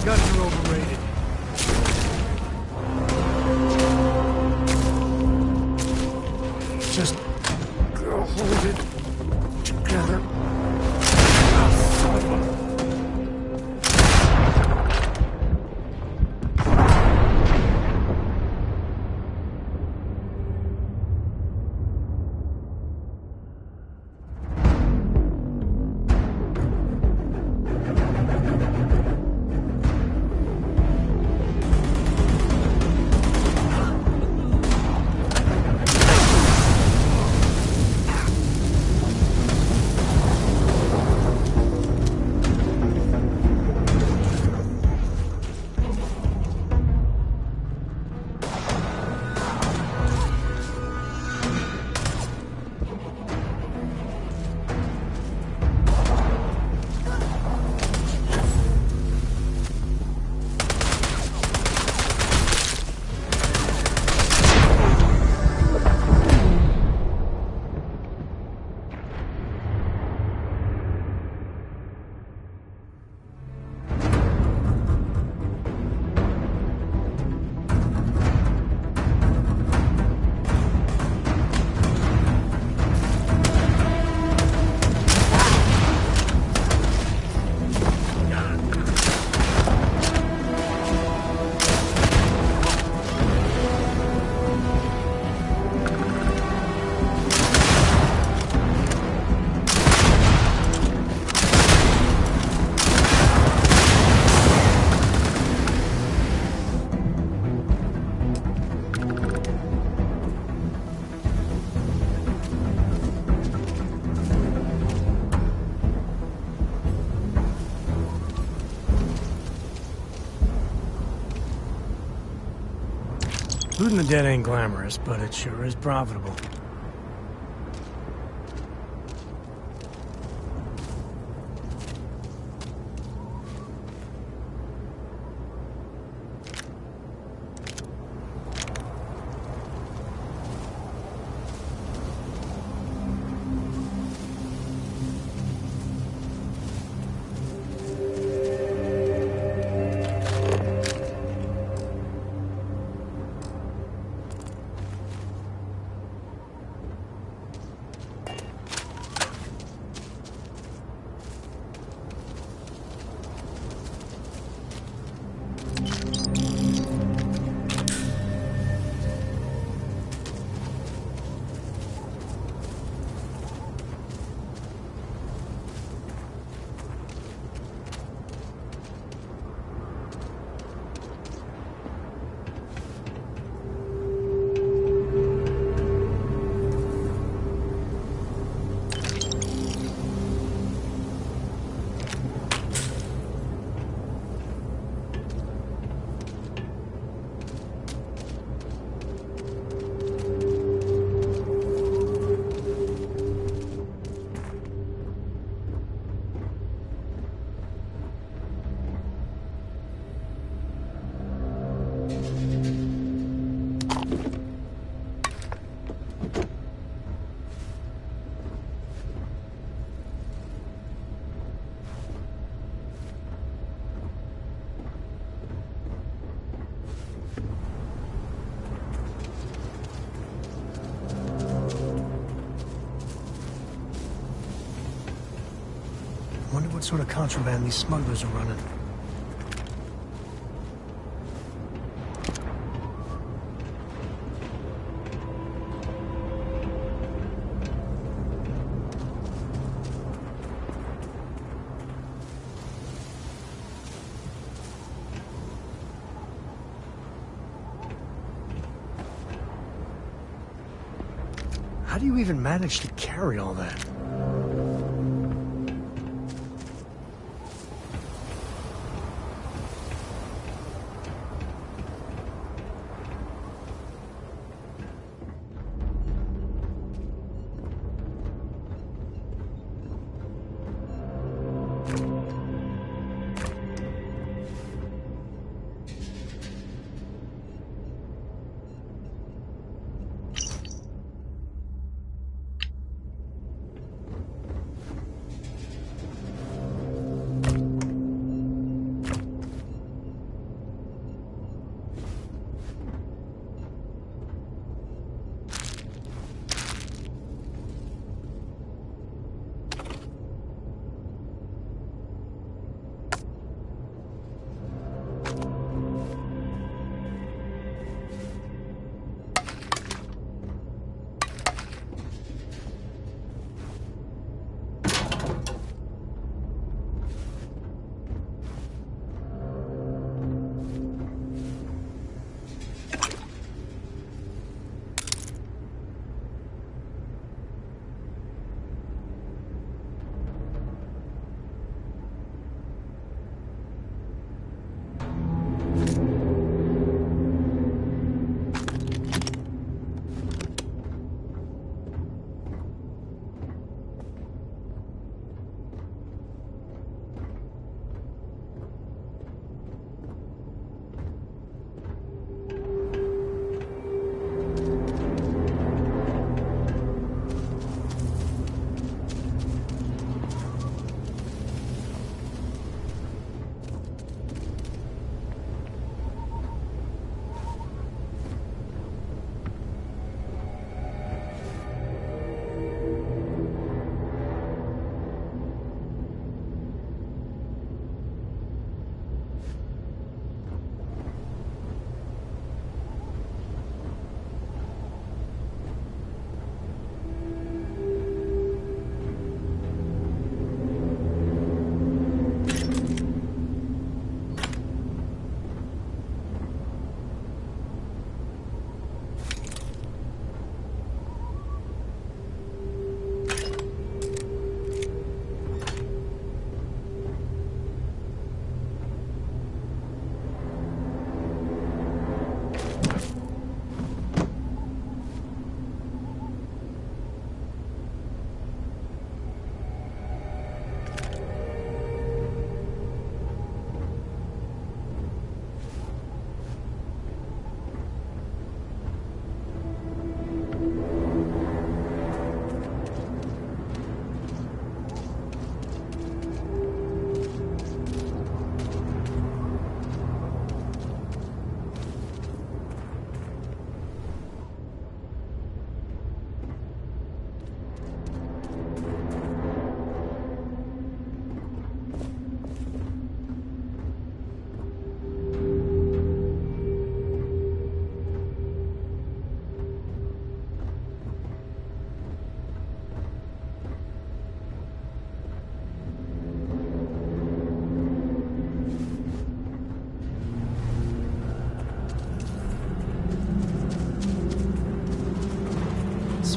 Guns are overrated. Just hold it together. Looting the dead ain't glamorous, but it sure is profitable. wonder what sort of contraband these smugglers are running. How do you even manage to carry all that?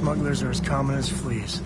Smugglers are as common as fleas.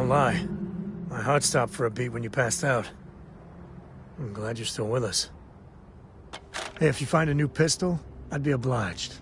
Don't lie. My heart stopped for a beat when you passed out. I'm glad you're still with us. Hey, if you find a new pistol, I'd be obliged.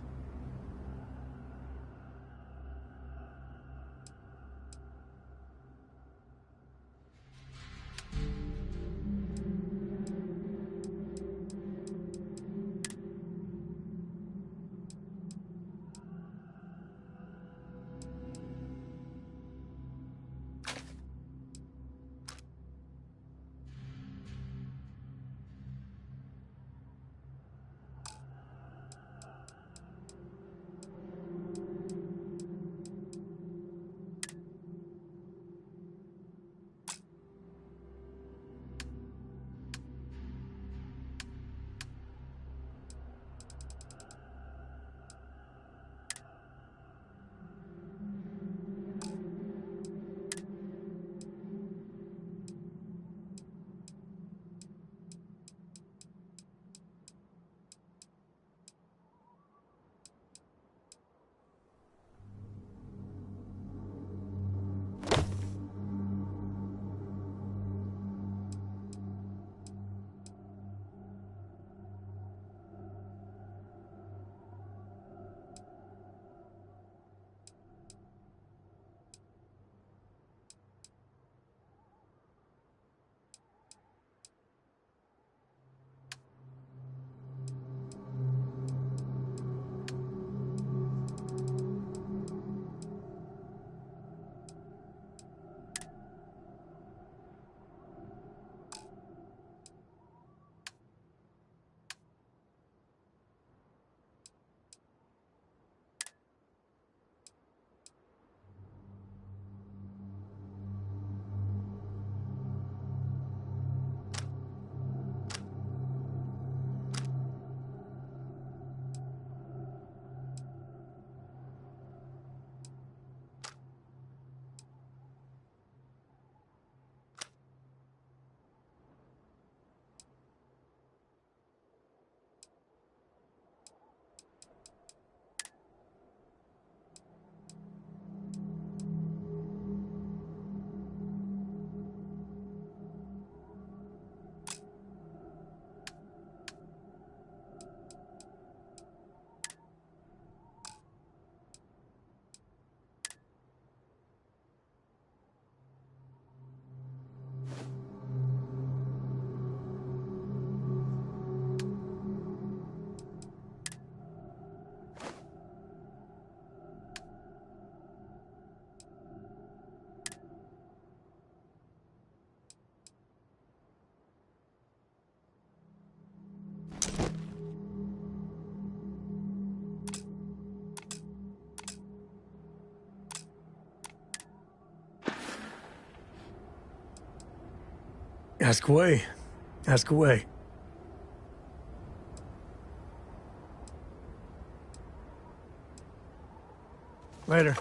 Ask away. Ask away. Later.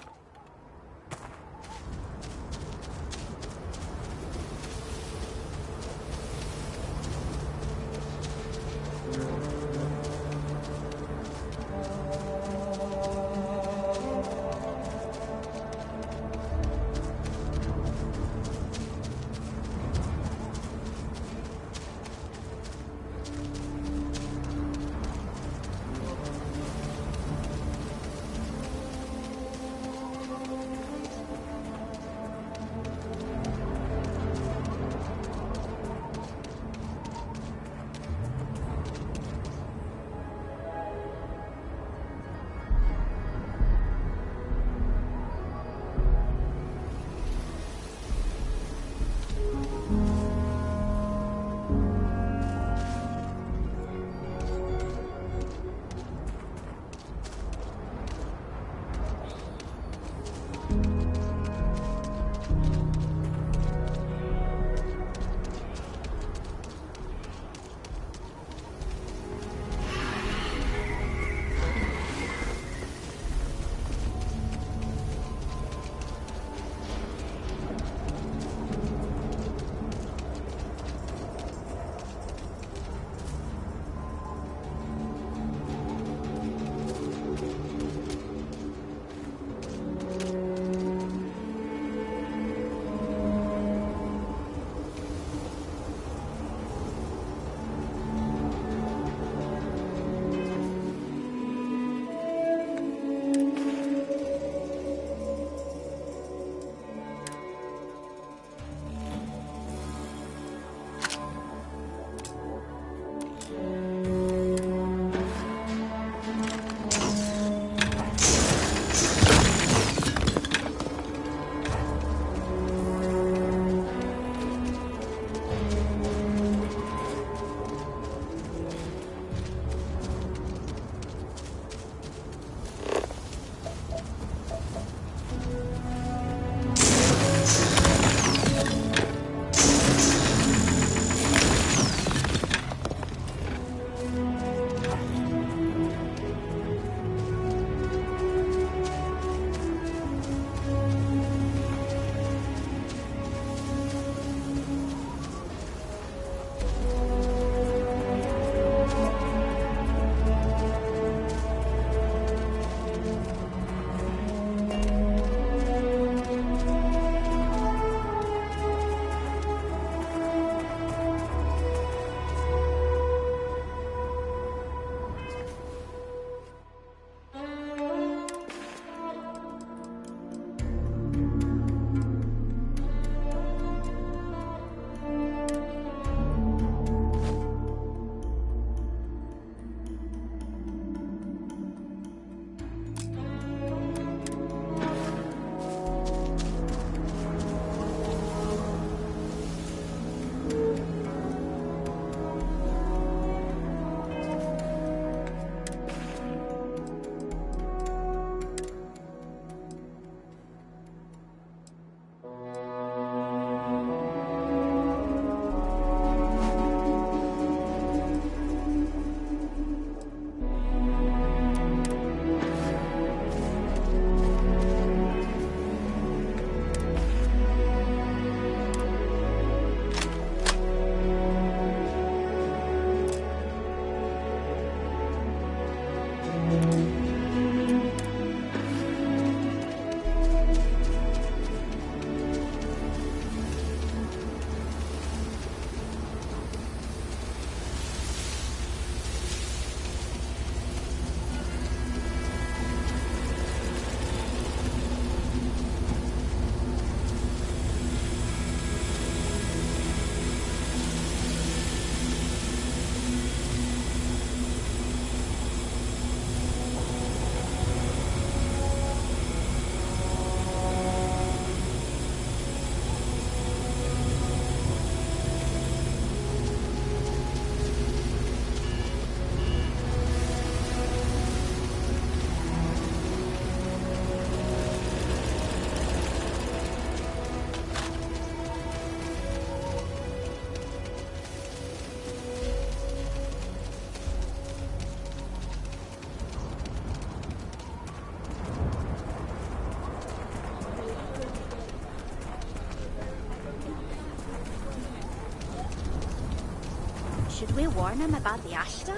warn him about the Ashta?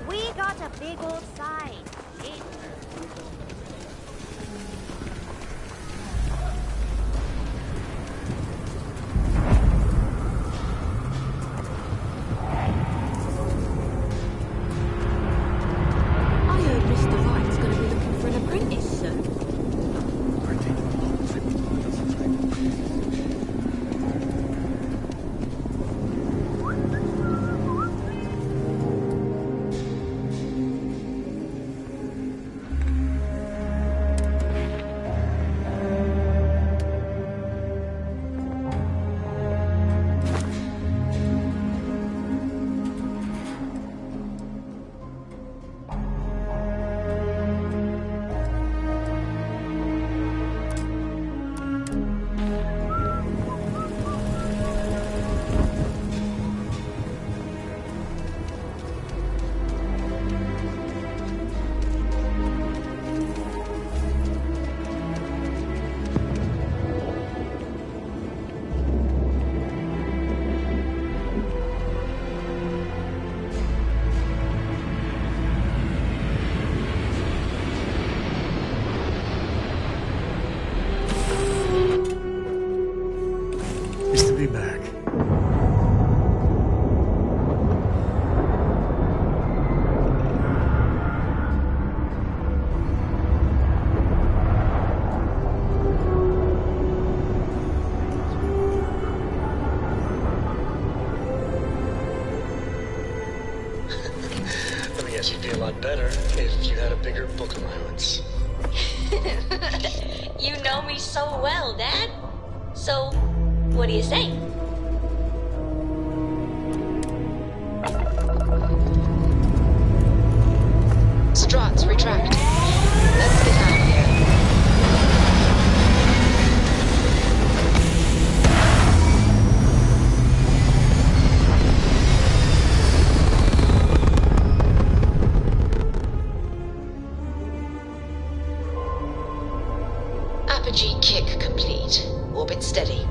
We got a big old side. I heard Mr. Wright's gonna be looking for an apprentice, sir. Nice to be back. Let me guess, you'd be a lot better if you had a bigger book allowance. You know me so well, Dad. So, what do you say? Struts retracting. Let's get out of here. Apogee kick complete. Orbit steady.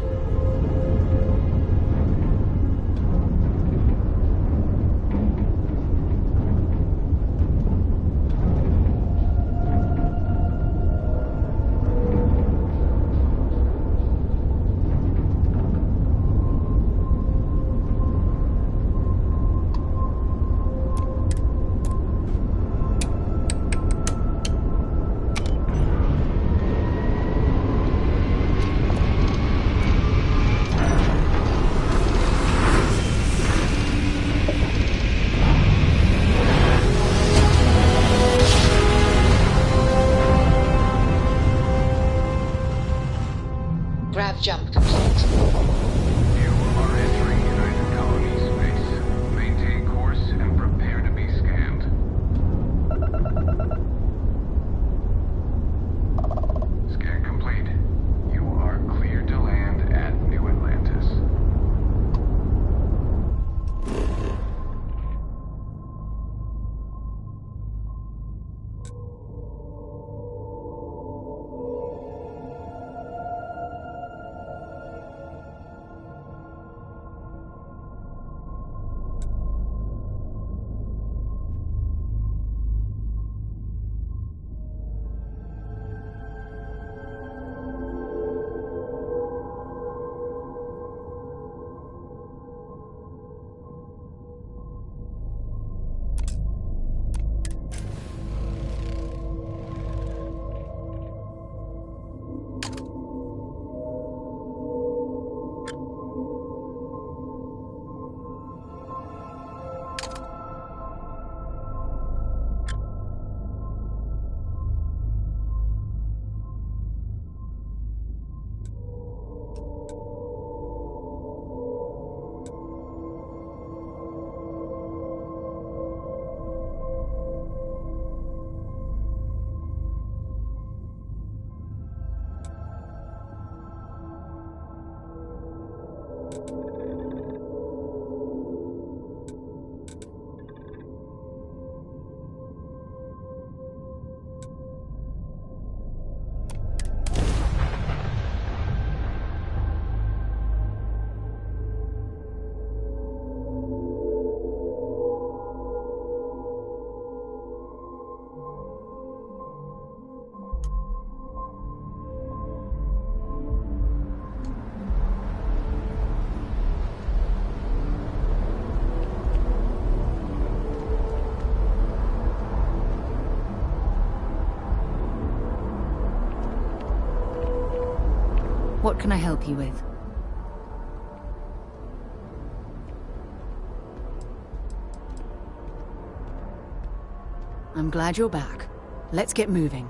Grav jump complete. You are entering United Colony space. Maintain course and prepare to be scanned. Scan complete. You are cleared to land at New Atlantis. What can I help you with? I'm glad you're back. Let's get moving.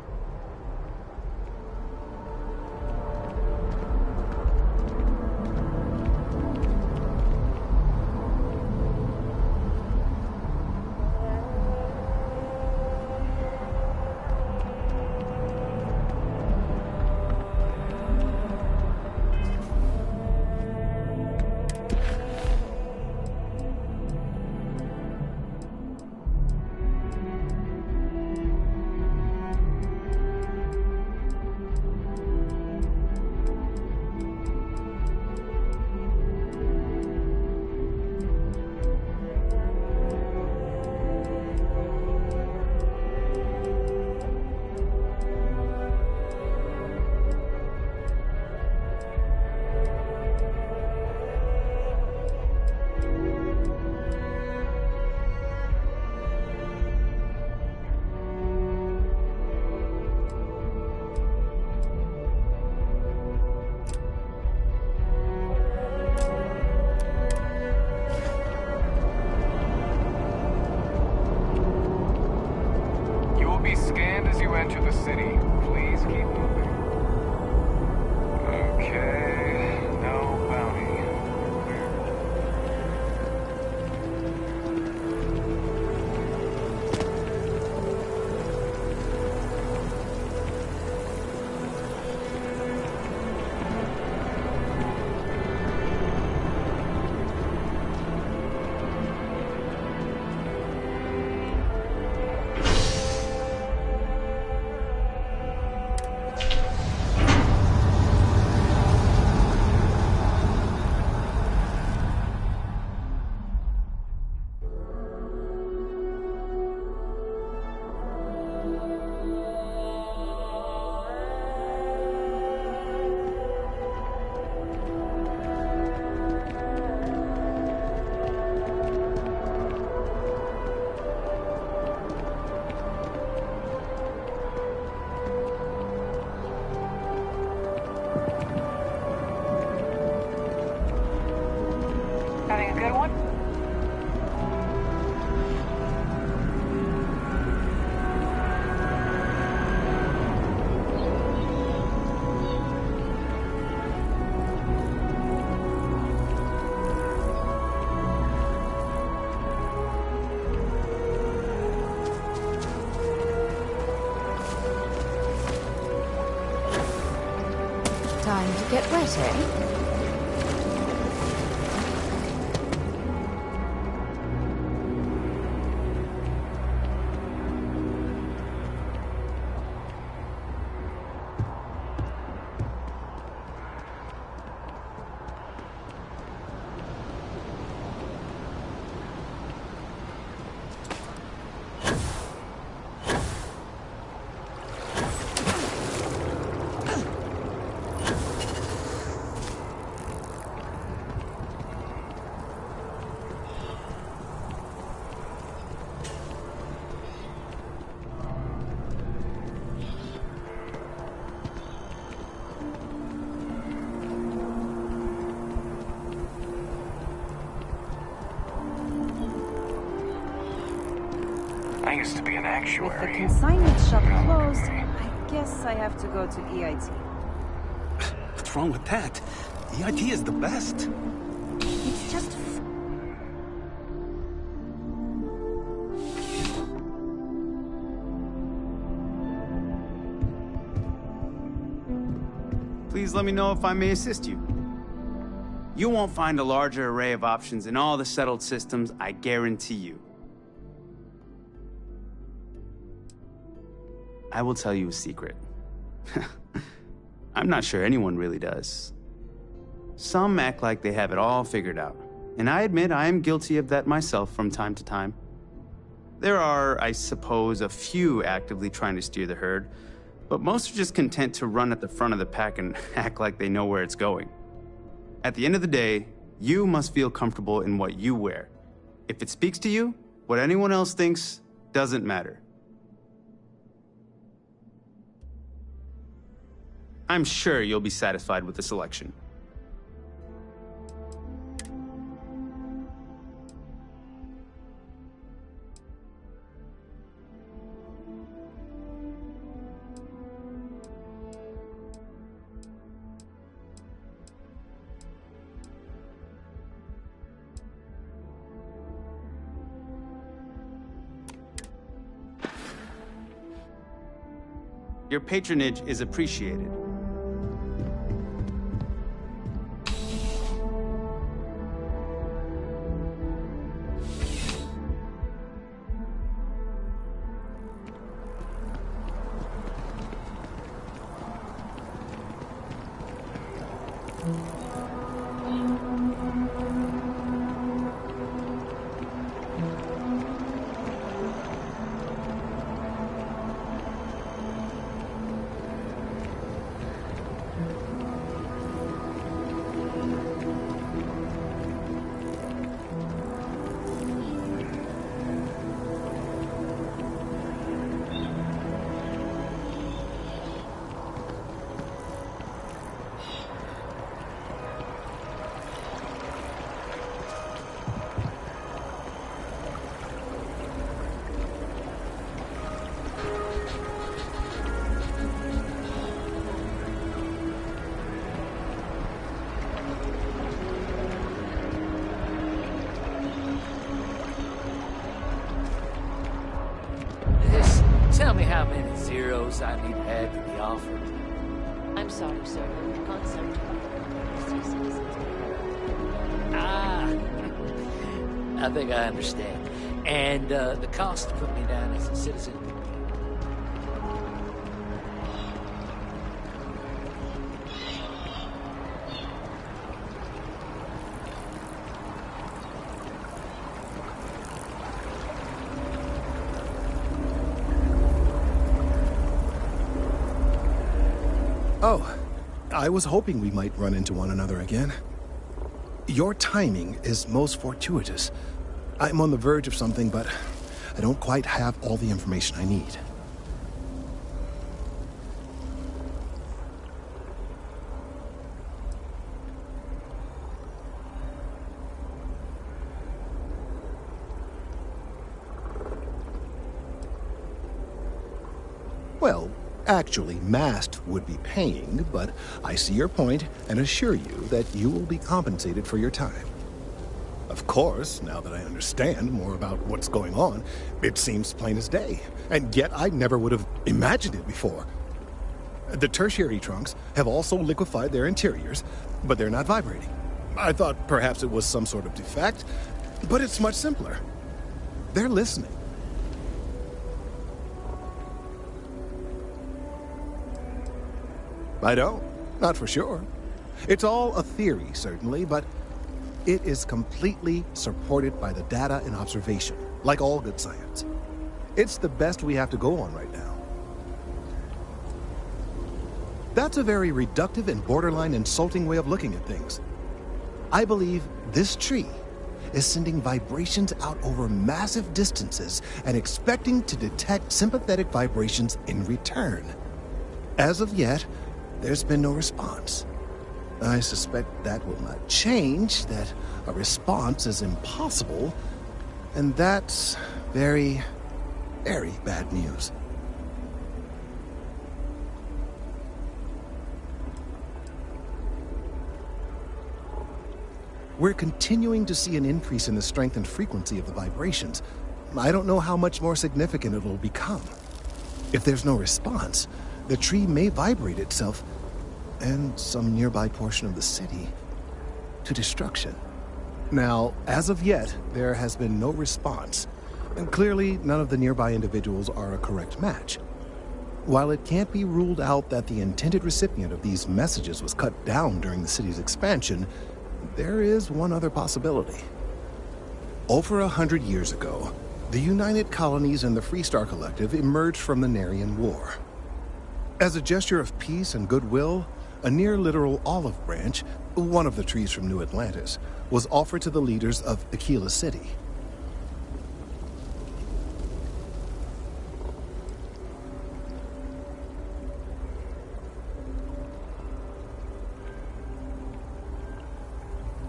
Be scanned as you enter the city. Please keep moving. Okay, no bounty. Having a good one? Time to get wet, eh? I used to be an actuary. With the consignment shop closed, I guess I have to go to EIT. What's wrong with that? EIT is the best. It's just... Please let me know if I may assist you. You won't find a larger array of options in all the settled systems, I guarantee you. I will tell you a secret. I'm not sure anyone really does. Some act like they have it all figured out, and I admit I am guilty of that myself from time to time. There are, I suppose, a few actively trying to steer the herd, but most are just content to run at the front of the pack and act like they know where it's going. At the end of the day, you must feel comfortable in what you wear. If it speaks to you, what anyone else thinks doesn't matter. I'm sure you'll be satisfied with the selection. Your patronage is appreciated. Tell me how many zeros I need to add to the offer. I'm sorry, sir. Not certain. I think I understand. And the cost to put me down as a citizen? Oh, I was hoping we might run into one another again. Your timing is most fortuitous. I'm on the verge of something, but I don't quite have all the information I need. Well, actually, Mast would be paying, but I see your point and assure you that you will be compensated for your time. Of course, now that I understand more about what's going on, it seems plain as day, and yet I never would have imagined it before. The tertiary trunks have also liquefied their interiors, but they're not vibrating. I thought perhaps it was some sort of defect, but it's much simpler. They're listening. I don't. Not for sure. It's all a theory, certainly, but it is completely supported by the data and observation, like all good science. It's the best we have to go on right now. That's a very reductive and borderline insulting way of looking at things. I believe this tree is sending vibrations out over massive distances and expecting to detect sympathetic vibrations in return. As of yet, there's been no response. I suspect that will not change, that a response is impossible, and that's very, very bad news. We're continuing to see an increase in the strength and frequency of the vibrations. I don't know how much more significant it will become. If there's no response, the tree may vibrate itself, and some nearby portion of the city, to destruction. Now, as of yet, there has been no response, and clearly none of the nearby individuals are a correct match. While it can't be ruled out that the intended recipient of these messages was cut down during the city's expansion, there is one other possibility. Over 100 years ago, the United Colonies and the Freestar Collective emerged from the Narian War. As a gesture of peace and goodwill, a near-literal olive branch, one of the trees from New Atlantis, was offered to the leaders of Aquila City.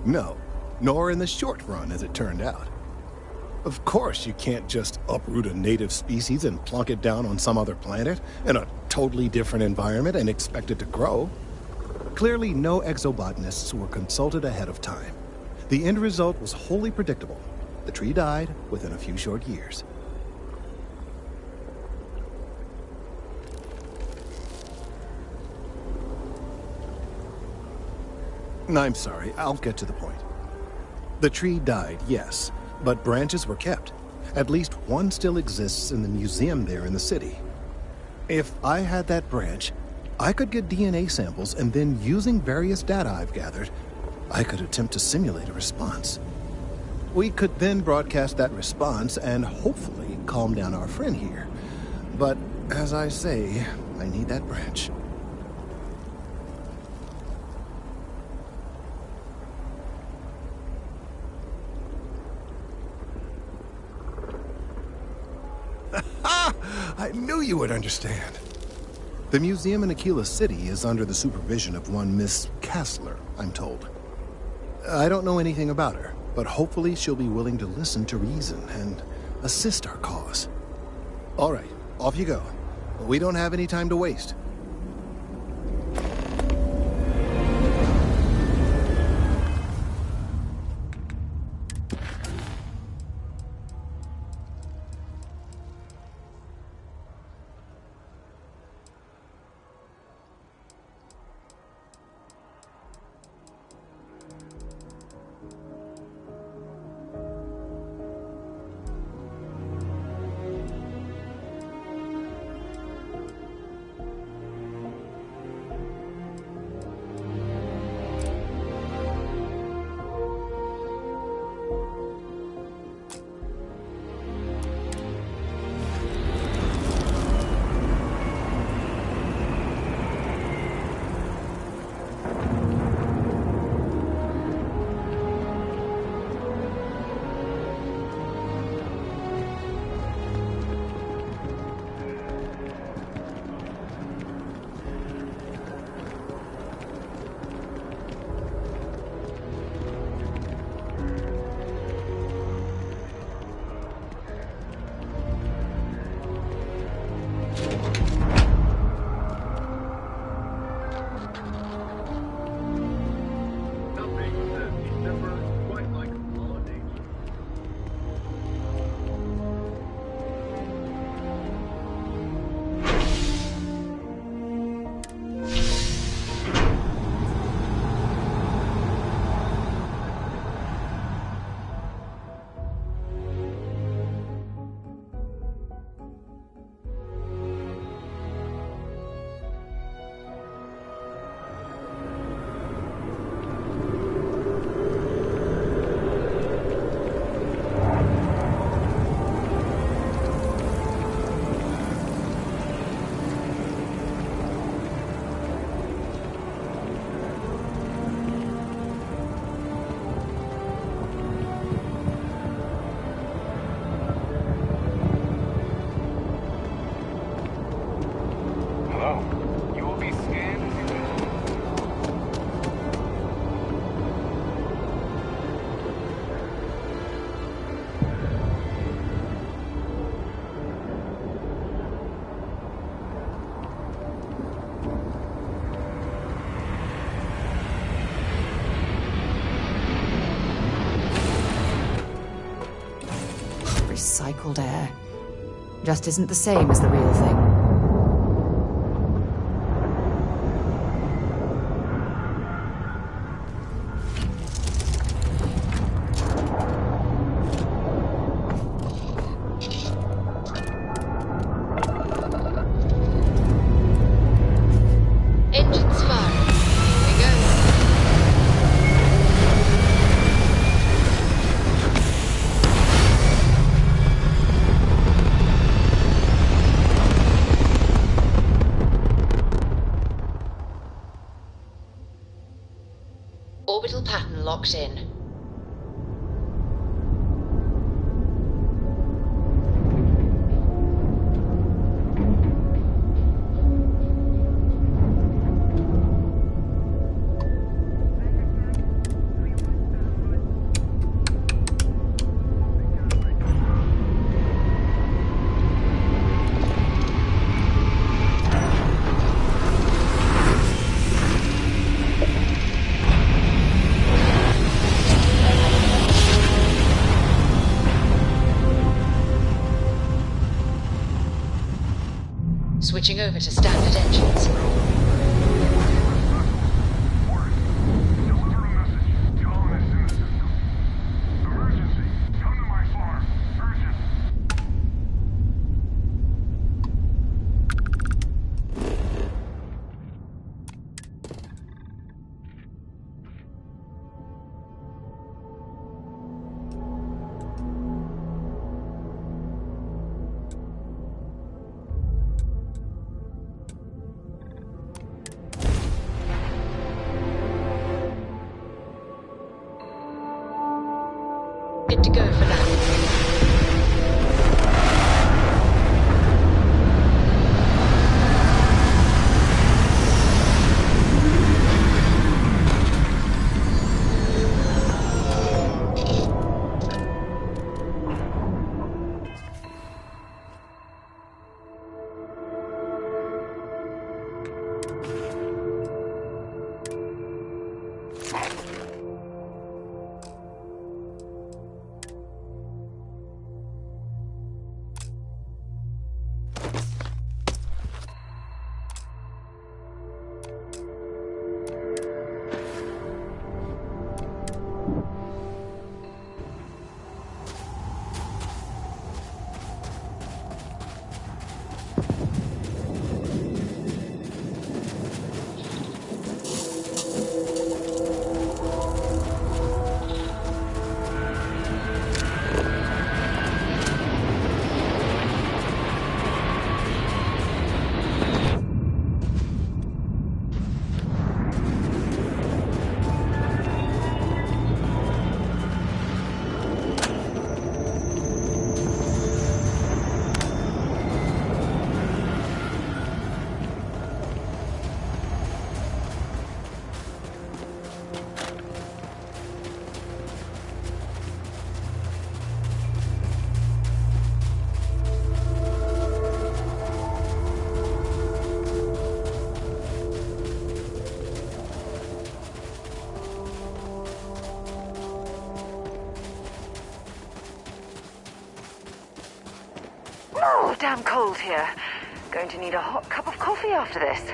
No, nor in the short run, as it turned out. Of course, you can't just uproot a native species and plunk it down on some other planet in a totally different environment and expect it to grow. Clearly, no exobotanists were consulted ahead of time. The end result was wholly predictable. The tree died within a few short years. I'm sorry, I'll get to the point. The tree died, yes, but branches were kept. At least one still exists in the museum there in the city. If I had that branch, I could get DNA samples, and then using various data I've gathered, I could attempt to simulate a response. We could then broadcast that response and hopefully calm down our friend here. But, as I say, I need that branch. I knew you would understand. The museum in Aquila City is under the supervision of one Miss Kassler, I'm told. I don't know anything about her, but hopefully she'll be willing to listen to reason and assist our cause. All right, off you go. We don't have any time to waste. Recycled air. Just isn't the same as the real thing. Engines firing. Here goes. Orbital pattern locked in. Switching over to standard engines. Good to go for now. Oh, damn cold here. Going to need a hot cup of coffee after this.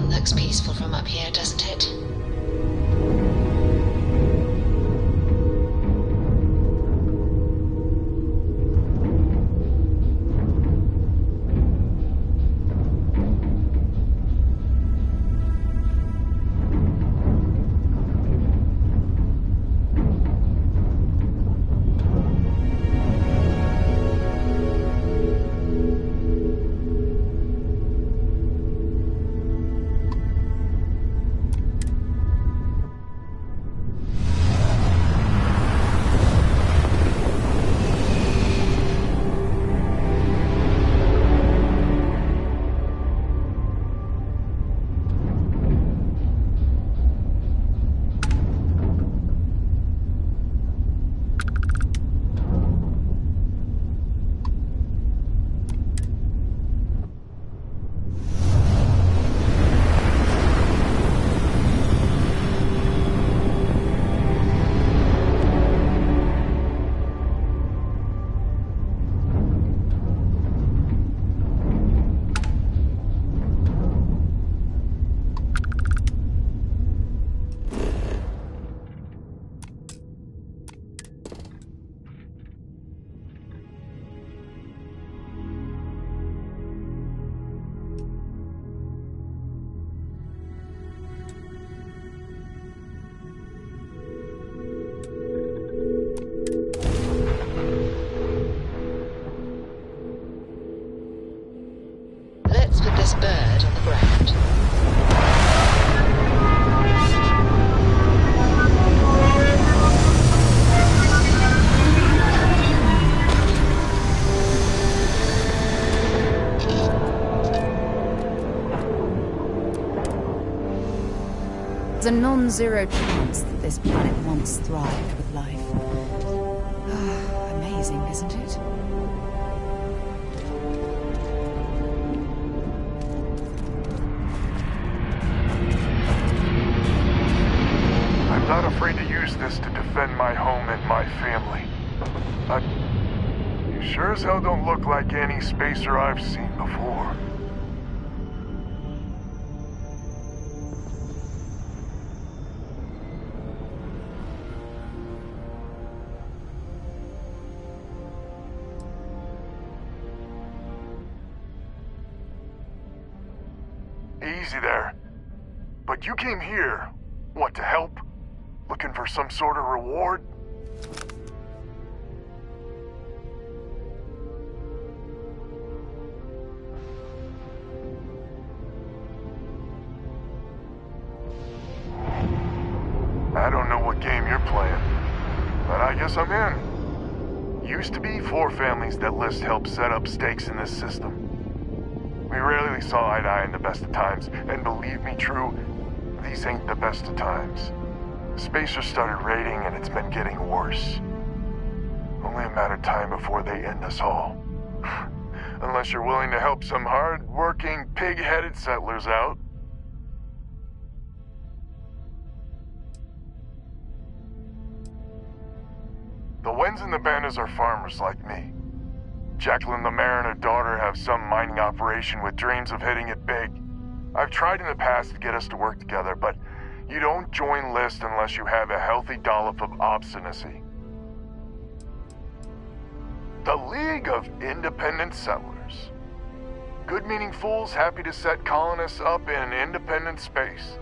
Looks peaceful from up here, doesn't it? There's a non-zero chance that this planet once thrived with life. Amazing, isn't it? I'm not afraid to use this to defend my home and my family. You sure as hell don't look like any spacer I've seen before. Easy there. But you came here, what, to help? Looking for some sort of reward? I don't know what game you're playing, but I guess I'm in. Used to be 4 families that List helped set up stakes in this system. We rarely saw eye to eye in the best of times, and believe me, True, these ain't the best of times. Spacers started raiding, and it's been getting worse. Only a matter of time before they end us all. Unless you're willing to help some hard-working, pig-headed settlers out. The Wens and the Bandas are farmers like me. Jacqueline the mayor and her daughter have some mining operation with dreams of hitting it big. I've tried in the past to get us to work together, but you don't join List unless you have a healthy dollop of obstinacy. The League of Independent Settlers. Good-meaning fools happy to set colonists up in independent space.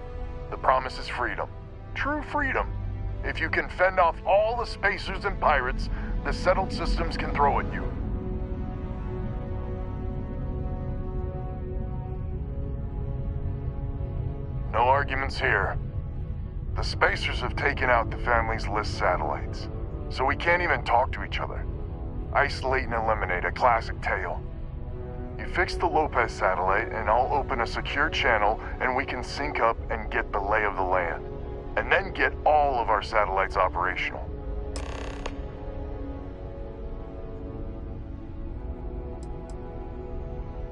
The promise is freedom. True freedom. If you can fend off all the spacers and pirates the settled systems can throw at you. No arguments here. The spacers have taken out the family's List satellites, so we can't even talk to each other. Isolate and eliminate, a classic tale. You fix the Lopez satellite and I'll open a secure channel and we can sync up and get the lay of the land. And then get all of our satellites operational.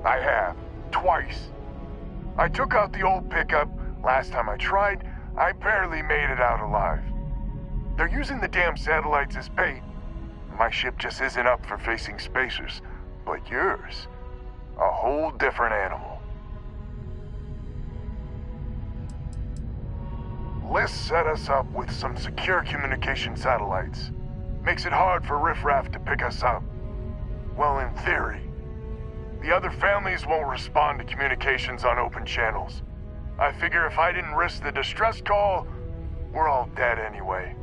I have. Twice. I took out the old pickup. Last time I tried, I barely made it out alive. They're using the damn satellites as bait. My ship just isn't up for facing spacers. But yours, a whole different animal. List set us up with some secure communication satellites. Makes it hard for riffraff to pick us up. Well, in theory. The other families won't respond to communications on open channels. I figure if I didn't risk the distress call, we're all dead anyway.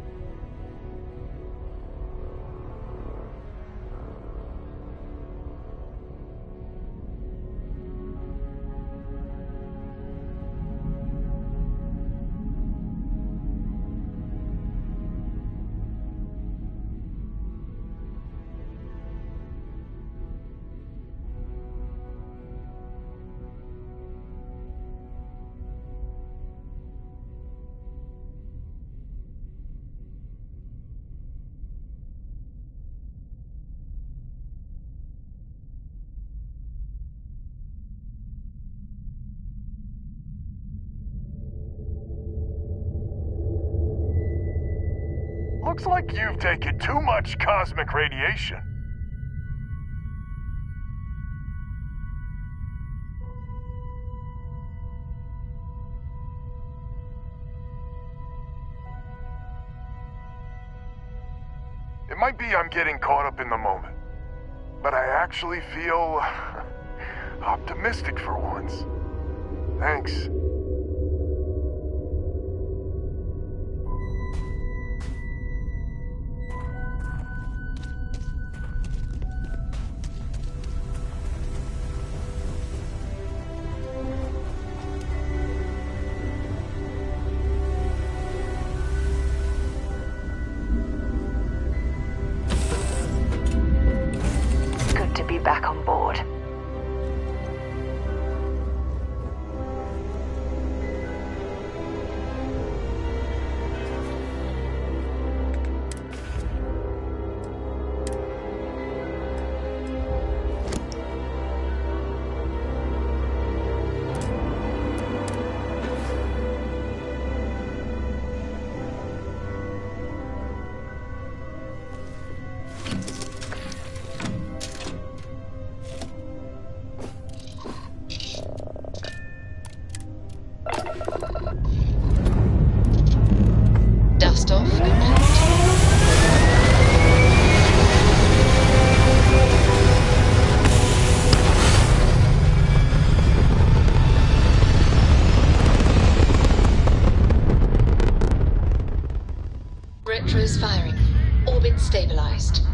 Looks like you've taken too much cosmic radiation. It might be I'm getting caught up in the moment, but I actually feel optimistic for once. Thanks. Back on board. Blastoff complete. Retros firing. Orbit stabilized.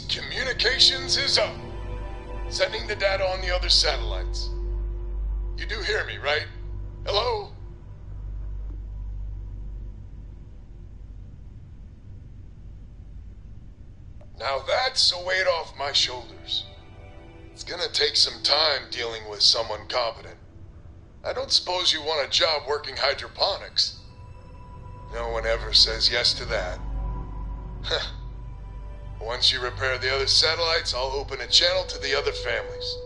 Communications is up. Sending the data on the other satellites. You do hear me, right? Hello? Now that's a weight off my shoulders. It's gonna take some time dealing with someone competent. I don't suppose you want a job working hydroponics. No one ever says yes to that. Once you repair the other satellites, I'll open a channel to the other families.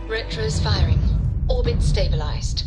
Retro's firing. Orbit stabilized.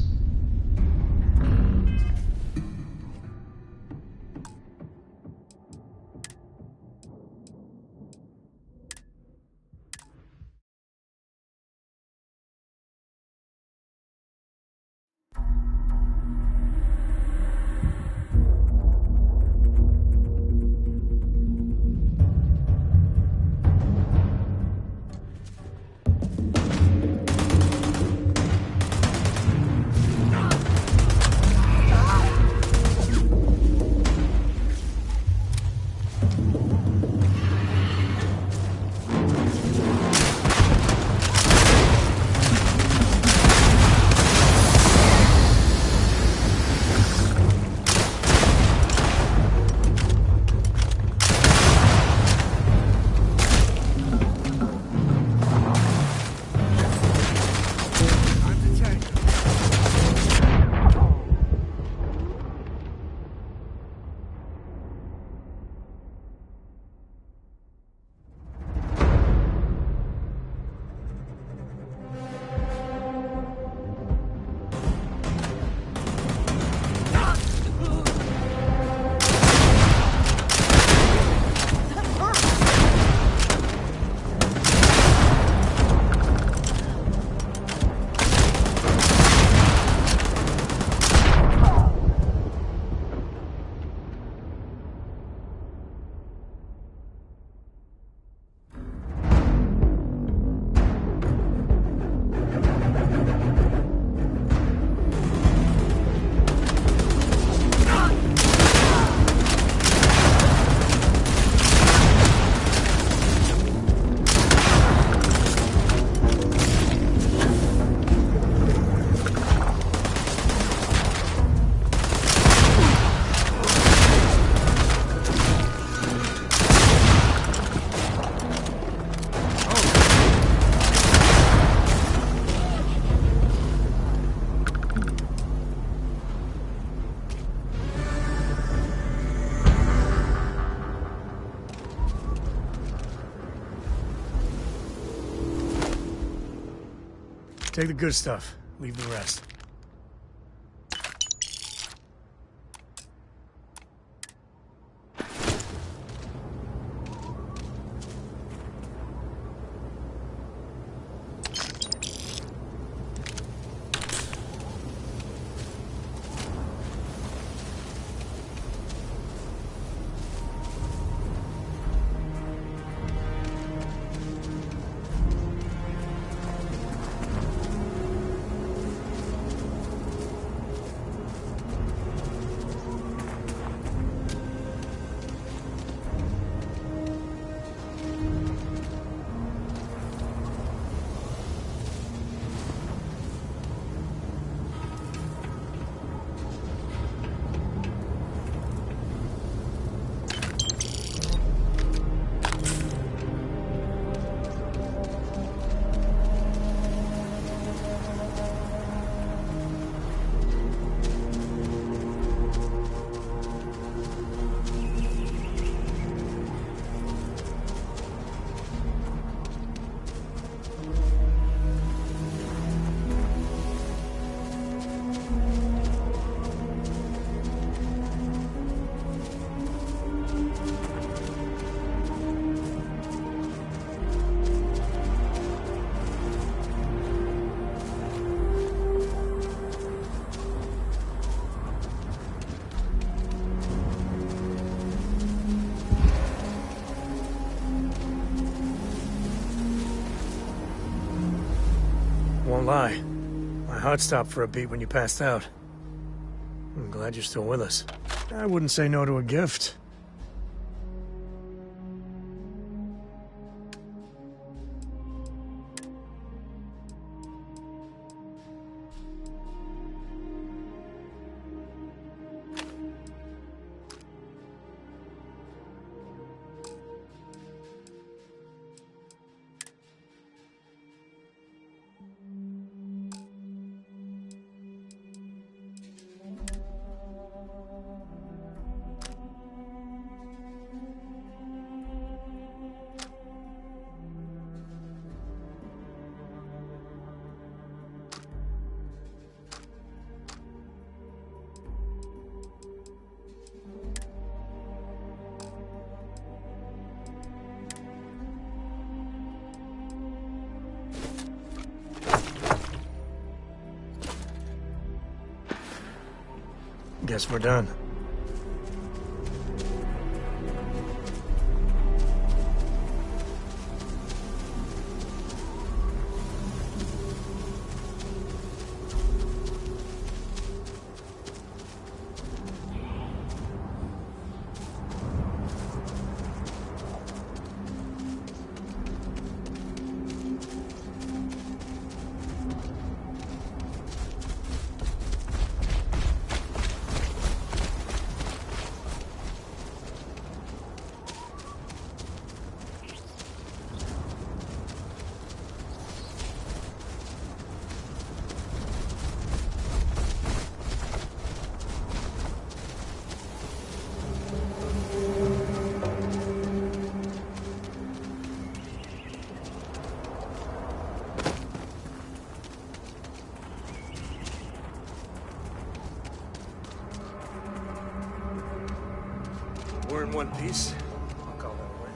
Take the good stuff. Leave the rest. Won't lie. My heart stopped for a beat when you passed out. I'm glad you're still with us. I wouldn't say no to a gift. Guess we're done. We're in one piece. I'll call that a win.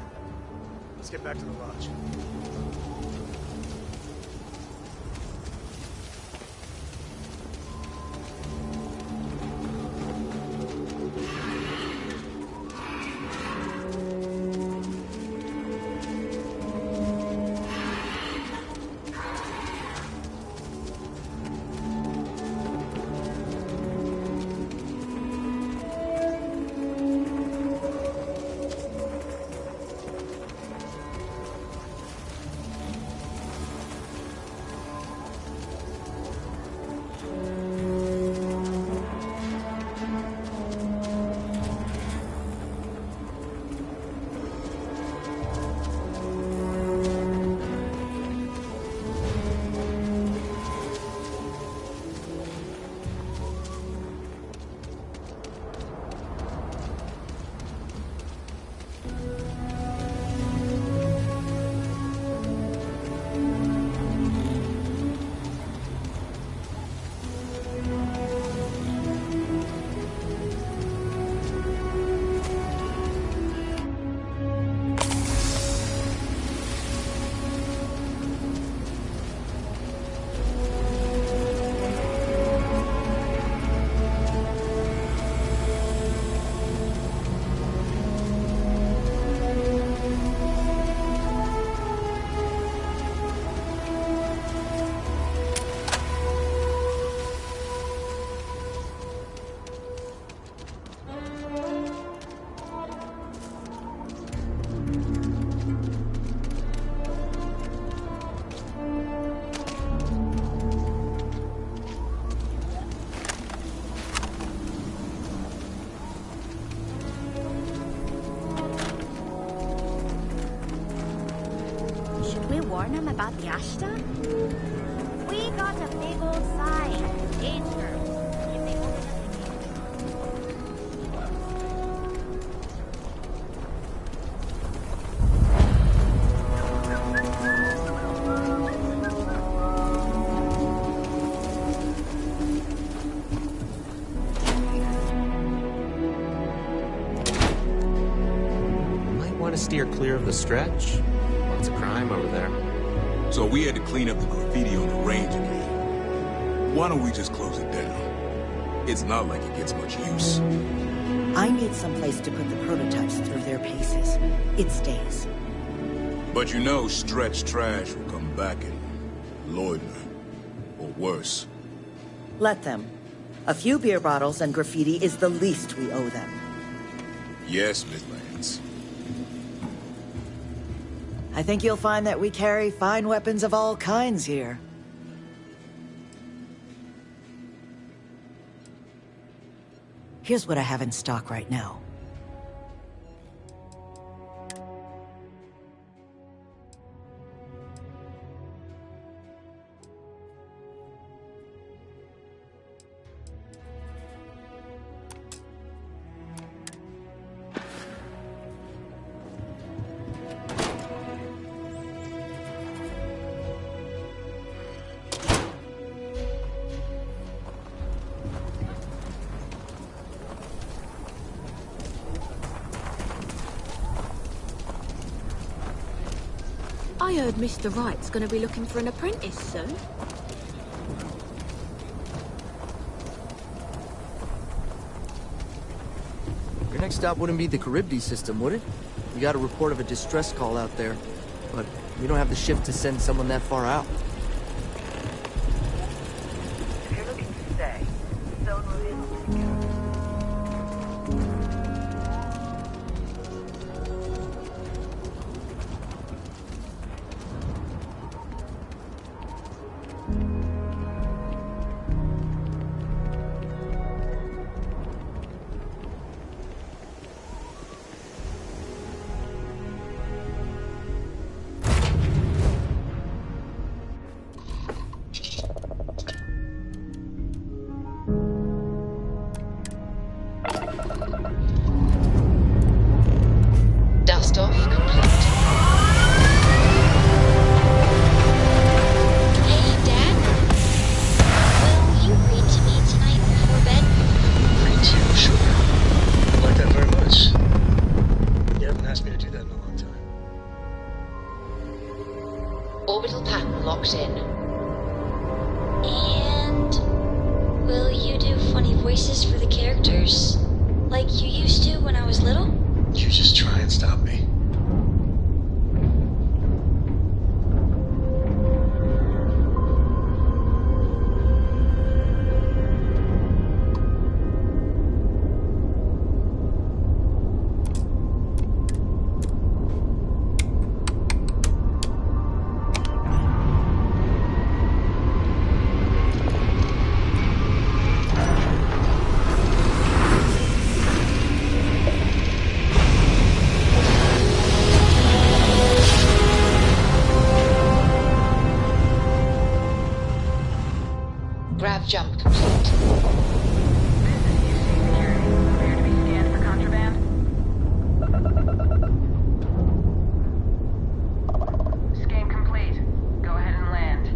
Let's get back to the lodge. Warn them about the Ashta? We got a big old sign. Danger. If they open up Might want to steer clear of the stretch. Lots of crime over there. So we had to clean up the graffiti on the range again. Why don't we just close it down? It's not like it gets much use. I need someplace to put the prototypes through their paces. It stays. But you know Stretch Trash will come back and loiter. Or worse. Let them. A few beer bottles and graffiti is the least we owe them. Yes, Miss Lance. I think you'll find that we carry fine weapons of all kinds here. Here's what I have in stock right now. I heard Mr. Wright's gonna be looking for an apprentice soon. Your next stop wouldn't be the Charybdis system, would it? We got a report of a distress call out there, but we don't have the shift to send someone that far out. If you're looking to stay, Zone will be able to take care of it. Dust off complete. Hey, Dad. Will you read to me tonight before bed? Read to you, sure. I like that very much. You haven't asked me to do that in a long time. Orbital pattern locked in. And will you do funny voices for the characters? Like you used to when I was little? You just try and stop me. Grav jump complete. Scan complete. Go ahead and land.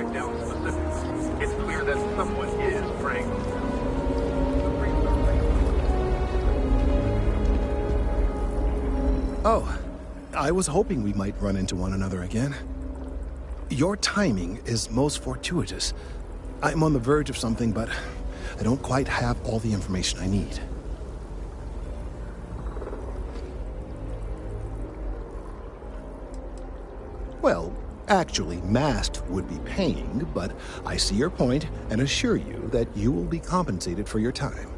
break down specifics, it's clear that someone is preying on them. Oh, I was hoping we might run into one another again. Your timing is most fortuitous. I'm on the verge of something, but I don't quite have all the information I need. Well, actually, Mast would be paying, but I see your point and assure you that you will be compensated for your time.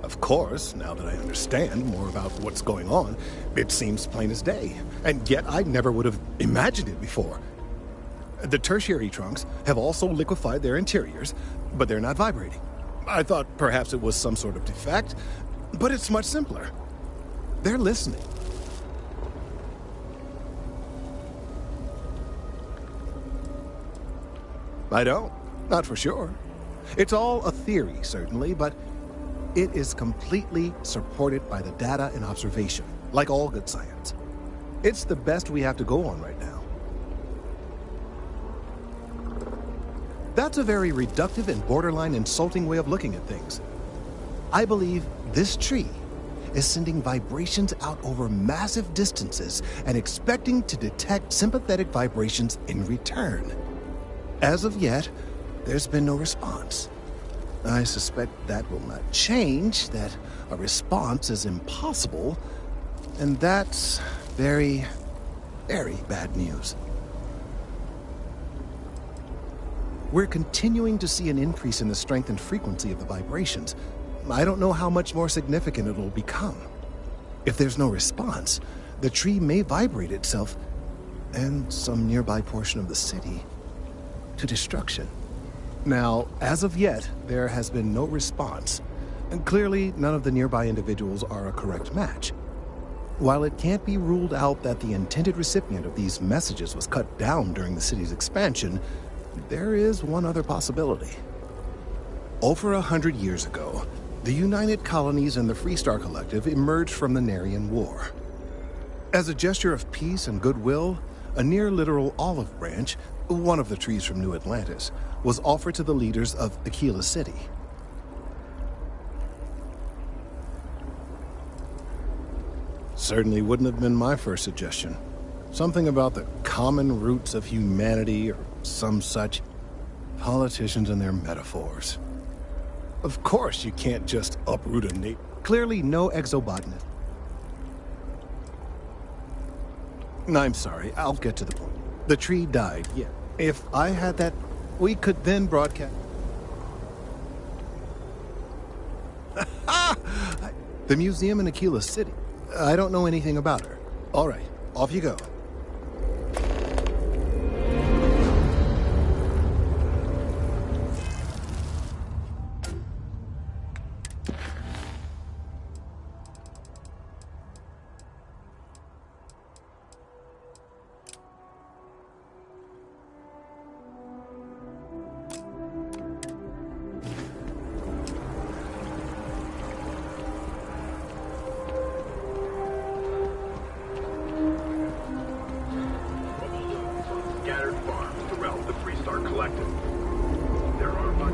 Of course, now that I understand more about what's going on, it seems plain as day, and yet I never would have imagined it before. The tertiary trunks have also liquefied their interiors, but they're not vibrating. I thought perhaps it was some sort of defect, but it's much simpler. They're listening. I don't. Not for sure. It's all a theory, certainly, but it is completely supported by the data and observation, like all good science. It's the best we have to go on right now. That's a very reductive and borderline insulting way of looking at things. I believe this tree is sending vibrations out over massive distances and expecting to detect sympathetic vibrations in return. As of yet, there's been no response. I suspect that will not change, that a response is impossible, and that's very, very bad news. We're continuing to see an increase in the strength and frequency of the vibrations. I don't know how much more significant it'll become. If there's no response, the tree may vibrate itself, and some nearby portion of the city, to destruction. Now, as of yet, there has been no response, and clearly none of the nearby individuals are a correct match. While it can't be ruled out that the intended recipient of these messages was cut down during the city's expansion, there is one other possibility. Over 100 years ago, the United Colonies and the Freestar Collective emerged from the Narian War. As a gesture of peace and goodwill, a near-literal olive branch, one of the trees from New Atlantis, was offered to the leaders of Aquila City. Certainly wouldn't have been my first suggestion. Something about the common roots of humanity or some such. Politicians and their metaphors. Of course you can't just uproot a native. Clearly no exobotanist. I'm sorry, I'll get to the point. The tree died, yeah. If I had that, we could then broadcast. The museum in Aquila City. I don't know anything about her. All right, off you go.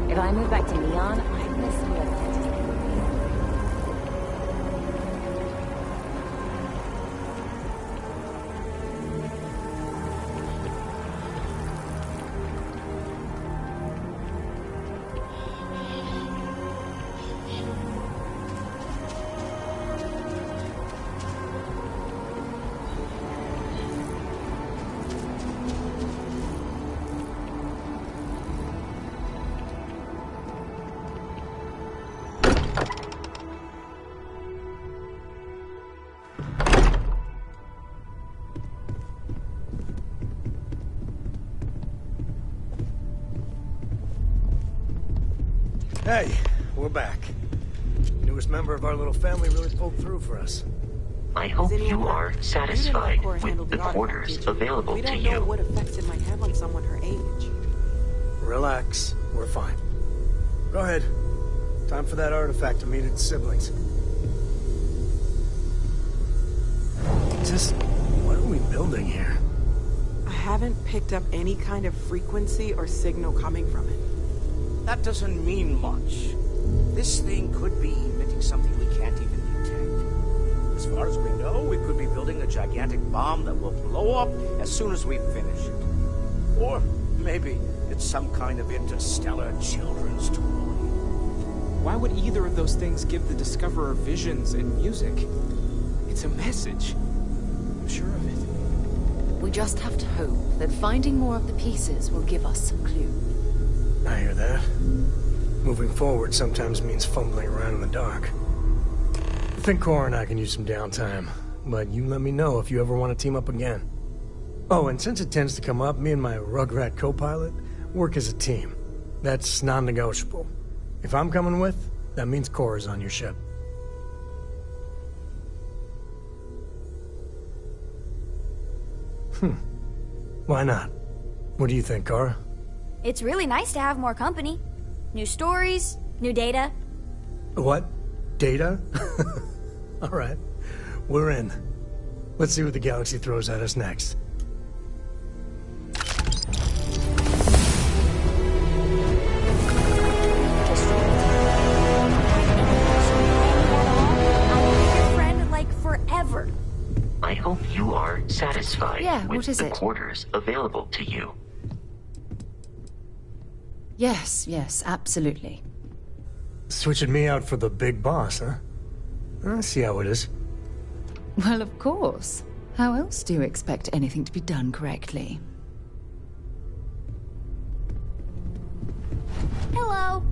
If I move back to Neon, I'd miss some of the fantasy. Hey, we're back. Newest member of our little family really pulled through for us. I hope you are satisfied with the quarters available to you. We don't know what effects it might have on someone her age. Relax, we're fine. Go ahead. Time for that artifact to meet its siblings. Just, what are we building here? haven't picked up any kind of frequency or signal coming from it. That doesn't mean much. This thing could be emitting something we can't even detect. As far as we know, we could be building a gigantic bomb that will blow up as soon as we finish it. Or maybe it's some kind of interstellar children's toy. Why would either of those things give the Discoverer visions and music? It's a message. I'm sure of it. We just have to hope that finding more of the pieces will give us some clue. I hear that. Moving forward sometimes means fumbling around in the dark. I think Cora and I can use some downtime, but you let me know if you ever want to team up again. Oh, and since it tends to come up, me and my Rugrat co-pilot work as a team. That's non-negotiable. If I'm coming with, that means Cora's on your ship. Why not? What do you think, Cora? It's really nice to have more company. New stories, new data. What? Data? All right. We're in. Let's see what the galaxy throws at us next. Forever. I hope you are satisfied what is with the it? quarters available to you. Yes, absolutely. Switching me out for the big boss, huh? I see how it is. Well, of course. How else do you expect anything to be done correctly? Hello.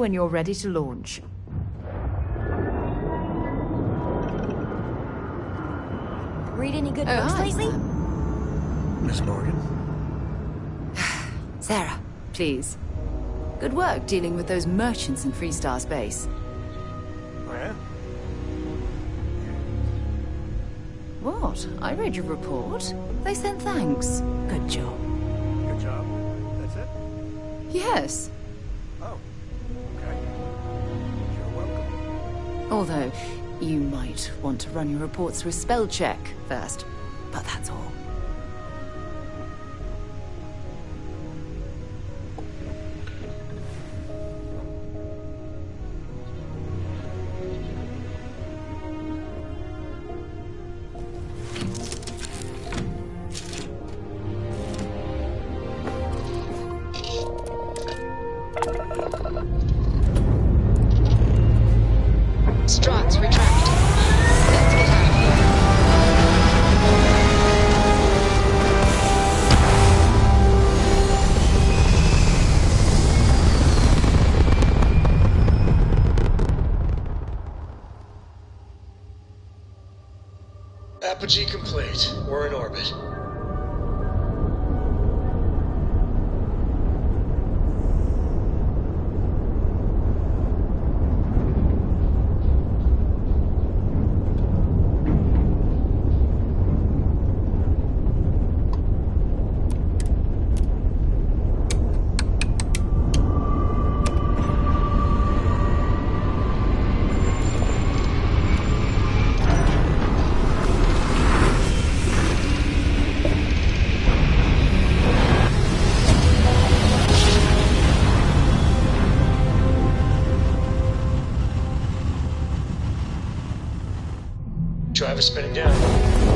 when you're ready to launch. Read any good books lately? Miss Morgan? Sarah, please. Good work dealing with those merchants in Freestar Space. Oh, yeah? What? I read your report. They sent thanks. Good job. Good job. That's it? Yes. Oh, okay. You're welcome. Although, you might want to run your reports through a spell check first. But that's all. Struts retract. Let's get out of here. Apogee complete. We're in orbit. Driver spinning down.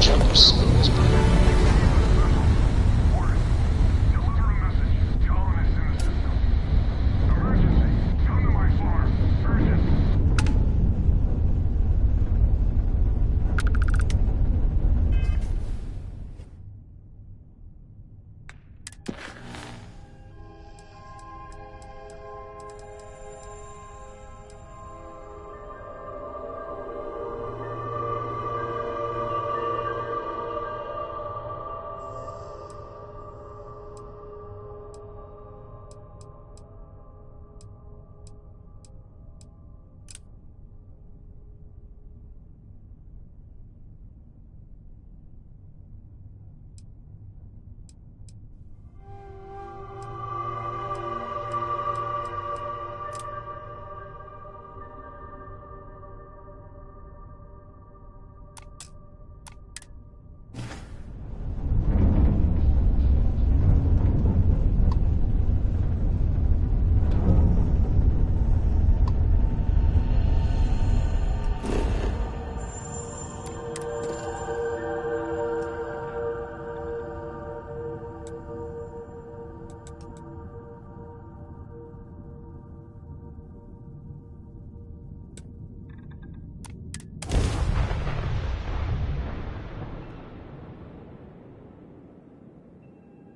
Jumper speed is better.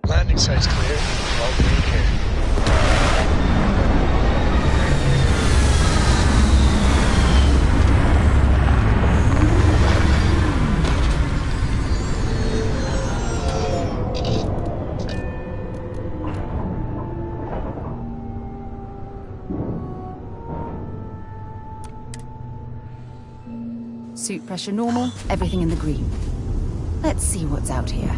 Landing site's clear. All green here. Suit pressure normal, everything in the green. Let's see what's out here.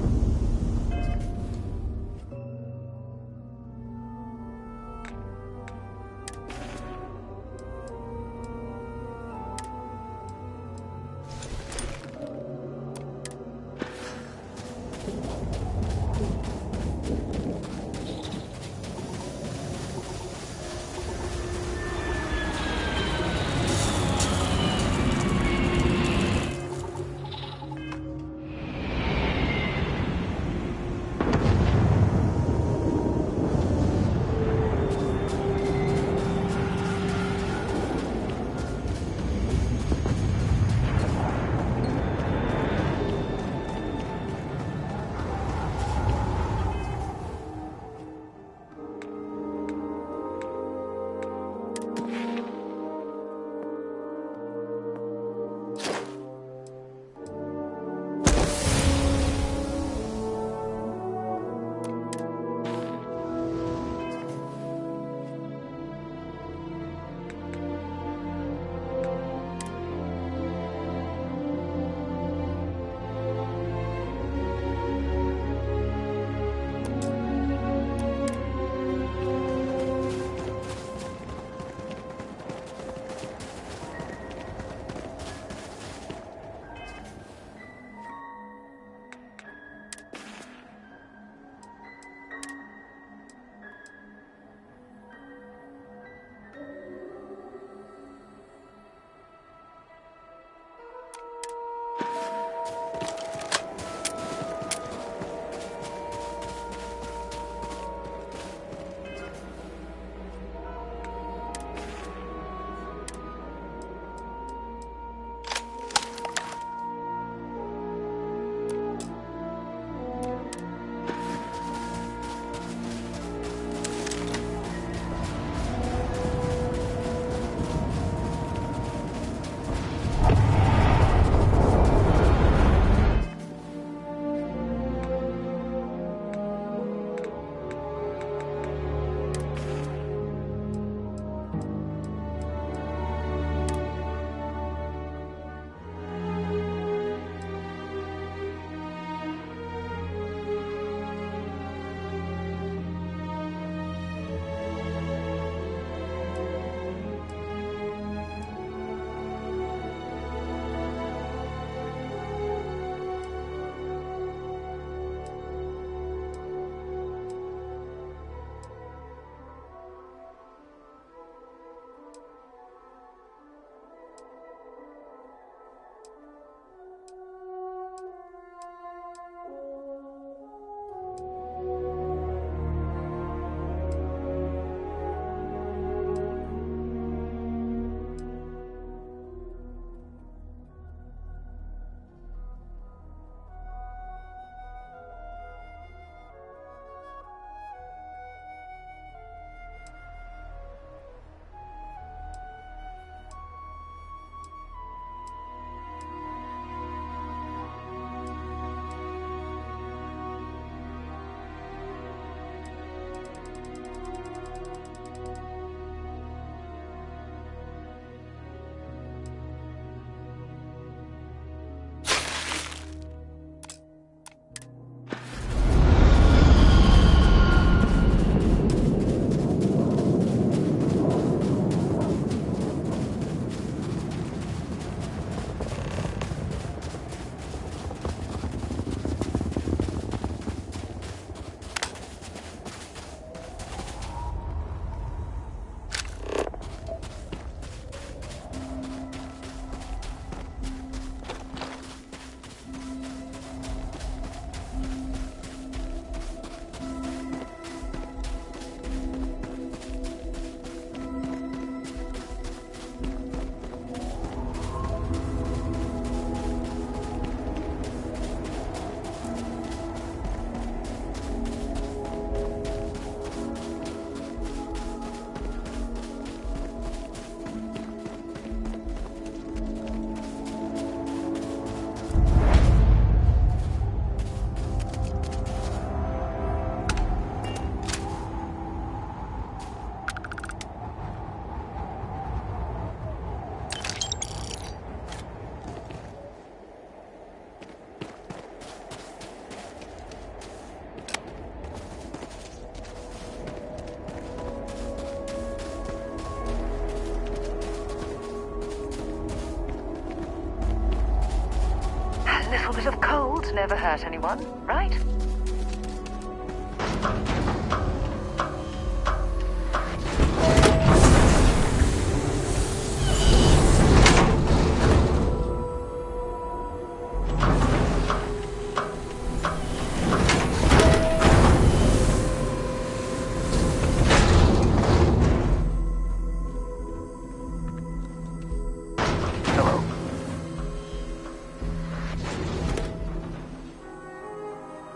Cold never hurt anyone, right?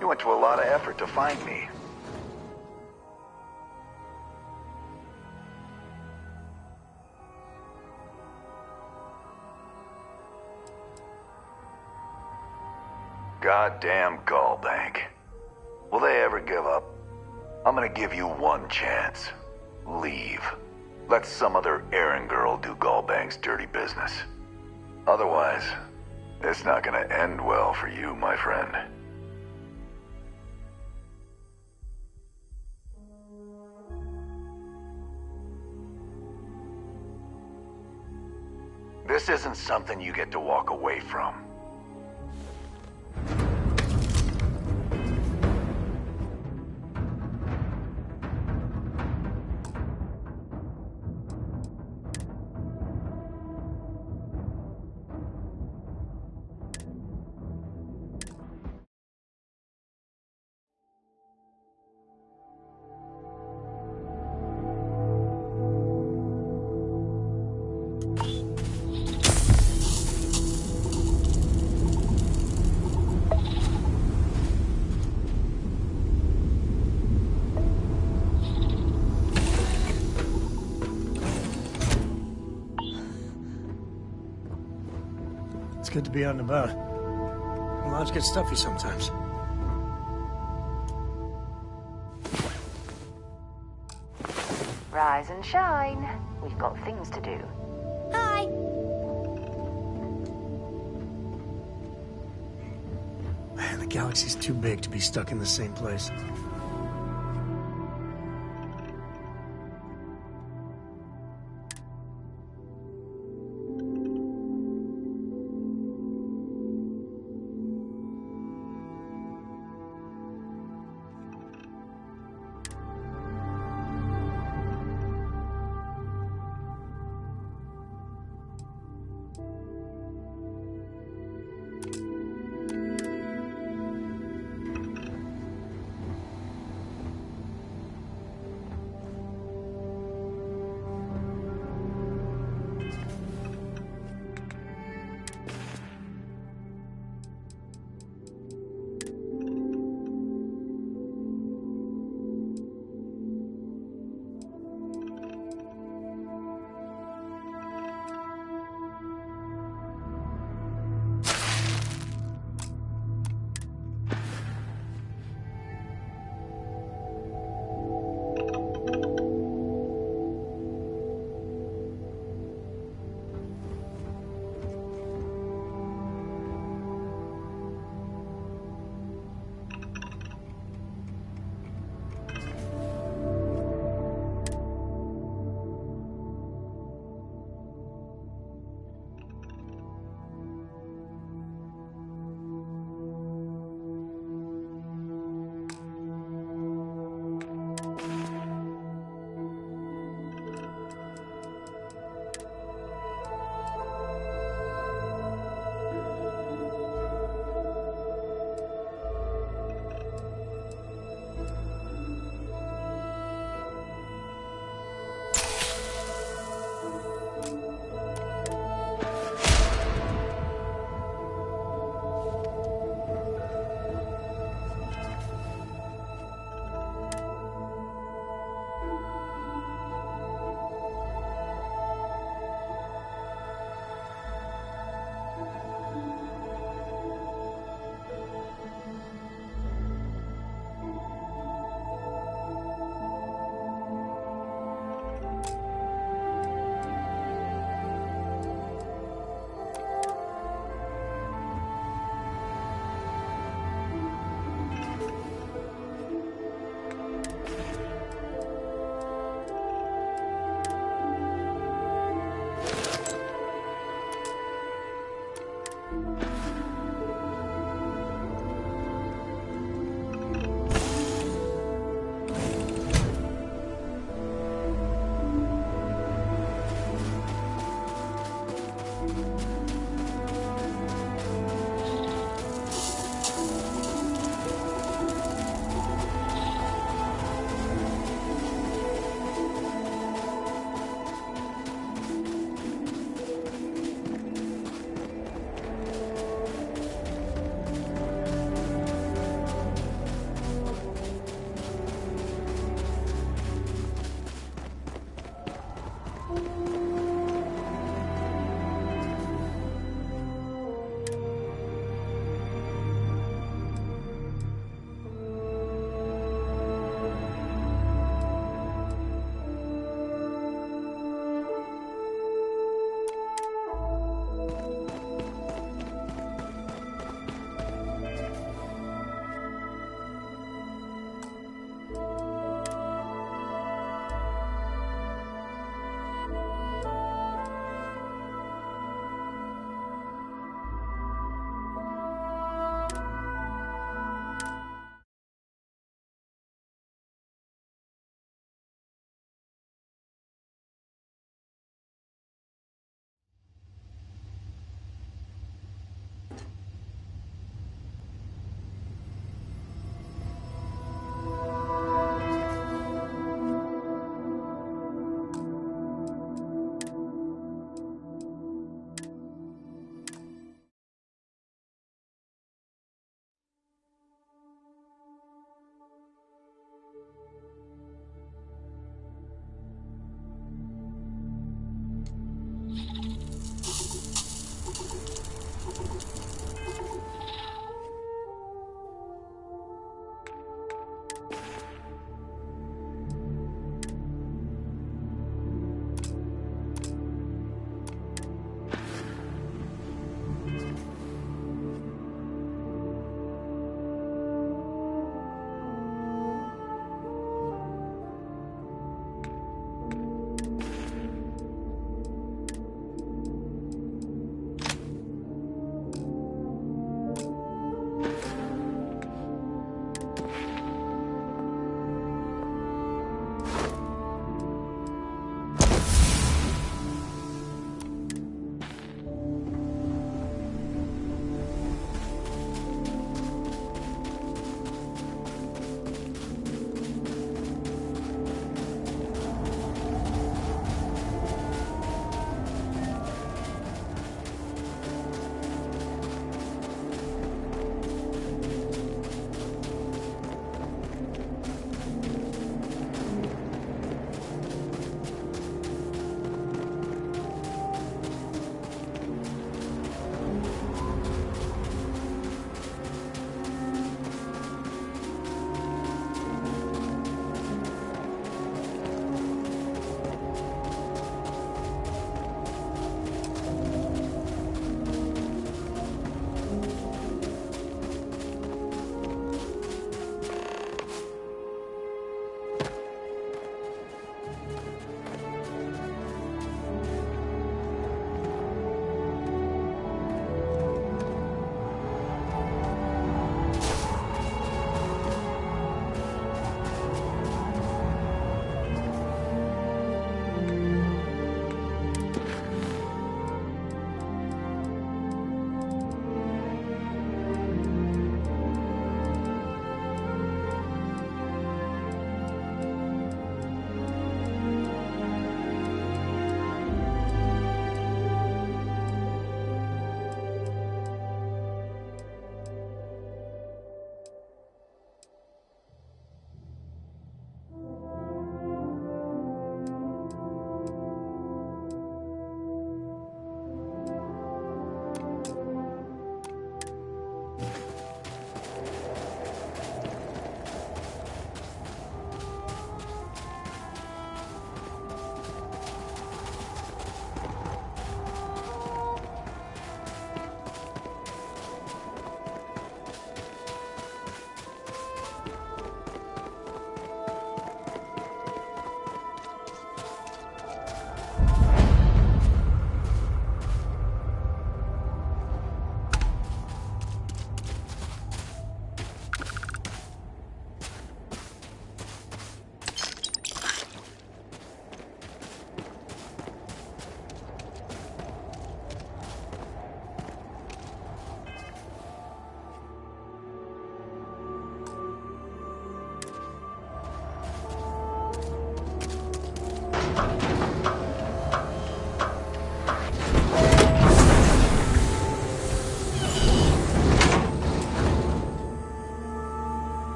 You went to a lot of effort to find me. Goddamn Gallbank. Will they ever give up? I'm gonna give you one chance. Leave. Let some other errand girl do Gallbank's dirty business. Otherwise, it's not gonna end well for you, my friend. This isn't something you get to walk away from. It's good to be out and about. The lodge gets stuffy sometimes. Rise and shine. We've got things to do. Hi. Man, the galaxy's too big to be stuck in the same place.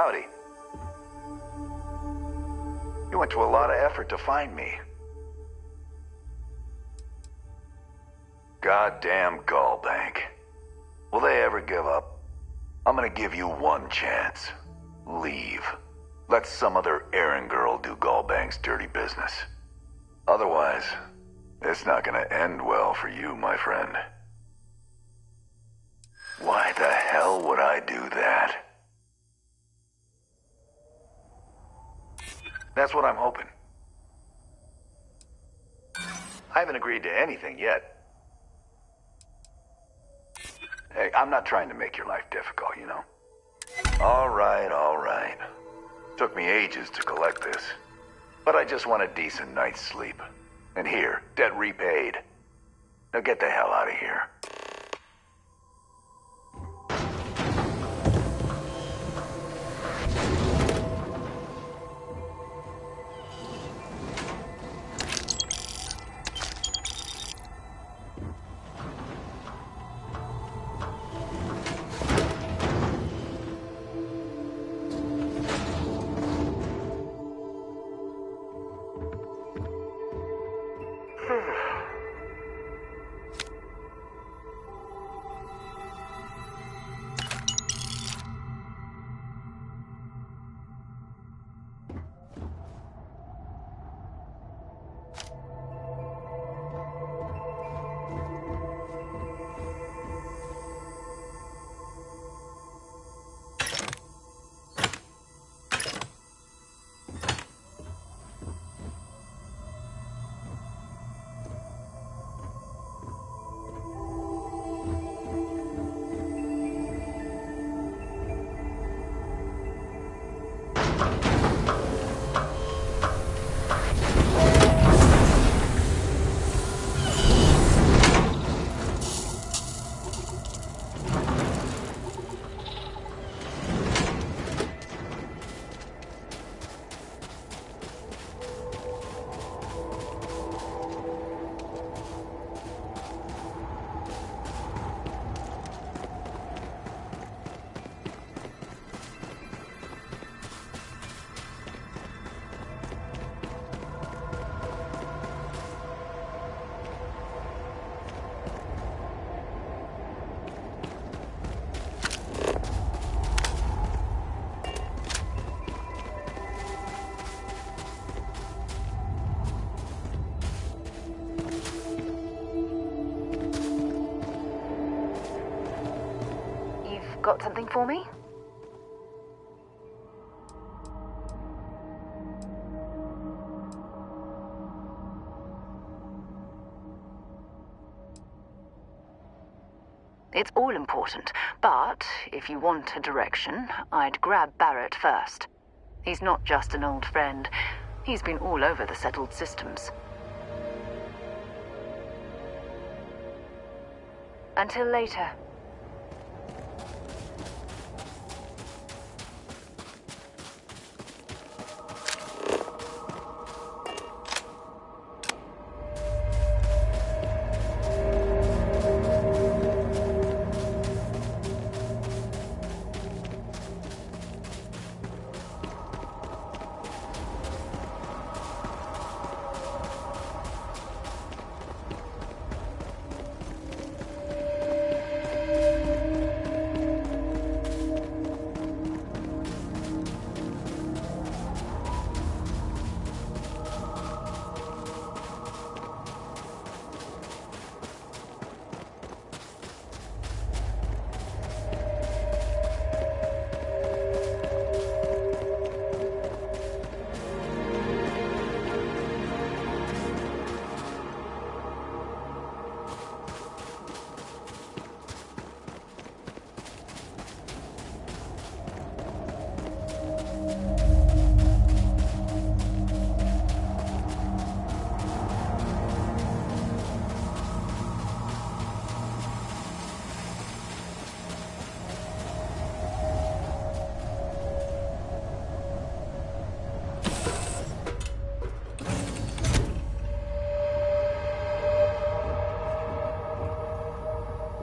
Howdy. You went to a lot of effort to find me. Goddamn Gallbank. Will they ever give up? I'm gonna give you one chance. Leave. Let some other errand girl do Gallbank's dirty business. Otherwise, it's not gonna end well for you, my friend. Why the hell would I do that? That's what I'm hoping. I haven't agreed to anything yet. Hey, I'm not trying to make your life difficult, you know? All right, all right. Took me ages to collect this. But I just want a decent night's sleep. And here, debt repaid. Now get the hell out of here. Got something for me? It's all important, but if you want a direction, I'd grab Barrett first. He's not just an old friend. He's been all over the settled systems. Until later.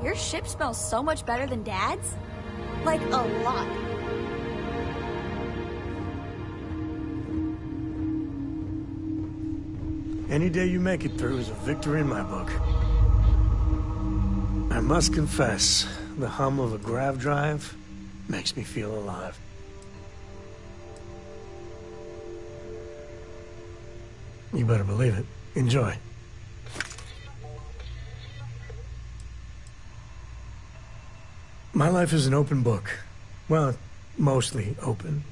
Your ship smells so much better than Dad's? Like, a lot. Any day you make it through is a victory in my book. I must confess, the hum of a grav drive makes me feel alive. You better believe it. Enjoy. My life is an open book. Well, mostly open.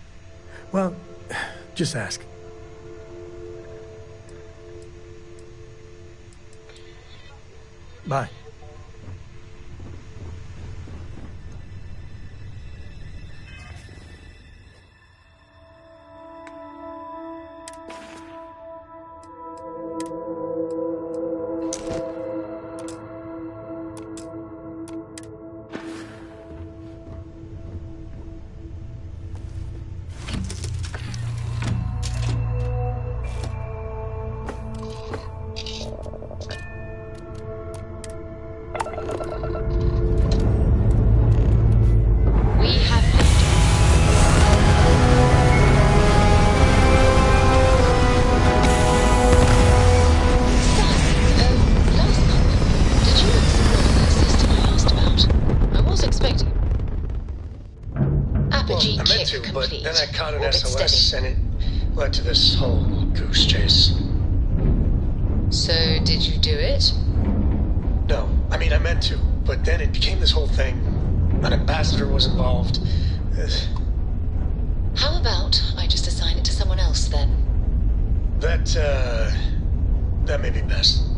Well, just ask. Bye. SOS, and it led to this whole goose chase. So, did you do it? No, I mean, I meant to, but then it became this whole thing. An ambassador was involved. How about I just assign it to someone else, then? That may be best.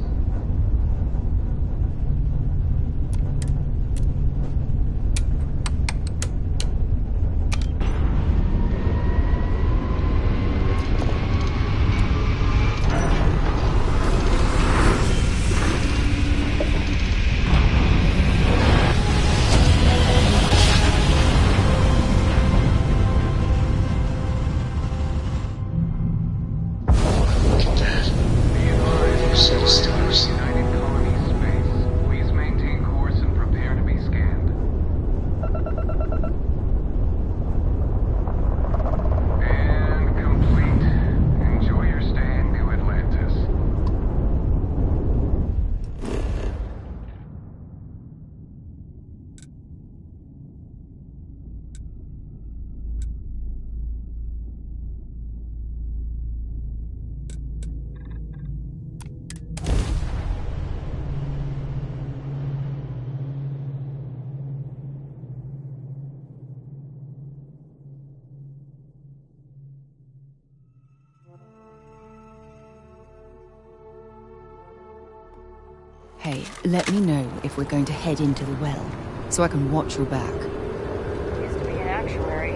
Hey, let me know if we're going to head into the well, so I can watch your back. Used to be an actuary.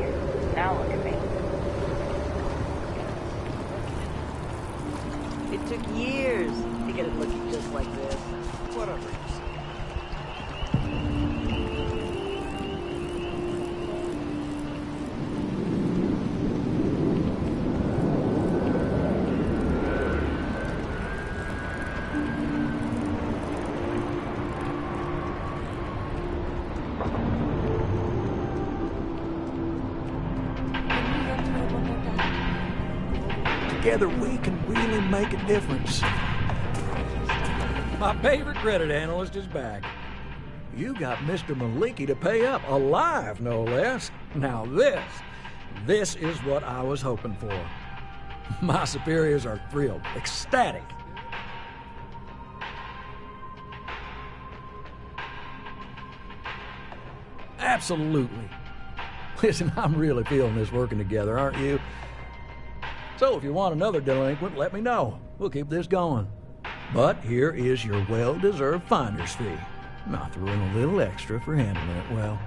Now look at me. It took years to get it looking just like this. Whatever. Together we can really make a difference. My favorite credit analyst is back. You got Mr. Maliki to pay up, alive no less. Now this is what I was hoping for. My superiors are thrilled, ecstatic. Absolutely. Listen, I'm really feeling this working together, aren't you? So if you want another delinquent, let me know. We'll keep this going. But here is your well-deserved finder's fee. I threw in a little extra for handling it well.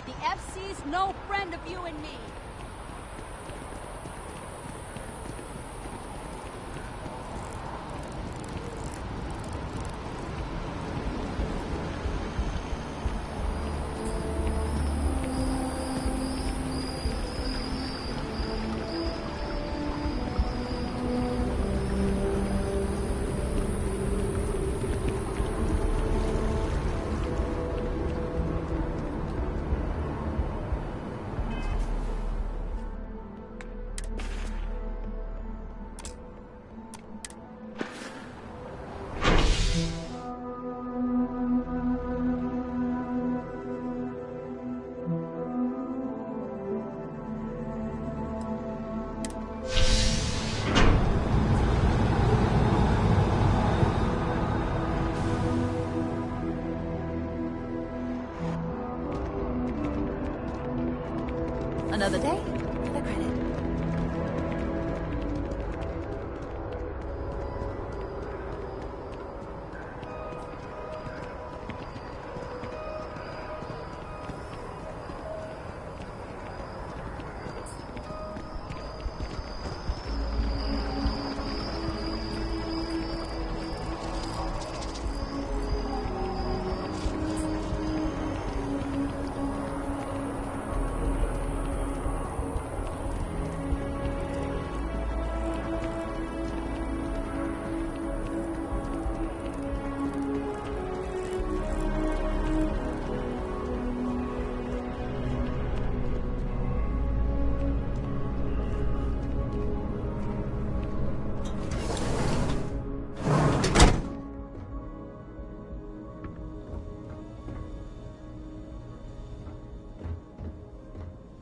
The FC's no friend of you and me. the credit.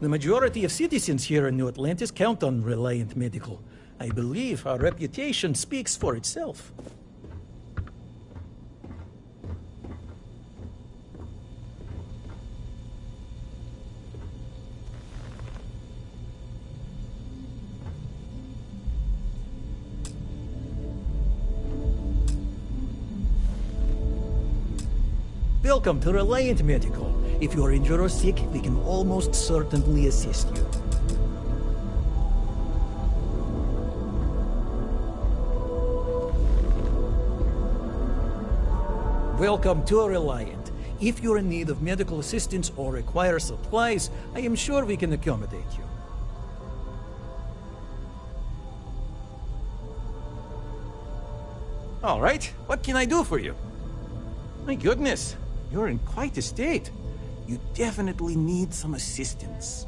The majority of citizens here in New Atlantis count on Reliant Medical. I believe our reputation speaks for itself. Welcome to Reliant Medical. If you're injured or sick, we can almost certainly assist you. Welcome to Reliant. If you're in need of medical assistance or require supplies, I am sure we can accommodate you. All right, what can I do for you? My goodness, you're in quite a state. You definitely need some assistance.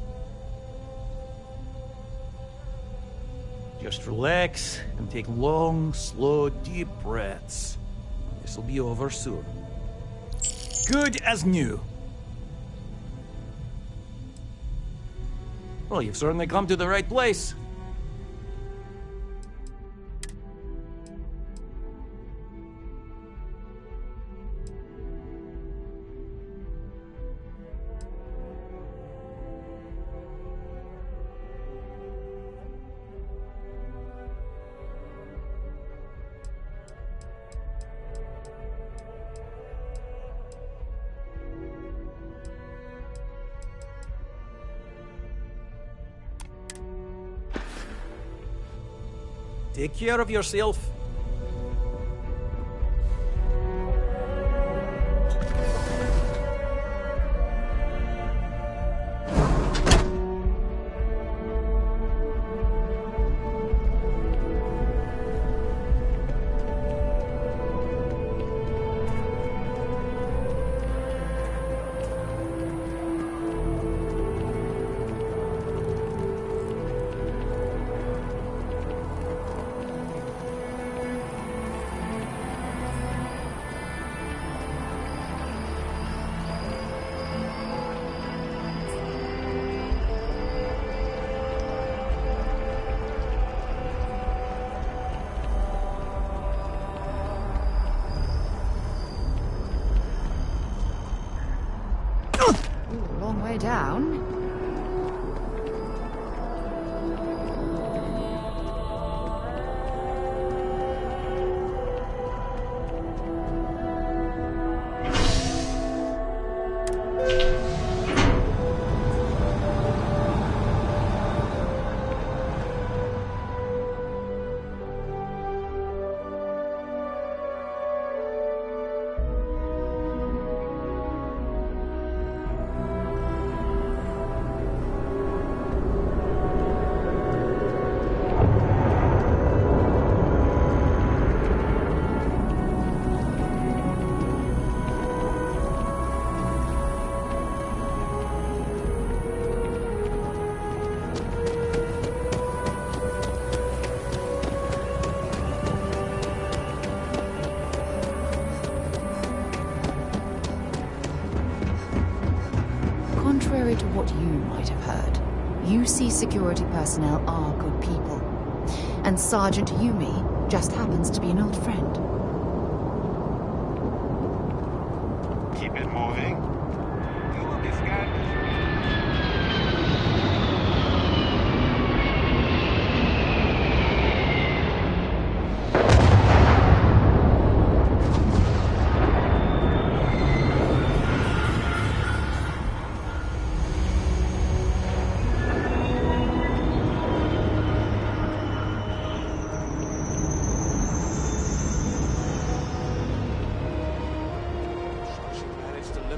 Just relax and take long, slow, deep breaths. This'll be over soon. Good as new. Well, you've certainly come to the right place. Take care of yourself. Long way down. Contrary to what you might have heard, UC security personnel are good people. And Sergeant Yumi just happens to be an old friend. Keep it moving. You will be scanned.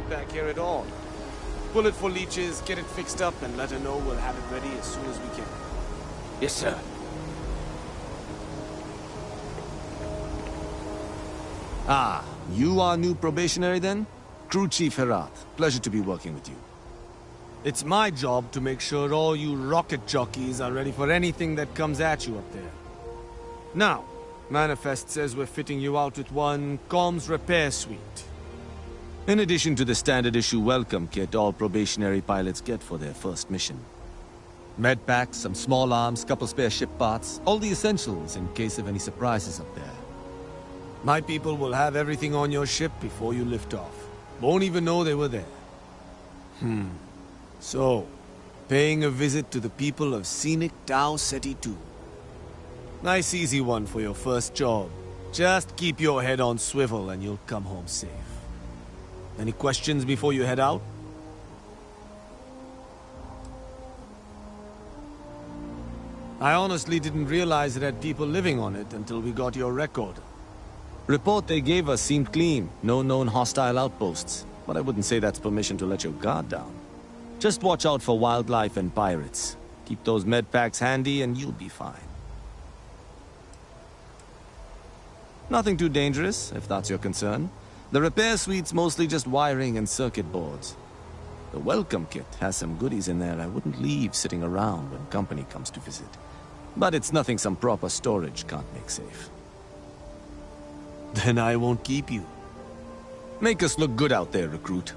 back here at all. Pull it for leeches, get it fixed up, and let her know we'll have it ready as soon as we can. Yes, sir. Ah, you are new probationary then? Crew Chief Herat. Pleasure to be working with you. It's my job to make sure all you rocket jockeys are ready for anything that comes at you up there. Now, Manifest says we're fitting you out with one comms repair suite. In addition to the standard issue welcome kit all probationary pilots get for their first mission. Med packs, some small arms, couple spare ship parts, all the essentials in case of any surprises up there. My people will have everything on your ship before you lift off. Won't even know they were there. So, paying a visit to the people of scenic Tau Ceti 2. Nice easy one for your first job. Just keep your head on swivel and you'll come home safe. Any questions before you head out? I honestly didn't realize it had people living on it until we got your record. Report they gave us seemed clean. No known hostile outposts. But I wouldn't say that's permission to let your guard down. Just watch out for wildlife and pirates. Keep those med packs handy and you'll be fine. Nothing too dangerous, if that's your concern. The repair suite's mostly just wiring and circuit boards. The welcome kit has some goodies in there I wouldn't leave sitting around when company comes to visit. But it's nothing some proper storage can't make safe. Then I won't keep you. Make us look good out there, recruit.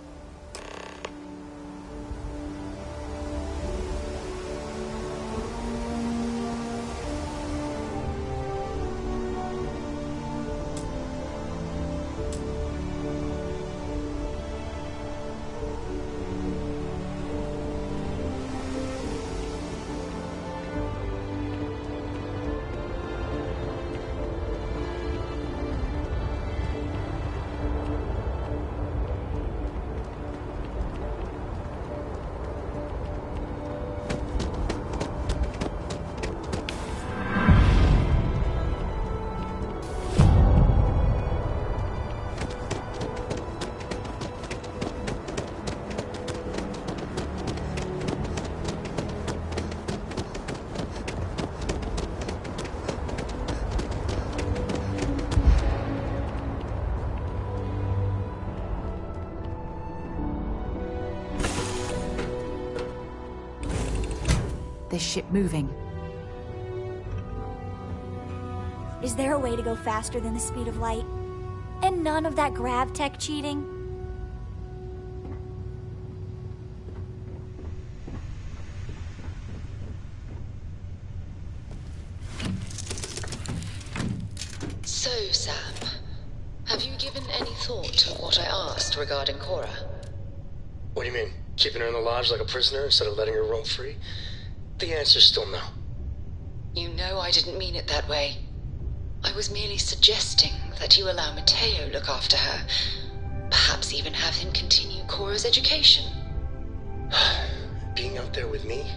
This ship moving. Is there a way to go faster than the speed of light? And none of that grav tech cheating? So, Sam, have you given any thought to what I asked regarding Cora? What do you mean? Keeping her in the lodge like a prisoner instead of letting her roam free? The answer's still no. You know I didn't mean it that way. I was merely suggesting that you allow Mateo look after her. Perhaps even have him continue Cora's education. Being out there with me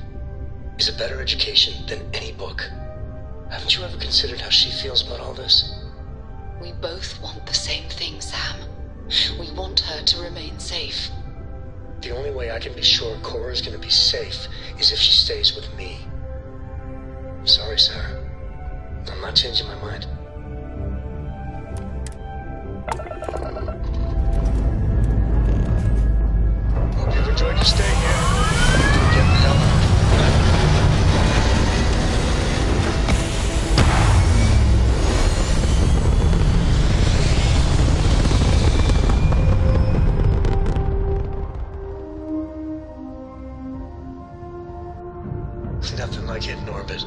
is a better education than any book. Haven't you ever considered how she feels about all this? We both want the same thing, Sam. We want her to remain safe. The only way I can be sure Cora's gonna be safe is if she stays with me. Sorry, Sarah. I'm not changing my mind. Hope you've enjoyed your stay here. Get the hell out. Nothing like hitting orbit.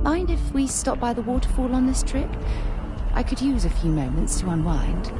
Mind if we stop by the waterfall on this trip? I could use a few moments to unwind.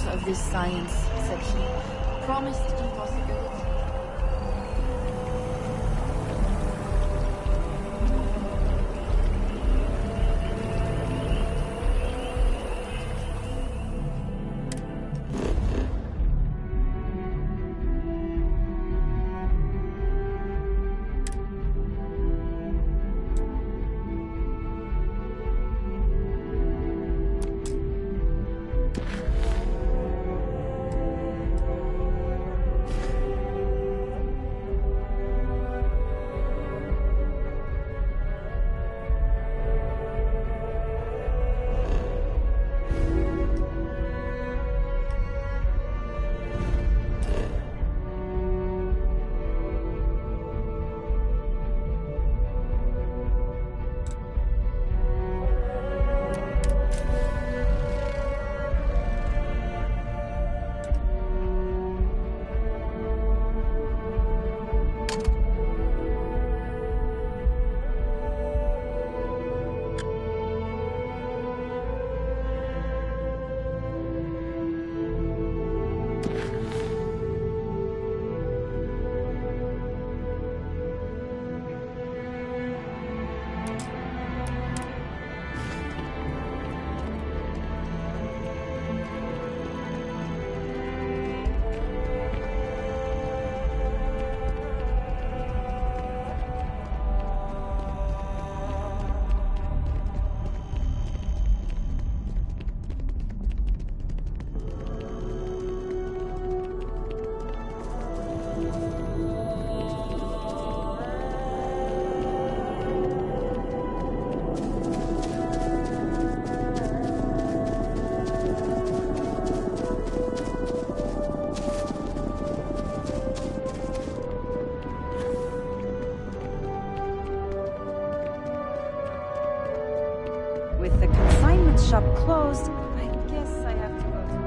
Of this science, said he, promised impossibility. With the consignment shop closed, I guess I have to go to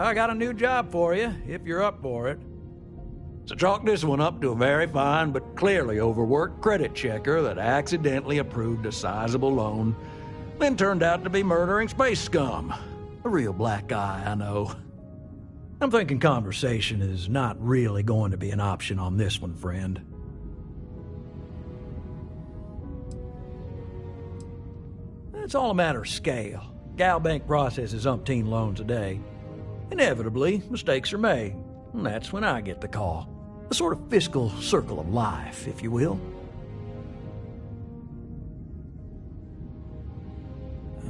I got a new job for you, if you're up for it. So chalk this one up to a very fine but clearly overworked credit checker that accidentally approved a sizable loan, then turned out to be murdering space scum. A real black guy, I know. I'm thinking conversation is not really going to be an option on this one, friend. It's all a matter of scale. Galbank processes umpteen loans a day. Inevitably, mistakes are made, and that's when I get the call. A sort of fiscal circle of life, if you will.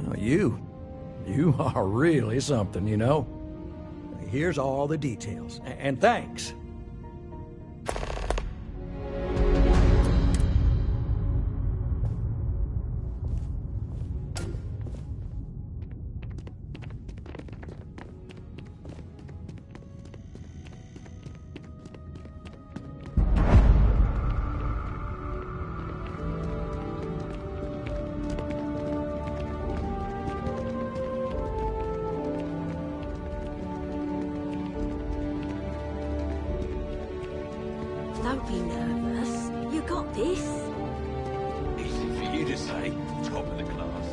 Oh, you are really something, you know. Here's all the details, and thanks. Don't be nervous. You got this. Easy for you to say. Top of the class.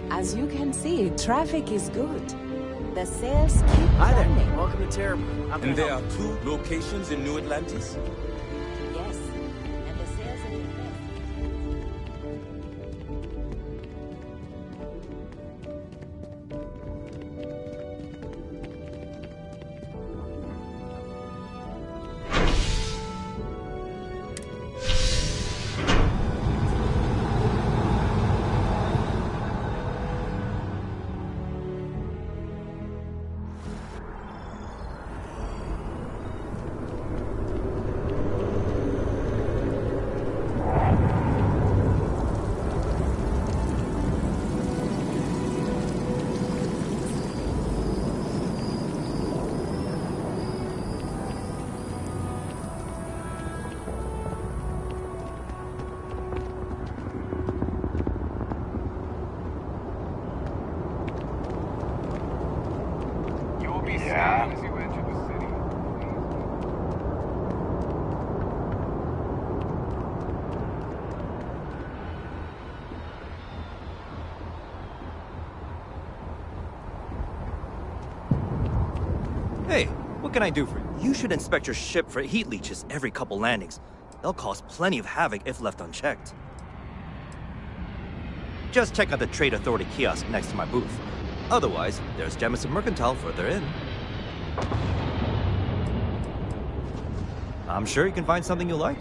As you can see, traffic is good. The sales keep Hi there. running. Welcome to Terrible. And there are 2 locations in New Atlantis? Yes, and the sales are the best. You'll be sad as you enter the city. Hey, what can I do for you? You should inspect your ship for heat leeches every couple landings. They'll cause plenty of havoc if left unchecked. Just check out the Trade Authority kiosk next to my booth. Otherwise, there's Jemison Mercantile further in. I'm sure you can find something you'll like.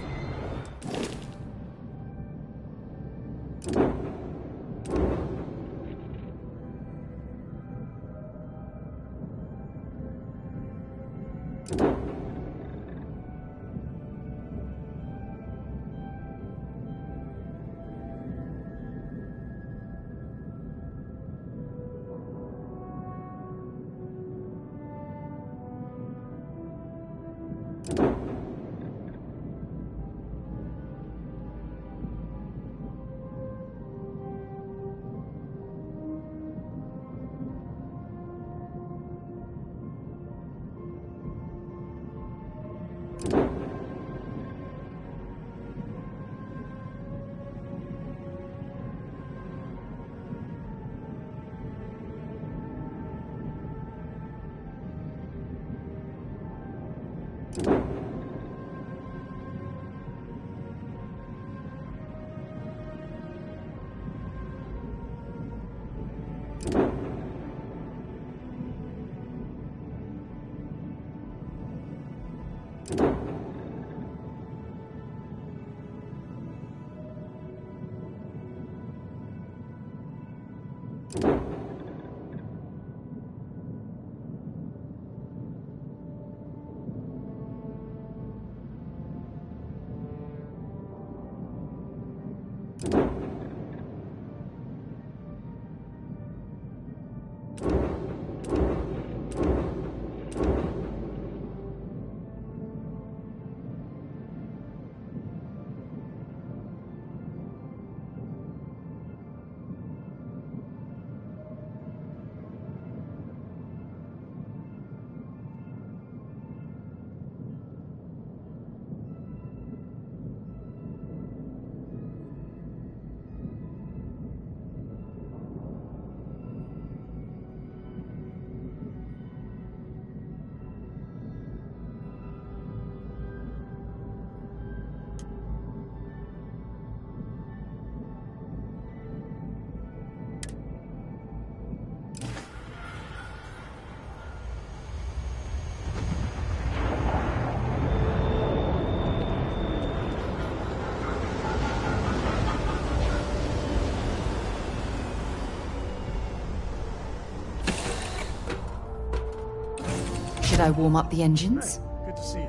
Should I warm up the engines? Good to see you.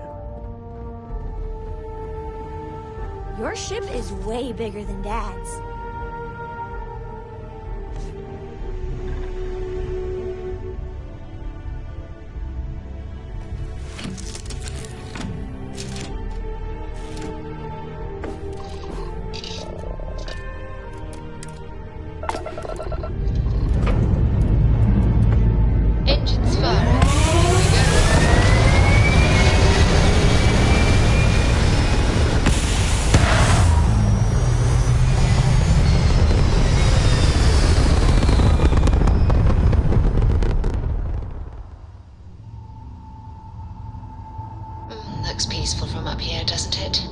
Your ship is way bigger than Dad's. Engines firing. Here we go. Looks peaceful from up here, doesn't it?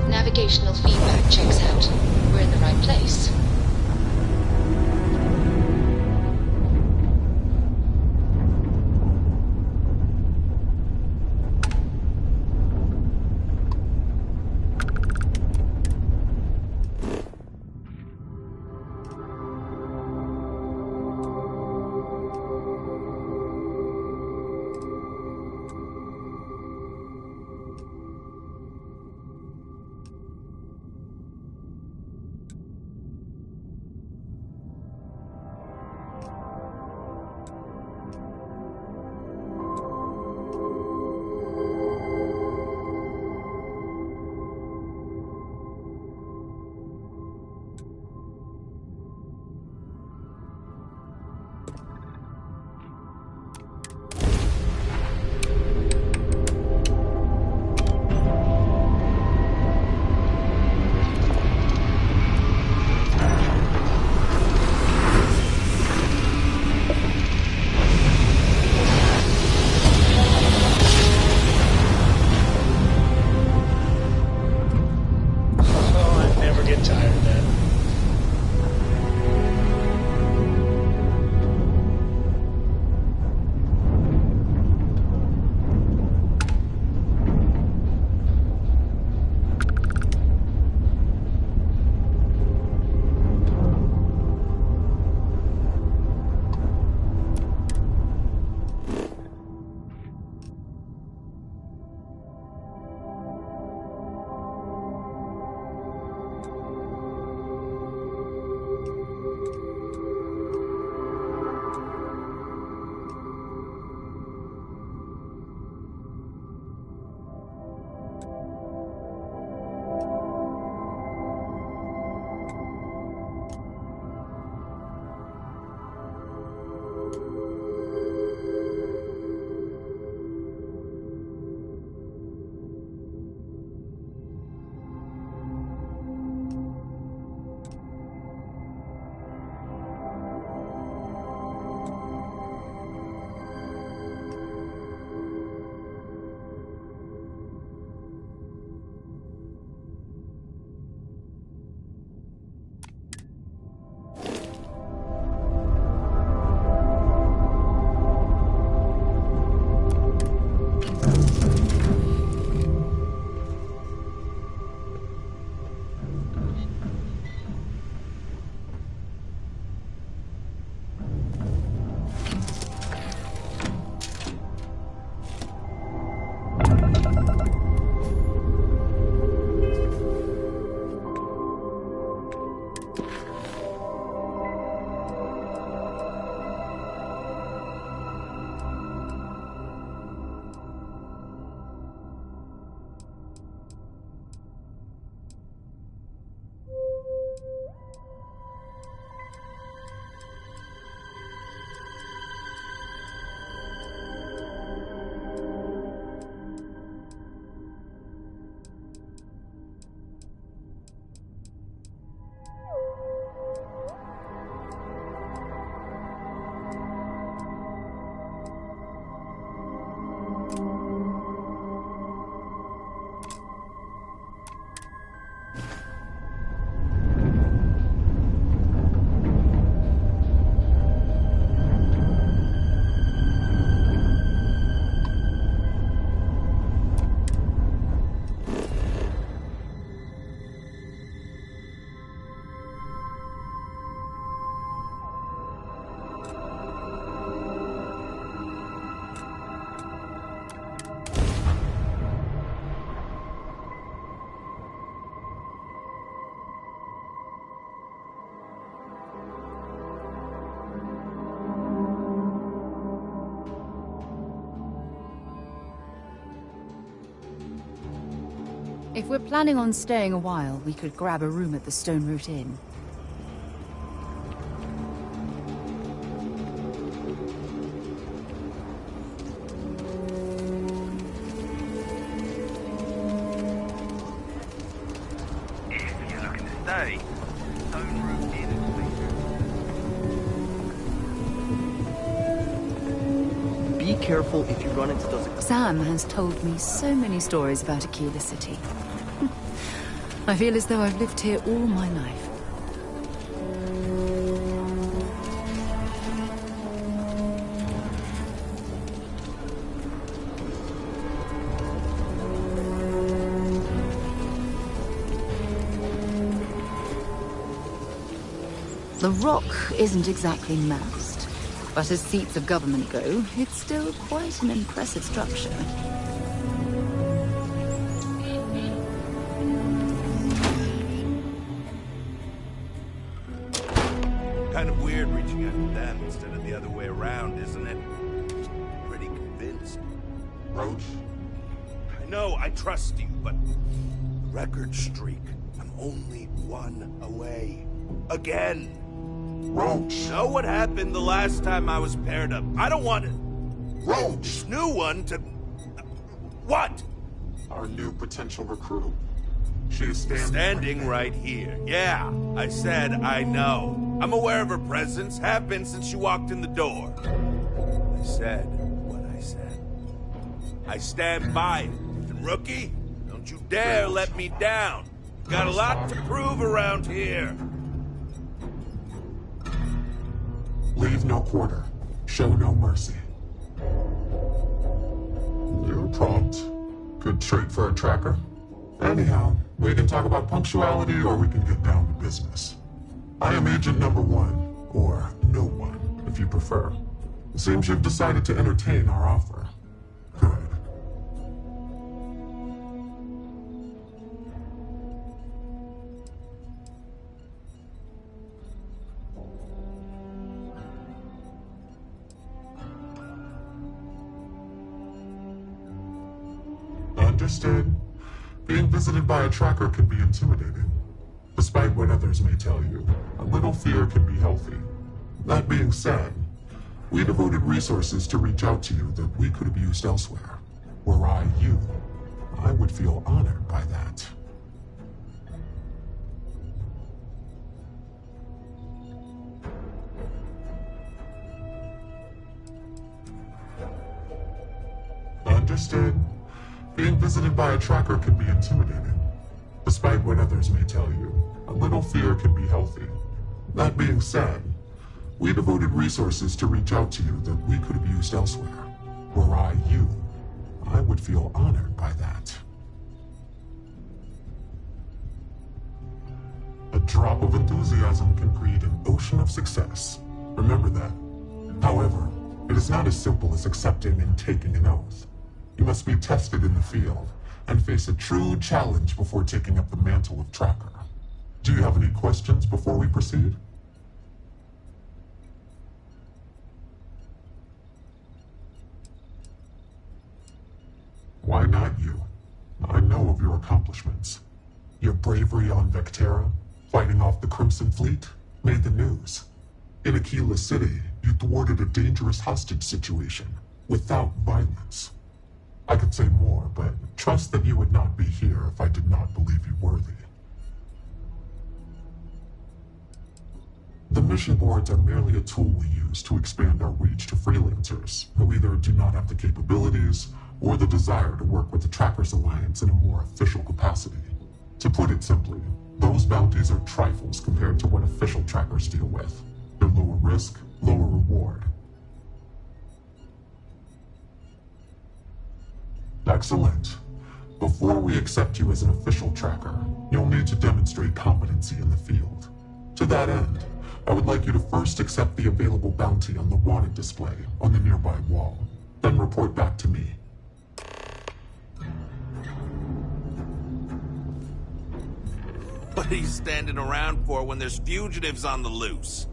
Navigational feedback checks out. We're in the right place. If we're planning on staying a while, we could grab a room at the Stone Root Inn. If you're looking to stay, Stone Root Inn, please. Be careful if you run into those... Sam has told me so many stories about Aquila City. I feel as though I've lived here all my life. The Rock isn't exactly massed, but as seats of government go, it's still quite an impressive structure. Kind of weird reaching out to them instead of the other way around, isn't it? Pretty convinced. Roach? I know, I trust you, but... record streak. I'm only one away. Again. Roach. Know what happened the last time I was paired up? I don't want it. Roach. This new one to... What? Our new potential recruit. She is standing right here. Yeah, I said I know. I'm aware of her presence, have been since she walked in the door. I said what I said. I stand by it. And rookie, don't you dare let me down. Got a lot to prove around here. Leave no quarter. Show no mercy. You're prompt. Good trait for a tracker. Anyhow, we can talk about punctuality or we can get down to business. I am Agent Number 1, or No One, if you prefer. It seems you've decided to entertain our offer. Good. Understood. Being visited by a tracker can be intimidating. Despite what others may tell you, a little fear can be healthy. That being said, we devoted resources to reach out to you that we could have used elsewhere. Were I you, I would feel honored by that. Understood. Being visited by a tracker can be intimidating. Despite what others may tell you, a little fear can be healthy. That being said, we devoted resources to reach out to you that we could have used elsewhere. Were I you, I would feel honored by that. A drop of enthusiasm can create an ocean of success. Remember that. However, it is not as simple as accepting and taking an oath. You must be tested in the field and face a true challenge before taking up the mantle of tracker. Do you have any questions before we proceed? Why not you? I know of your accomplishments. Your bravery on Vectera, fighting off the Crimson Fleet, made the news. In Aquila City, you thwarted a dangerous hostage situation without violence. I could say more, but trust that you would not be here if I did not believe you worthy. The mission boards are merely a tool we use to expand our reach to freelancers who either do not have the capabilities or the desire to work with the Trackers Alliance in a more official capacity. To put it simply, those bounties are trifles compared to what official trackers deal with. They're lower risk, lower reward. Excellent. Before we accept you as an official tracker, you'll need to demonstrate competency in the field. To that end, I would like you to first accept the available bounty on the wanted display on the nearby wall, then report back to me. What are you standing around for when there's fugitives on the loose?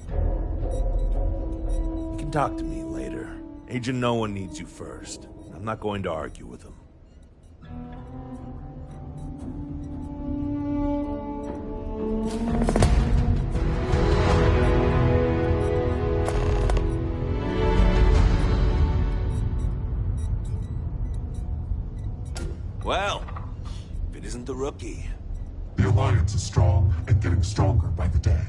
You can talk to me later. Agent No One needs you first. I'm not going to argue with him. The Alliance is strong and getting stronger by the day.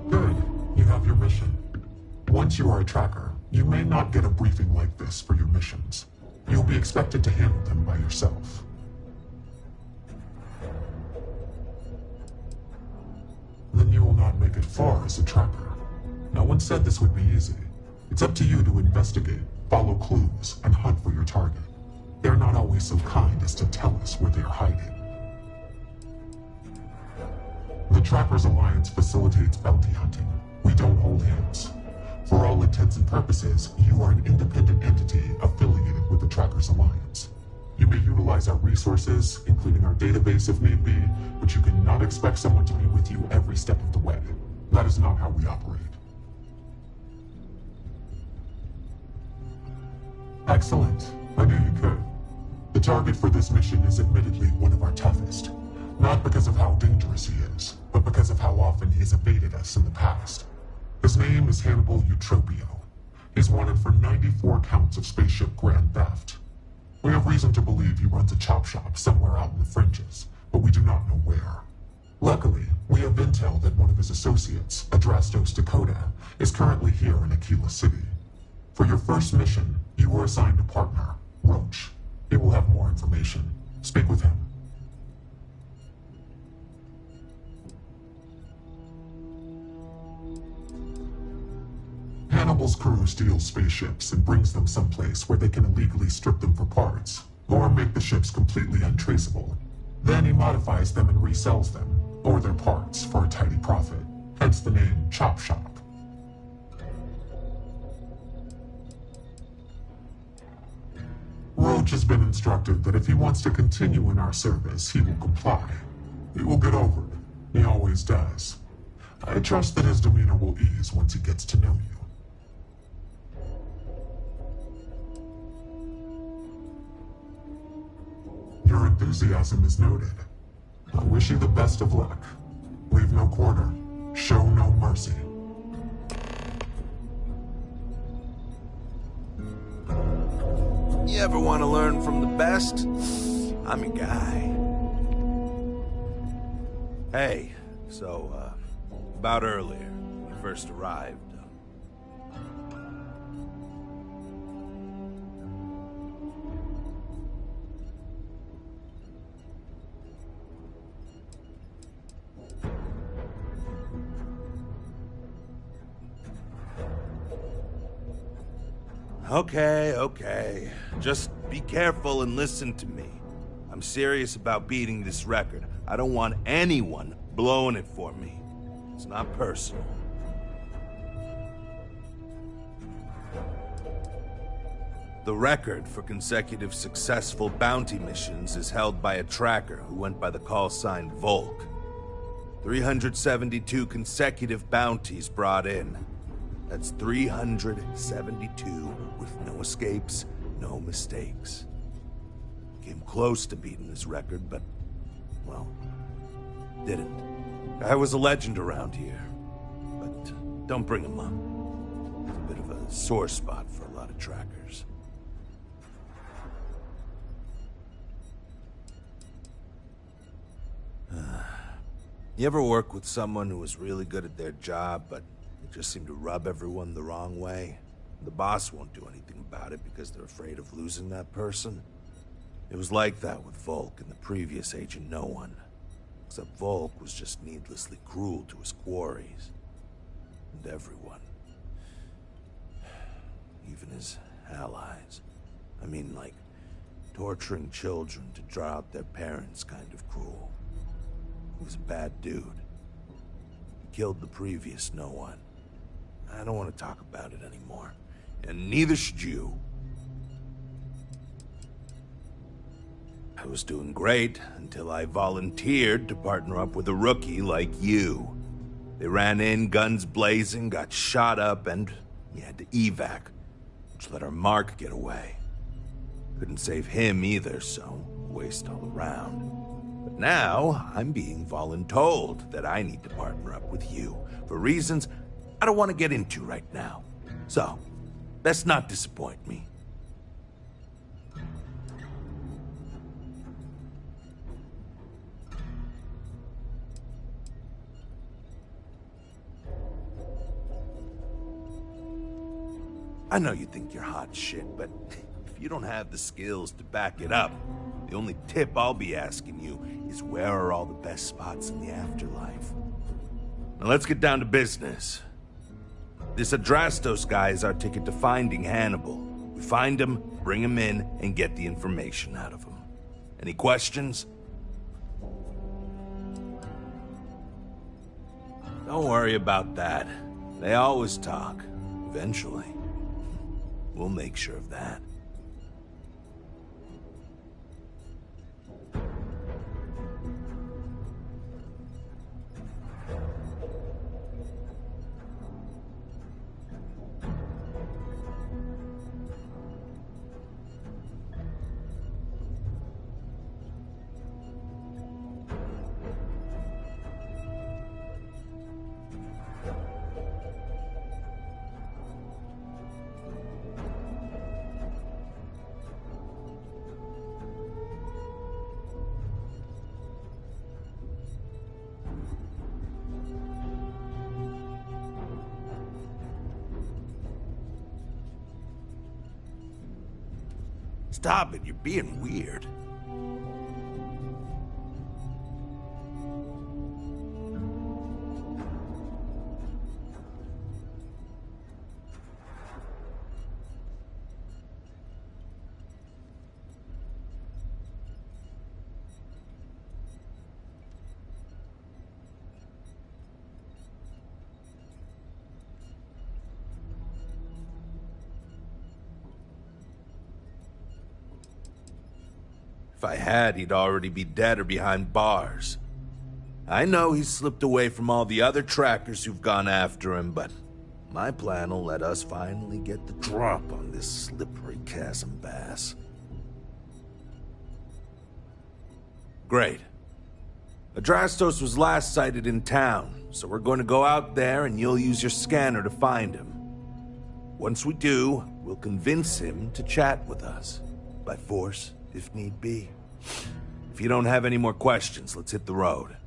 Good. You have your mission. Once you are a tracker, you may not get a briefing like this for your missions. You'll be expected to handle them by yourself. Then you will not make it far as a tracker. No one said this would be easy. It's up to you to investigate, follow clues, and hunt for your target. They're not always so kind as to tell us where they're hiding. The Trackers Alliance facilitates bounty hunting. We don't hold hands. For all intents and purposes, you are an independent entity affiliated with the Trackers Alliance. You may utilize our resources, including our database if need be, but you cannot expect someone to be with you every step of the way. That is not how we operate. Excellent. I knew you could. The target for this mission is admittedly one of our toughest. Not because of how dangerous he is, but because of how often he has evaded us in the past. His name is Hannibal Eutropio. He's wanted for 94 counts of spaceship grand theft. We have reason to believe he runs a chop shop somewhere out in the fringes, but we do not know where. Luckily, we have intel that one of his associates, Adrastos Dakota, is currently here in Aquila City. For your first mission, you were assigned a partner, Roach. He will have more information. Speak with him. Hannibal's crew steals spaceships and brings them someplace where they can illegally strip them for parts, or make the ships completely untraceable. Then he modifies them and resells them, or their parts, for a tidy profit. Hence the name Chop Shop. Roach has been instructed that if he wants to continue in our service, he will comply. He will get over it. He always does. I trust that his demeanor will ease once he gets to know you. Your enthusiasm is noted. I wish you the best of luck. Leave no quarter. Show no mercy. You ever want to learn from the best? I'm your guy. Hey, so, about earlier, when you first arrived. Okay. Just be careful and listen to me. I'm serious about beating this record. I don't want anyone blowing it for me. It's not personal. The record for consecutive successful bounty missions is held by a tracker who went by the call sign Volk. 372 consecutive bounties brought in. That's 372 with no escapes, no mistakes. Came close to beating his record, but, well, didn't. Guy was a legend around here, but don't bring him up. It's a bit of a sore spot for a lot of trackers. You ever work with someone who was really good at their job, but they just seem to rub everyone the wrong way? The boss won't do anything about it because they're afraid of losing that person. It was like that with Volk and the previous Agent No One. Except Volk was just needlessly cruel to his quarries. And everyone. Even his allies. I mean, like, torturing children to draw out their parents kind of cruel. He was a bad dude. He killed the previous No One. I don't want to talk about it anymore. And neither should you. I was doing great until I volunteered to partner up with a rookie like you. They ran in, guns blazing, got shot up, and we had to evac, which let our Mark get away. Couldn't save him either, so waste all around. But now, I'm being voluntold that I need to partner up with you, for reasons I don't want to get into right now. So, best not disappoint me. I know you think you're hot shit, but if you don't have the skills to back it up, the only tip I'll be asking you is where are all the best spots in the afterlife? Now let's get down to business. This Adrastos guy is our ticket to finding Hannibal. We find him, bring him in, and get the information out of him. Any questions? Don't worry about that. They always talk. Eventually. We'll make sure of that. Stop it, you're being weird. If I had, he'd already be dead or behind bars. I know he's slipped away from all the other trackers who've gone after him, but my plan will let us finally get the drop on this slippery chasm bass. Great. Adrastos was last sighted in town, so we're going to go out there and you'll use your scanner to find him. Once we do, we'll convince him to chat with us. By force, if need be. If you don't have any more questions, let's hit the road.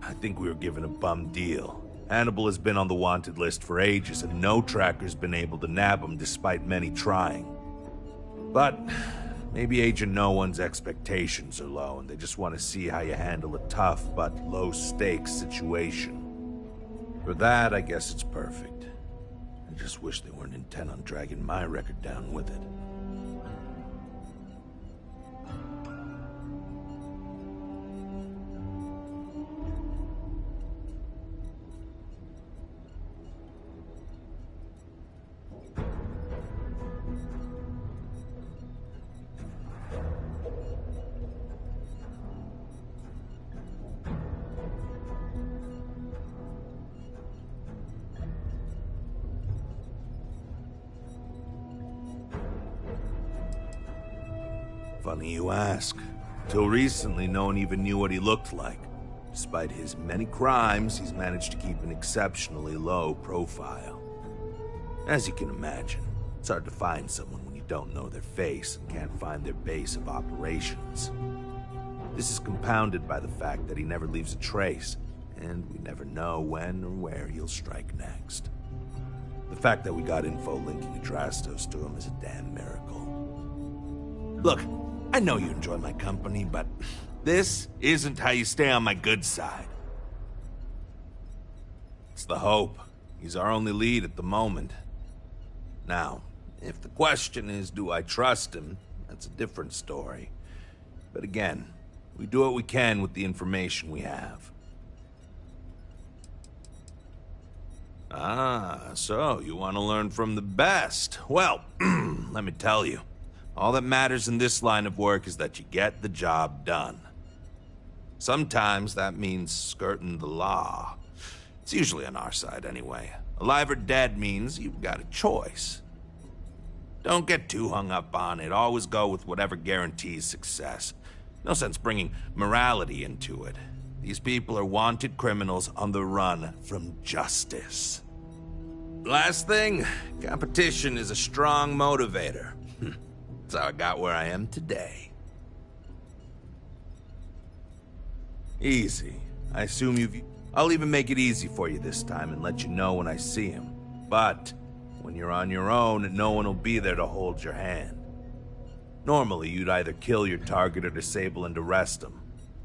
I think we were given a bum deal. Hannibal has been on the wanted list for ages, and no tracker's been able to nab him despite many trying. But maybe Agent No One's expectations are low, and they just want to see how you handle a tough but low-stakes situation. For that, I guess it's perfect. I just wish they weren't intent on dragging my record down with it. Funny you ask. Till recently, no one even knew what he looked like. Despite his many crimes, he's managed to keep an exceptionally low profile. As you can imagine, it's hard to find someone when you don't know their face and can't find their base of operations. This is compounded by the fact that he never leaves a trace, and we never know when or where he'll strike next. The fact that we got info linking Adrastos to him is a damn miracle. Look, I know you enjoy my company, but this isn't how you stay on my good side. It's the hope. He's our only lead at the moment. Now, if the question is, do I trust him, that's a different story. But again, we do what we can with the information we have. Ah, so you want to learn from the best. Well, let me tell you. All that matters in this line of work is that you get the job done. Sometimes that means skirting the law. It's usually on our side anyway. Alive or dead means you've got a choice. Don't get too hung up on it. Always go with whatever guarantees success. No sense bringing morality into it. These people are wanted criminals on the run from justice. Last thing, competition is a strong motivator. That's how I got where I am today. Easy. I assume you've... I'll even make it easy for you this time and let you know when I see him. But when you're on your own, no one will be there to hold your hand. Normally, you'd either kill your target or disable and arrest him.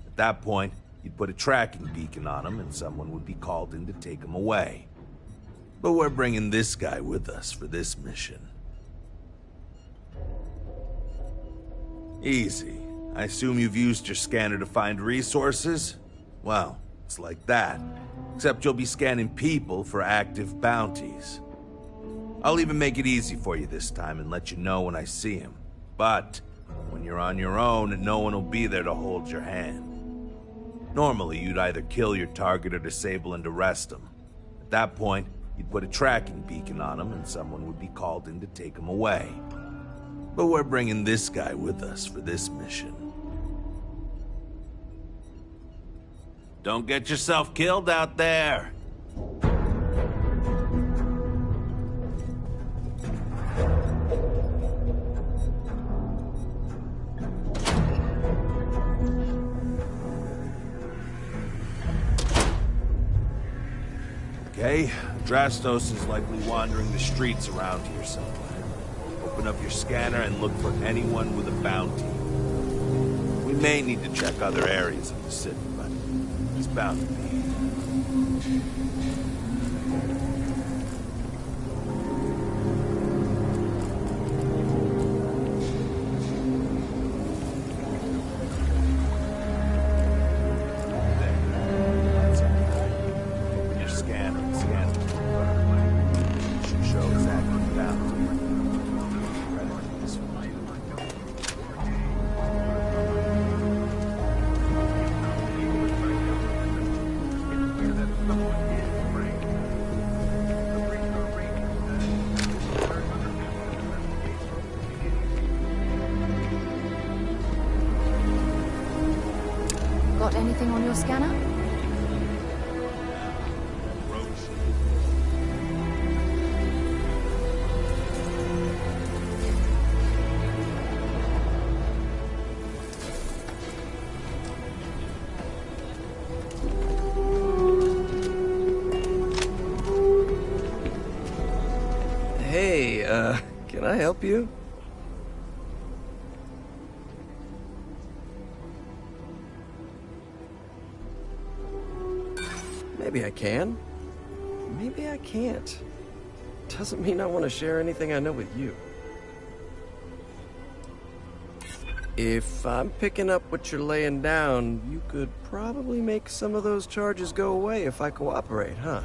At that point, you'd put a tracking beacon on him and someone would be called in to take him away. But we're bringing this guy with us for this mission. Easy. I assume you've used your scanner to find resources? Well, it's like that. Except you'll be scanning people for active bounties. I'll even make it easy for you this time and let you know when I see him. But when you're on your own, no one will be there to hold your hand. Normally, you'd either kill your target or disable and arrest him. At that point, you'd put a tracking beacon on him and someone would be called in to take him away. But we're bringing this guy with us for this mission. Don't get yourself killed out there. Okay, Drastos is likely wandering the streets around here somewhere. Open up your scanner and look for anyone with a bounty. We may need to check other areas of the city, but it's bound to be. Got anything on your scanner? Hey, can I help you? Maybe I can. Maybe I can't. Doesn't mean I want to share anything I know with you. If I'm picking up what you're laying down, you could probably make some of those charges go away if I cooperate, huh?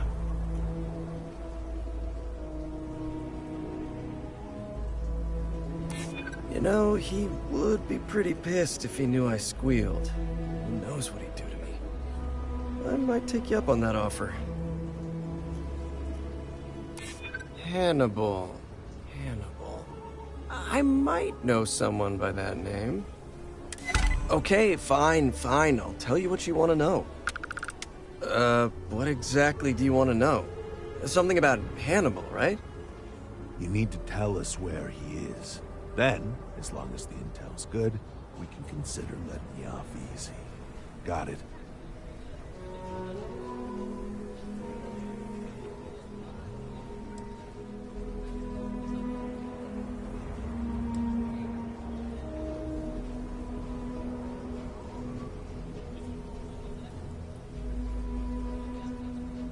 You know, he would be pretty pissed if he knew I squealed. Who knows what he'd do to me. I might take you up on that offer. Hannibal. Hannibal. I might know someone by that name. Okay, fine. I'll tell you what you want to know. What exactly do you want to know? Something about Hannibal, right? You need to tell us where he is. Then, as long as the intel's good, we can consider letting you off easy. Got it?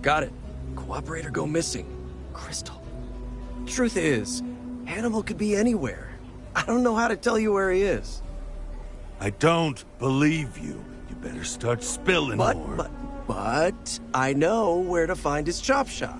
Got it. Cooperate or go missing. Crystal. Truth is, Hannibal could be anywhere. I don't know how to tell you where he is. I don't believe you. You better start spilling more. But I know where to find his chop shop.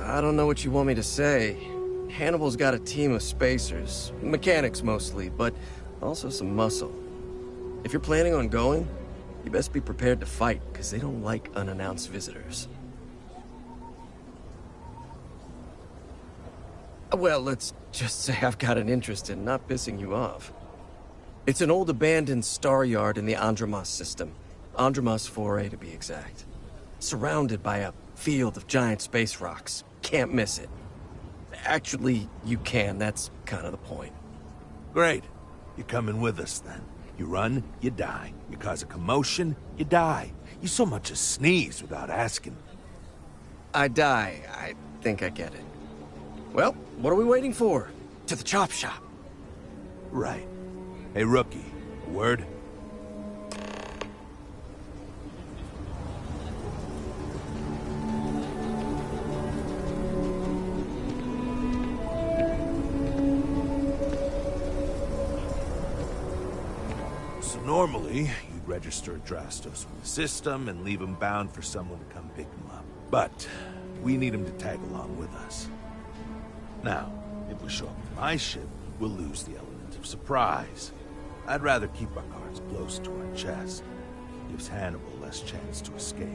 I don't know what you want me to say. Hannibal's got a team of spacers, mechanics mostly, but also some muscle. If you're planning on going, you best be prepared to fight, because they don't like unannounced visitors. Well, let's just say I've got an interest in not pissing you off. It's an old abandoned star yard in the Andromos system. Andromos 4A to be exact. Surrounded by a field of giant space rocks. Can't miss it. Actually, you can. That's kind of the point. Great. You're coming with us, then. You run, you die. You cause a commotion, you die. You so much as sneeze without asking. I die. I think I get it. Well, what are we waiting for? To the chop shop. Right. Hey, rookie. A word? Normally, you'd register Drastos with the system and leave him bound for someone to come pick him up. But we need him to tag along with us. Now, if we show up to my ship, we'll lose the element of surprise. I'd rather keep our cards close to our chest. Gives Hannibal less chance to escape.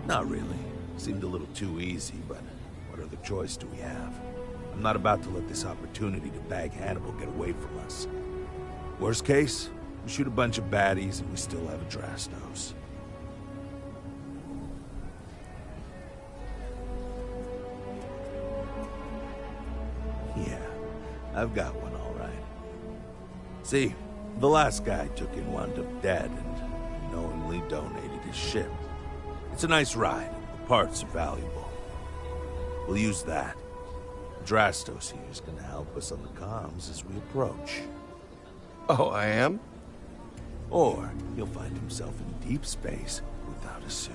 Not really. Seemed a little too easy, but what other choice do we have? I'm not about to let this opportunity to bag Hannibal get away from us. Worst case, we shoot a bunch of baddies and we still have a Drastos. Yeah, I've got one all right. See, the last guy I took in wound up dead and knowingly donated his ship. It's a nice ride. The parts are valuable. We'll use that. Drastos here is gonna help us on the comms as we approach. Oh, I am? Or he'll find himself in deep space without a suit.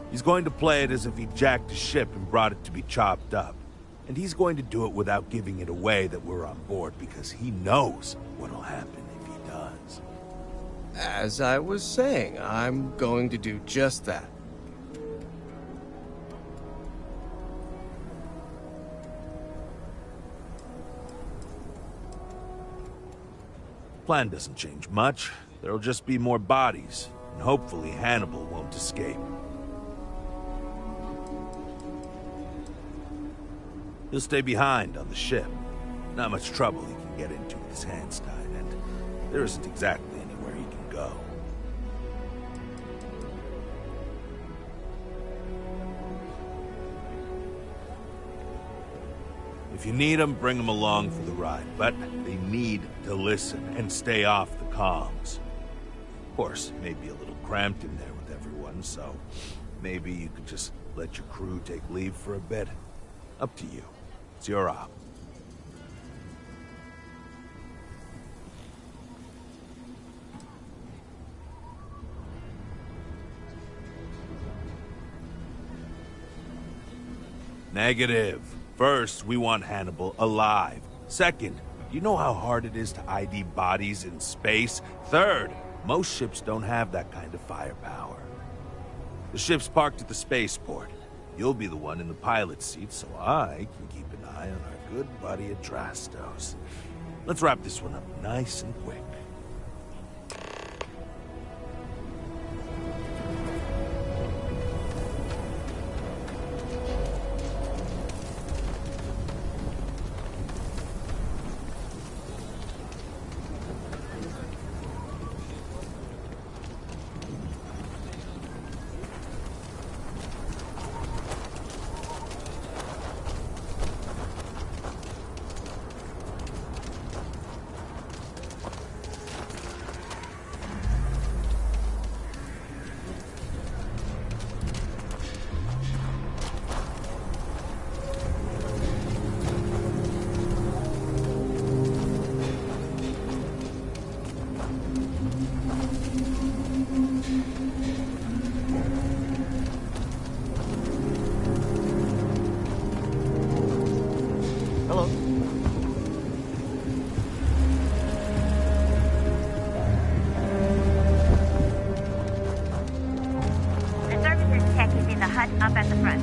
He's going to play it as if he jacked a ship and brought it to be chopped up. And he's going to do it without giving it away that we're on board because he knows what'll happen if he does. As I was saying, I'm going to do just that. Plan doesn't change much. There'll just be more bodies, and hopefully Hannibal won't escape. He'll stay behind on the ship. Not much trouble he can get into with his hands tied, and there isn't exactly anywhere he can go. If you need them, bring them along for the ride, but they need to listen and stay off the comms. Of course, it may be a little cramped in there with everyone, so maybe you could just let your crew take leave for a bit. Up to you. It's your op. Negative. First, we want Hannibal alive. Second, do you know how hard it is to ID bodies in space? Third, most ships don't have that kind of firepower. The ship's parked at the spaceport. You'll be the one in the pilot's seat, so I can keep an eye on our good buddy at Drastos. Let's wrap this one up nice and quick. Up at the front.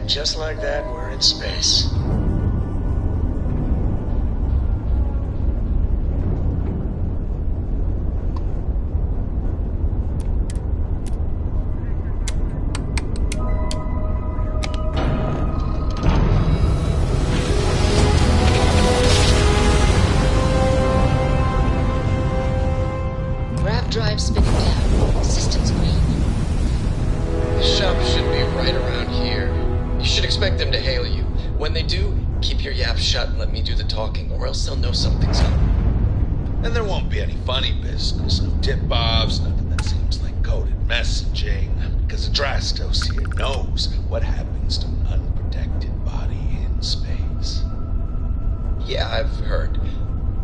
And just like that, we're in space. Grav drive spinning down. Systems green. The shop should be right around here. You should expect them to hail you. When they do, keep your yap shut and let me do the talking, or else they'll know something's up. And there won't be any funny business, no tip-offs, nothing that seems like coded messaging, because Adrastos here knows what happens to an unprotected body in space. Yeah, I've heard.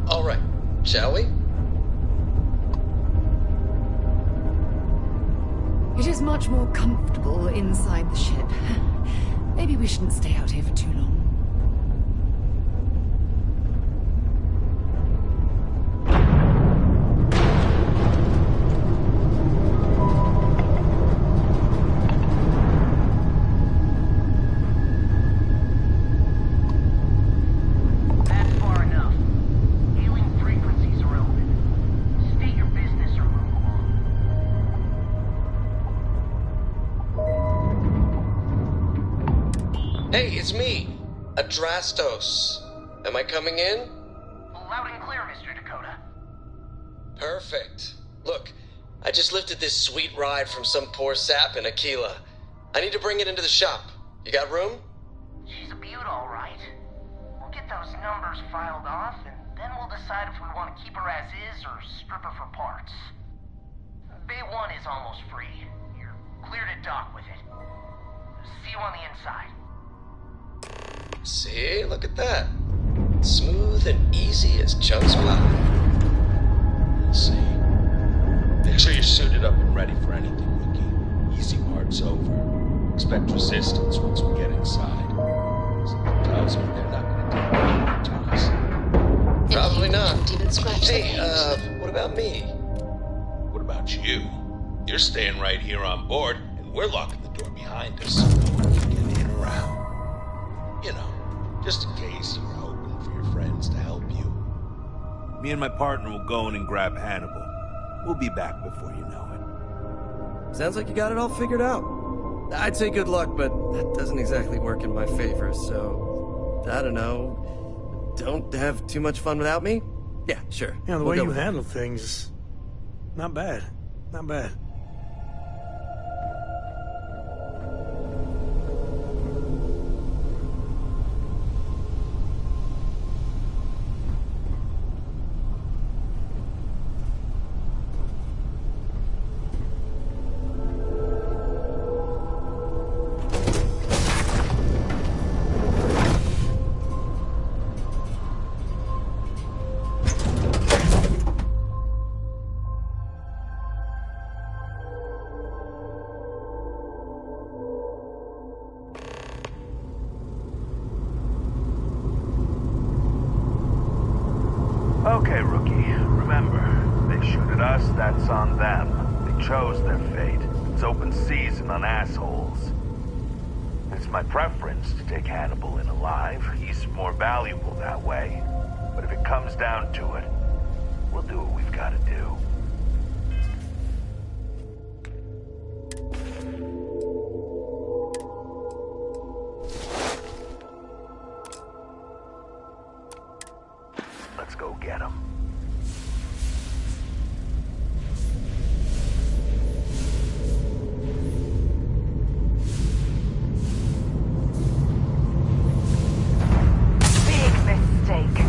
All right, shall we? It is much more comfortable inside the ship. Maybe we shouldn't stay out here for too long. That's far enough. Hailing frequencies are open. State your business or move along. Hey, it's me, Adrastos. Am I coming in? Loud and clear, Mr. Dakota. Perfect. Look, I just lifted this sweet ride from some poor sap in Aquila. I need to bring it into the shop. You got room? She's a beaut, all right. We'll get those numbers filed off, and then we'll decide if we want to keep her as is or strip her for parts. Bay 1 is almost free. You're clear to dock with it. See you on the inside. See, look at that. Smooth and easy as Chunk's pie. Let's see. Make sure you're suited up and ready for anything, Rookie. Easy part's over. Expect resistance once we get inside. Something tells me they're not going to take any toss. Probably not. Didn't even scratch the Hey, paint. what about me? What about you? You're staying right here on board, and we're locking the door behind us so no one can get in or out. You know, just in case you were hoping for your friends to help you. Me and my partner will go in and grab Hannibal. We'll be back before you know it. Sounds like you got it all figured out. I'd say good luck, but that doesn't exactly work in my favor, so... I don't know. Don't have too much fun without me? Yeah, sure. Yeah, the We'll way go you with it. handle things, not bad. Not bad. Okay, Rookie. Remember, they shoot at us, that's on them. They chose their fate. It's open season on assholes. It's my preference to take Hannibal in alive. He's more valuable that way. But if it comes down to it, we'll do what we've got to do. Let's go get him. Big mistake.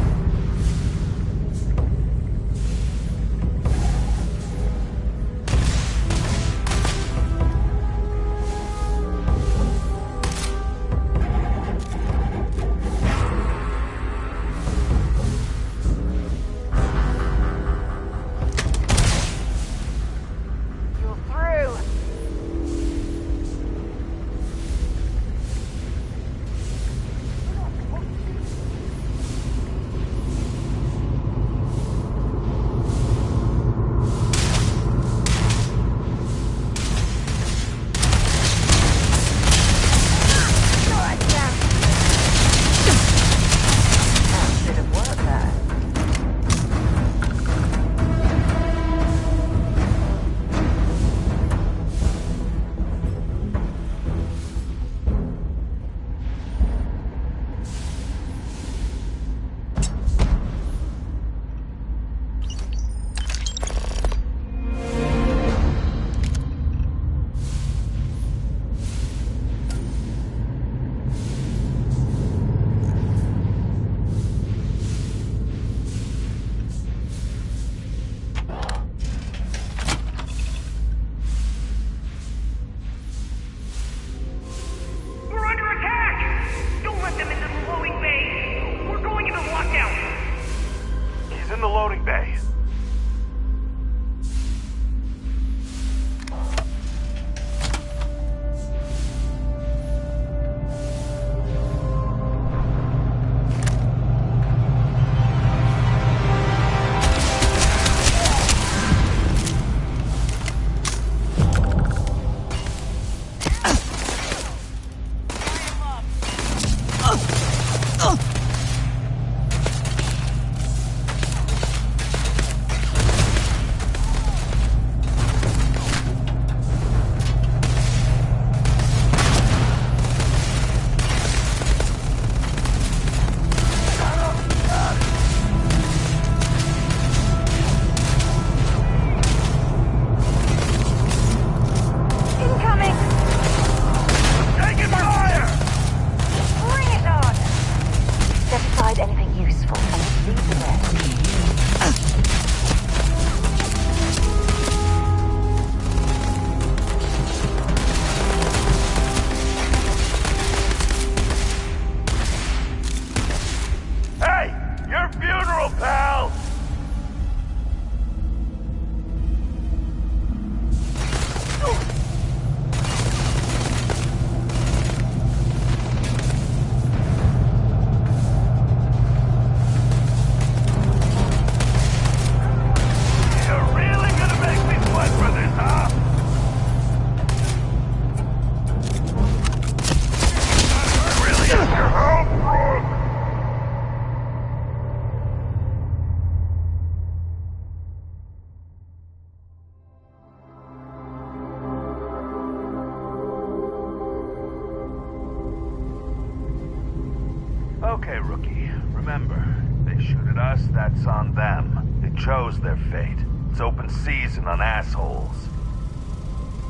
Okay, rookie. Remember, they shoot at us, that's on them. They chose their fate. It's open season on assholes.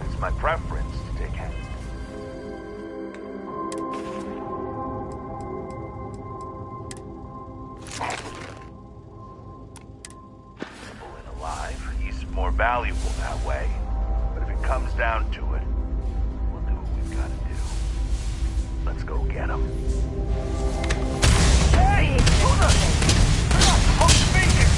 It's my preference to take hand. Pulling alive, he's more valuable that way. But if it comes down to it, we'll do what we've got to do. Let's go get him. Hey! Who the... I'm speaking!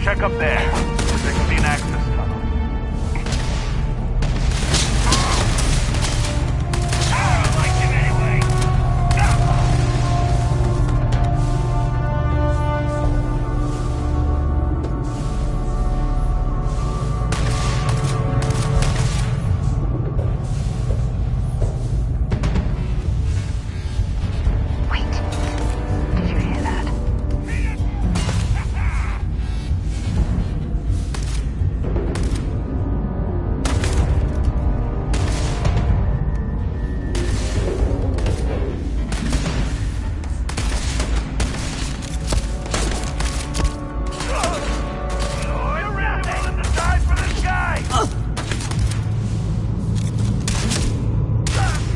Check up there. 16 access tunnel. I like him anyway.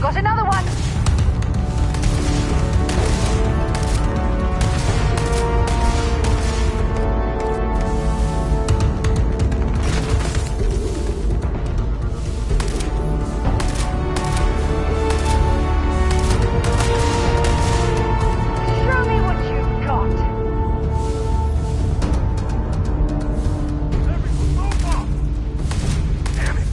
Got another one! Show me what you've got! Damn it!